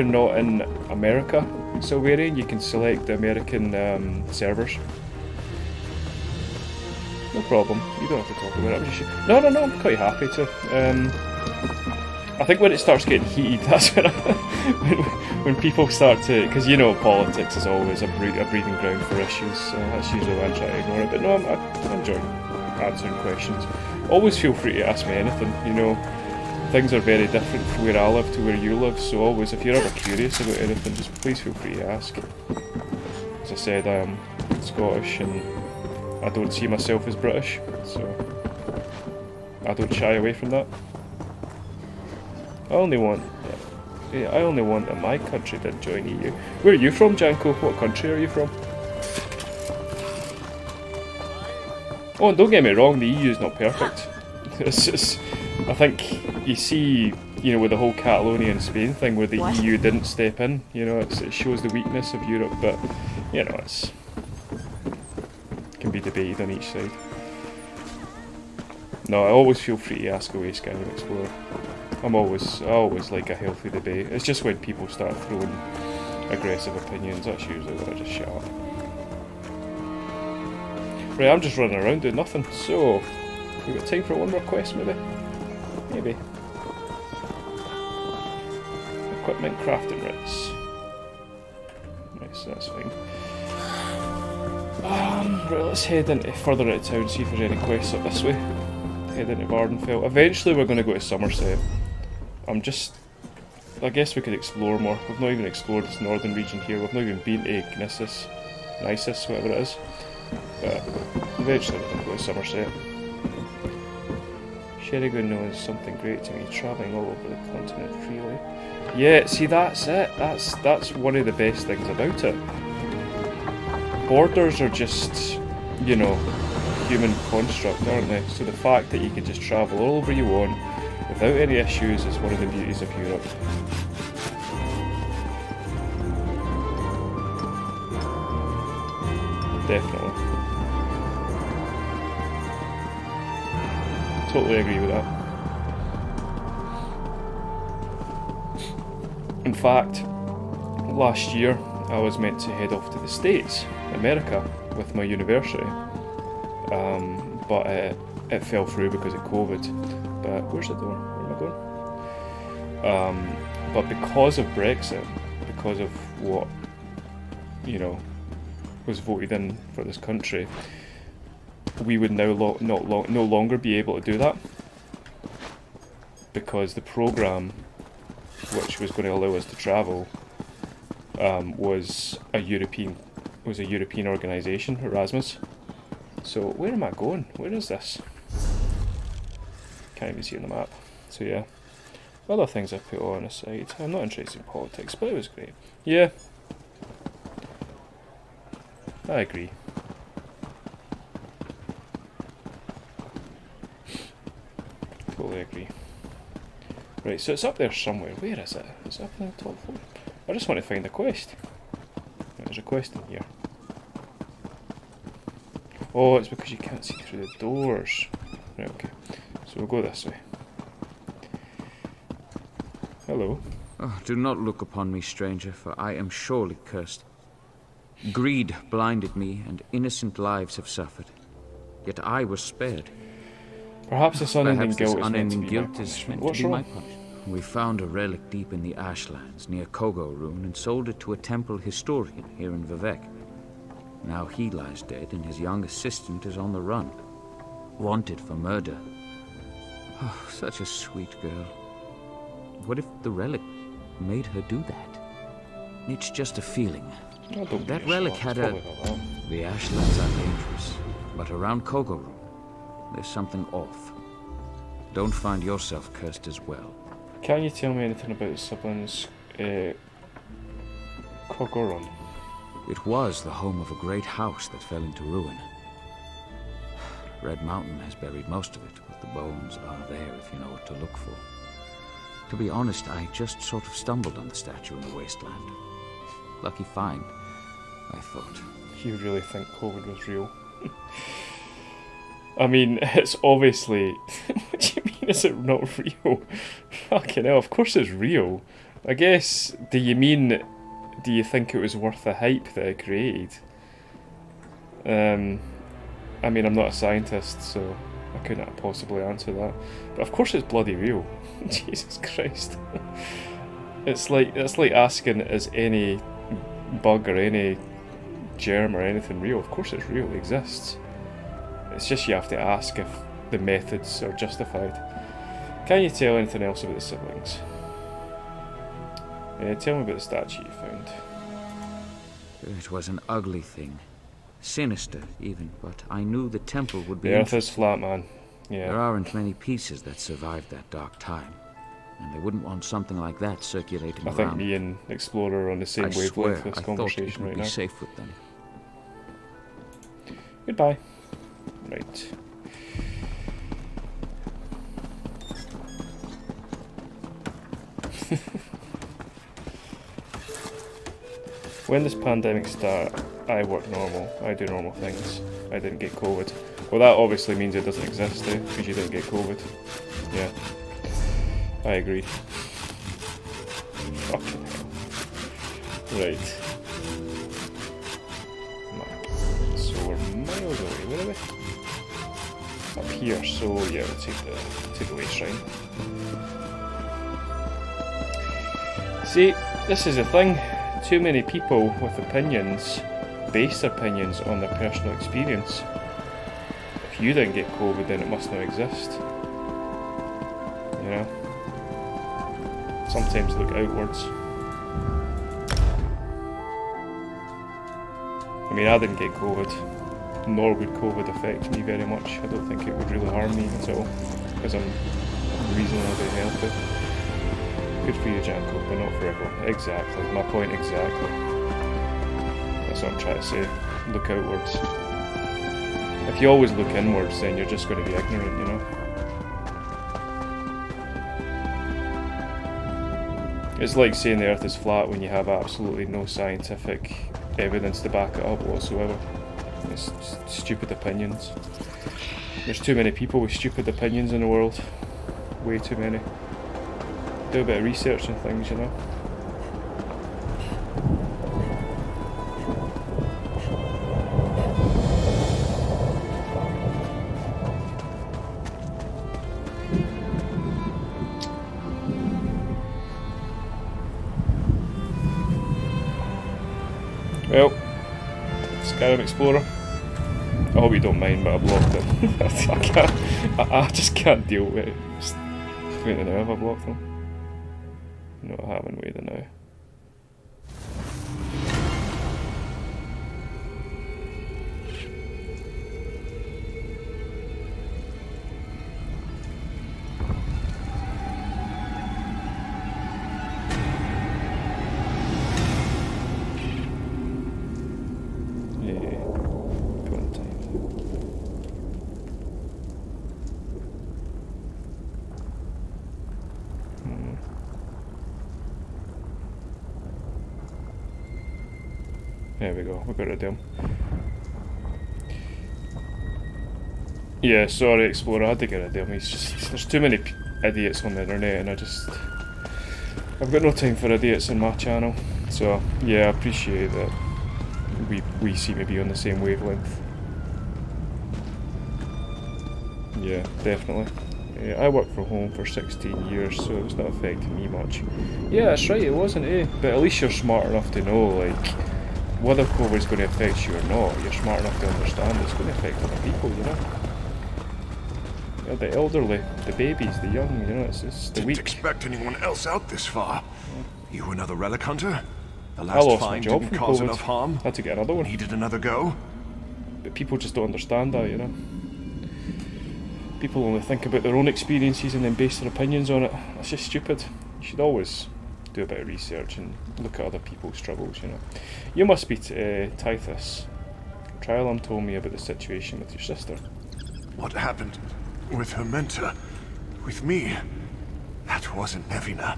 S1: not in America, Silverian, you can select the American servers. No problem. You don't have to talk about it. No. I'm quite happy to. I think when it starts getting heated, that's when people start to, because you know politics is always a breeding ground for issues, so that's usually why I try to ignore it. But no, I'm enjoying answering questions. Always feel free to ask me anything, you know. Things are very different from where I live to where you live, so always, if you're ever curious about anything, just please feel free to ask. As I said, I am Scottish and I don't see myself as British, so I don't shy away from that. I only want that my country did join EU. Where are you from, Janko? What country are you from? Oh, and don't get me wrong, the EU is not perfect. It's just, I think you see, you know, with the whole Catalonia and Spain thing, where the EU didn't step in. You know, it shows the weakness of Europe, but you know, it can be debated on each side. No, I always feel free to ask away, Skyrim Explorer. I always like a healthy debate. It's just when people start throwing aggressive opinions, that's usually when I just shut up. Right, I'm just running around doing nothing, so we've got time for one more quest maybe? Maybe. Equipment crafting rates. Nice, that's fine. Right, let's head further into town, see if there's any quests up this way. Head into Vardenfell. Eventually we're going to go to Somerset. I guess we could explore more. We've not even explored this northern region here. We've not even been to Nisus, whatever it is. But eventually we're going to go to Somerset. Sherigan knows something great to me, travelling all over the continent freely. Yeah, see, that's it. That's one of the best things about it. Borders are just, you know, human construct, aren't they? So the fact that you can just travel all over you want without any issues is one of the beauties of Europe. Definitely. Totally agree with that. In fact, last year I was meant to head off to the States, America, with my university, but it fell through because of COVID. But where's the door? Where am I going? But because of Brexit, because of what, you know, was voted in for this country, we would now no longer be able to do that, because the programme which was going to allow us to travel was a European organisation, Erasmus. So where am I going? Where is this? Can't even see on the map. So yeah, other things I put on aside. I'm not interested in politics, but it was great. Yeah, I agree. Totally agree. Right, so it's up there somewhere. Where is it? It's up in the top floor. I just want to find the quest. There's a quest in here. Oh, it's because you can't see through the doors. Right, okay. So we'll go this way. Hello.
S4: Oh, do not look upon me, stranger, for I am surely cursed. Greed blinded me, and innocent lives have suffered. Yet I was spared.
S1: Perhaps this unending guilt is
S4: meant to be my
S1: punishment.
S4: We found a relic deep in the Ashlands near Kogo Rune and sold it to a temple historian here in Vivek. Now he lies dead and his young assistant is on the run, wanted for murder. Oh, such a sweet girl. What if the relic made her do that? It's just a feeling. That relic had a... The Ashlands are dangerous, but around Kogo Rune, there's something off. Don't find yourself cursed as well.
S1: Can you tell me anything about the siblings, Kogoron?
S4: It was the home of a great house that fell into ruin. Red Mountain has buried most of it, but the bones are there if you know what to look for. To be honest, I just sort of stumbled on the statue in the wasteland. Lucky find, I thought.
S1: You really think COVID was real? I mean, it's obviously... What do you mean, is it not real? Fucking hell, of course it's real. I guess, do you think it was worth the hype that it created? I mean, I'm not a scientist, so I couldn't possibly answer that. But of course it's bloody real. Jesus Christ. It's like asking, is any bug or any germ or anything real? Of course it's real, it exists. It's just you have to ask if the methods are justified. Can you tell anything else about the siblings? Tell me about the statue you found.
S4: It was an ugly thing. Sinister, even, but I knew the temple would be...
S1: The earth is flat, man. Yeah.
S4: There aren't many pieces that survived that dark time. And they wouldn't want something like that circulating around.
S1: I think me and Explorer are on the same wavelength for this conversation right now.
S4: I thought it would be safe with them.
S1: Goodbye. Right. When this pandemic started, I work normal. I do normal things. I didn't get COVID. Well, that obviously means it doesn't exist, eh? Because you didn't get COVID. Yeah. I agree. Fucking hell. Right. So we're miles away. Where are we? Up here. So yeah, we'll take the way shrine. See, this is the thing. Too many people with opinions base their opinions on their personal experience. If you didn't get COVID, then it must not exist. You know? Sometimes look outwards. I mean, I didn't get COVID, nor would COVID affect me very much. I don't think it would really harm me at all, because I'm reasonably healthy. Good for you, Janko, but not for everyone. Exactly, my point exactly. That's what I'm trying to say. Look outwards. If you always look inwards, then you're just going to be ignorant, you know? It's like saying the earth is flat when you have absolutely no scientific evidence to back it up whatsoever. It's stupid opinions. There's too many people with stupid opinions in the world. Way too many. Do a bit of research and things, you know. Well, Skyrim Explorer. I hope you don't mind, but I blocked it. I just can't deal with it. Just, wait a minute, have I blocked them? No, I haven't. Wait a minute. There we go, we got rid of him. Yeah, sorry Explorer, I had to get rid of him. He's just, there's too many idiots on the internet and I've got no time for idiots in my channel. So yeah, I appreciate that we seem to be on the same wavelength. Yeah, definitely. Yeah, I worked from home for 16 years, so it's not affecting me much. Yeah, that's right, it wasn't, but at least you're smart enough to know, like, whether COVID's going to affect you or not, you're smart enough to understand it's going to affect other people, you know? You know, the elderly, the babies, the young, you know, it's the weak.
S5: Didn't expect anyone else out this far. Yeah. You another relic hunter? The
S1: I
S5: last
S1: lost my
S5: find
S1: job
S5: didn't
S1: from
S5: cause
S1: COVID.
S5: enough harm.
S1: Had to get another one.
S5: Needed another go?
S1: But people just don't understand that, you know? People only think about their own experiences and then base their opinions on it. That's just stupid. You should always do a bit of research and look at other people's struggles, you know. You must be Tithus. Trialam told me about the situation with your sister.
S5: What happened with her mentor? With me? That wasn't Nevina.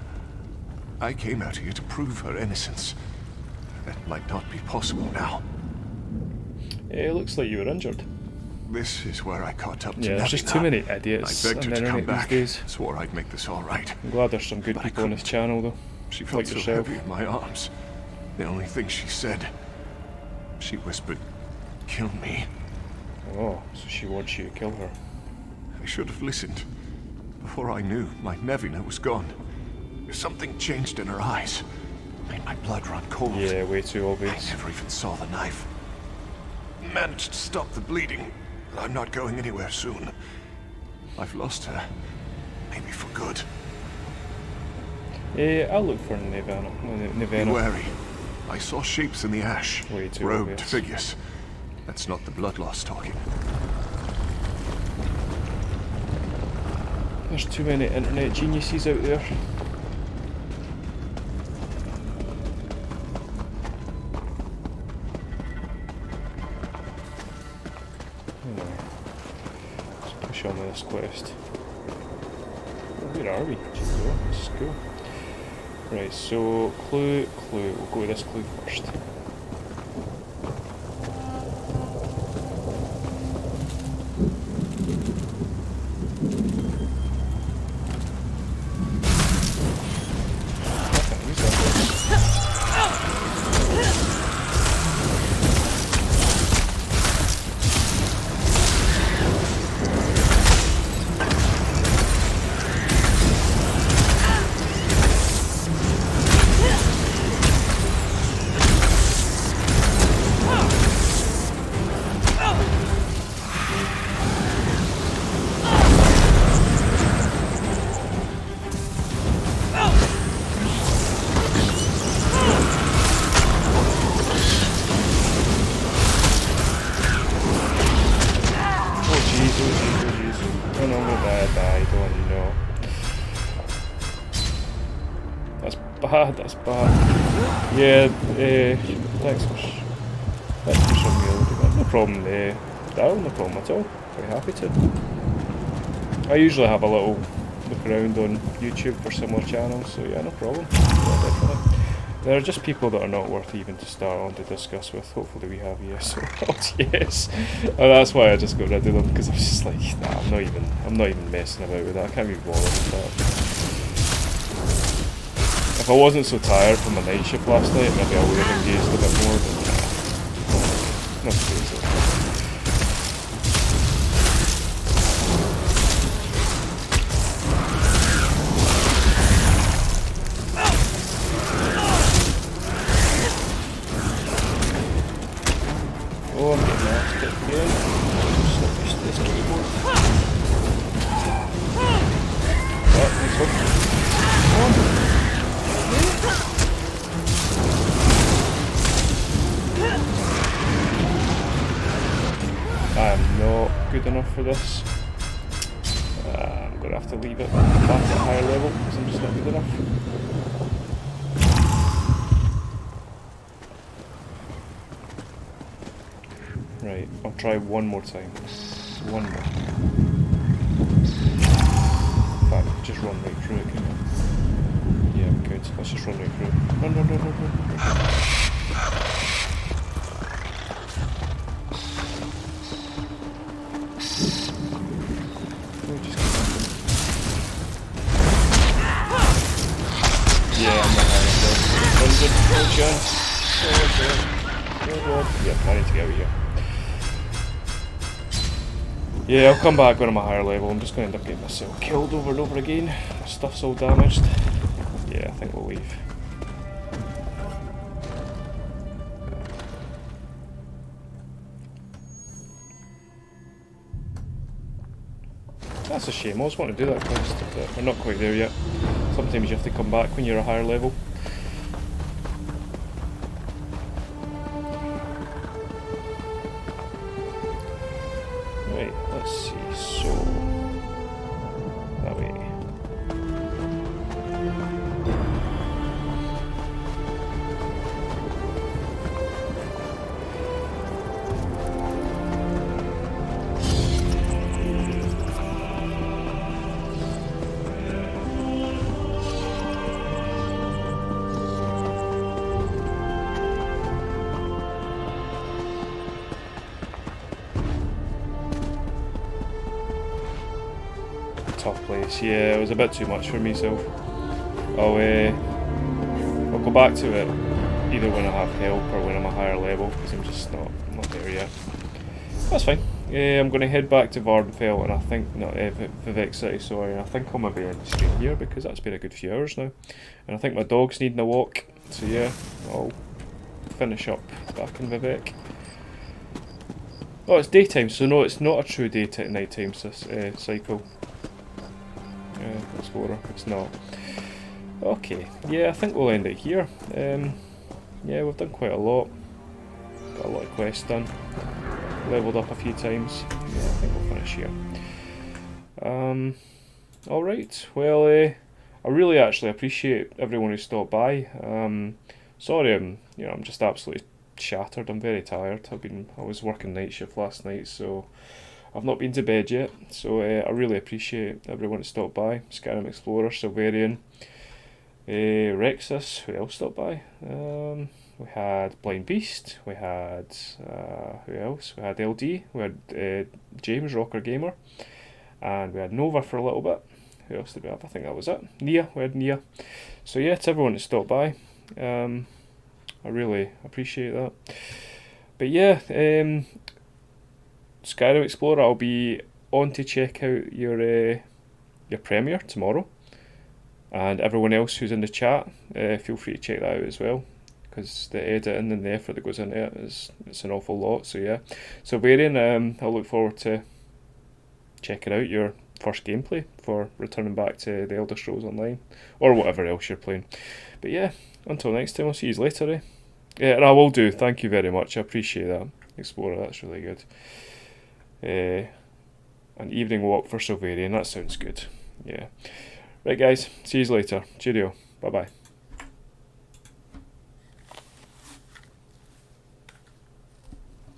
S5: I came out here to prove her innocence. That might not be possible now.
S1: It looks like you were injured.
S5: This is where I caught up to
S1: Yeah, there's just too many idiots
S5: I
S1: on
S5: begged
S1: the
S5: her to come
S1: internet
S5: back.
S1: these days.
S5: Swore I'd make this all right.
S1: I'm glad there's some good people on this channel though.
S5: She felt
S1: like
S5: so
S1: yourself.
S5: heavy in my arms. The only thing she said, she whispered, "Kill me."
S1: Oh, so she wants you to kill her.
S5: I should have listened. Before I knew, my Nevina was gone. Something changed in her eyes. Made my blood run cold.
S1: Yeah, way too obvious.
S5: I never even saw the knife. Managed to stop the bleeding. I'm not going anywhere soon. I've lost her. Maybe for good.
S1: I'll look for Nevena.
S5: Be wary. I saw shapes in the ash.
S1: Way too
S5: robed
S1: obvious.
S5: figures. That's not the blood loss talking.
S1: There's too many internet geniuses out there. Let's push on with this quest. Where are we? This is cool. Right, so clue. We'll go with this clue first. That's bad. Yeah, thanks for showing me a little bit. No problem there. No problem at all. Very happy to. I usually have a little look around on YouTube for similar channels, so yeah, no problem. Yeah, definitely. There are just people that are not worth even to start on to discuss with. Hopefully we have Eso Plus, yes. And that's why I just got rid of them, because I was just like, nah, I'm not even messing about with that. I can't be bothered with that. If I wasn't so tired from my night shift last night, maybe I would have engaged a bit more, but nah, not crazy. Oh, I'm getting lost again. Just not used to this keyboard. Oh, nice one. I am not good enough for this. I'm going to have to leave it back at a higher level because I'm just not good enough. Right, I'll try one more time. One more. In fact, just run right through it, can you? Yeah, we could. Let's just run right through it. Run, run, run, run, run. Oh, just keep moving. Yeah, I'm not high enough. 100, no chance. Oh god. Oh god. Yeah, I need to get out of here. Yeah, I'll come back when I'm a higher level. I'm just going to end up getting myself killed over and over again. My stuff's all damaged. Yeah, I think we'll leave. That's a shame. I always want to do that quest, but we're not quite there yet. Sometimes you have to come back when you're a higher level. Right, let's see, so that way. Tough place. Yeah, it was a bit too much for myself. I'll go back to it either when I have help or when I'm a higher level, because I'm just not there yet. That's fine. I'm going to head back to Vardenfell, and I think Vivek City. Sorry, and I think I'll maybe end the stream here because that's been a good few hours now, and I think my dog's needing a walk. So yeah, I'll finish up back in Vivek. Oh, it's daytime, so no, it's not a true nighttime cycle. Explorer, it's not. Okay, yeah, I think we'll end it here. Yeah, we've done quite a lot. Got a lot of quests done. Leveled up a few times. Yeah, I think we'll finish here. Alright, well, I really actually appreciate everyone who stopped by. Sorry, I'm just absolutely shattered. I'm very tired. I was working night shift last night, so I've not been to bed yet, so I really appreciate everyone who stopped by. Skyrim Explorer, Silverian, Rexus, who else stopped by? We had Blind Beast, we had, who else? We had LD, we had James, Rocker Gamer, and we had Nova for a little bit. Who else did we have? I think that was it. Nia, we had Nia. So yeah, to everyone who stopped by, I really appreciate that. But yeah, Skyrim Explorer, I'll be on to check out your premiere tomorrow, and everyone else who's in the chat, feel free to check that out as well, because the editing and the effort that goes into it it's an awful lot. So yeah, so Varian, I look forward to checking out your first gameplay for returning back to the Elder Scrolls Online, or whatever else you're playing. But yeah, until next time, I'll see you later. Yeah, and I will do. Thank you very much. I appreciate that, Explorer. That's really good. An evening walk for Silverian. That sounds good. Yeah. Right, guys. See you later. Cheerio. Bye bye.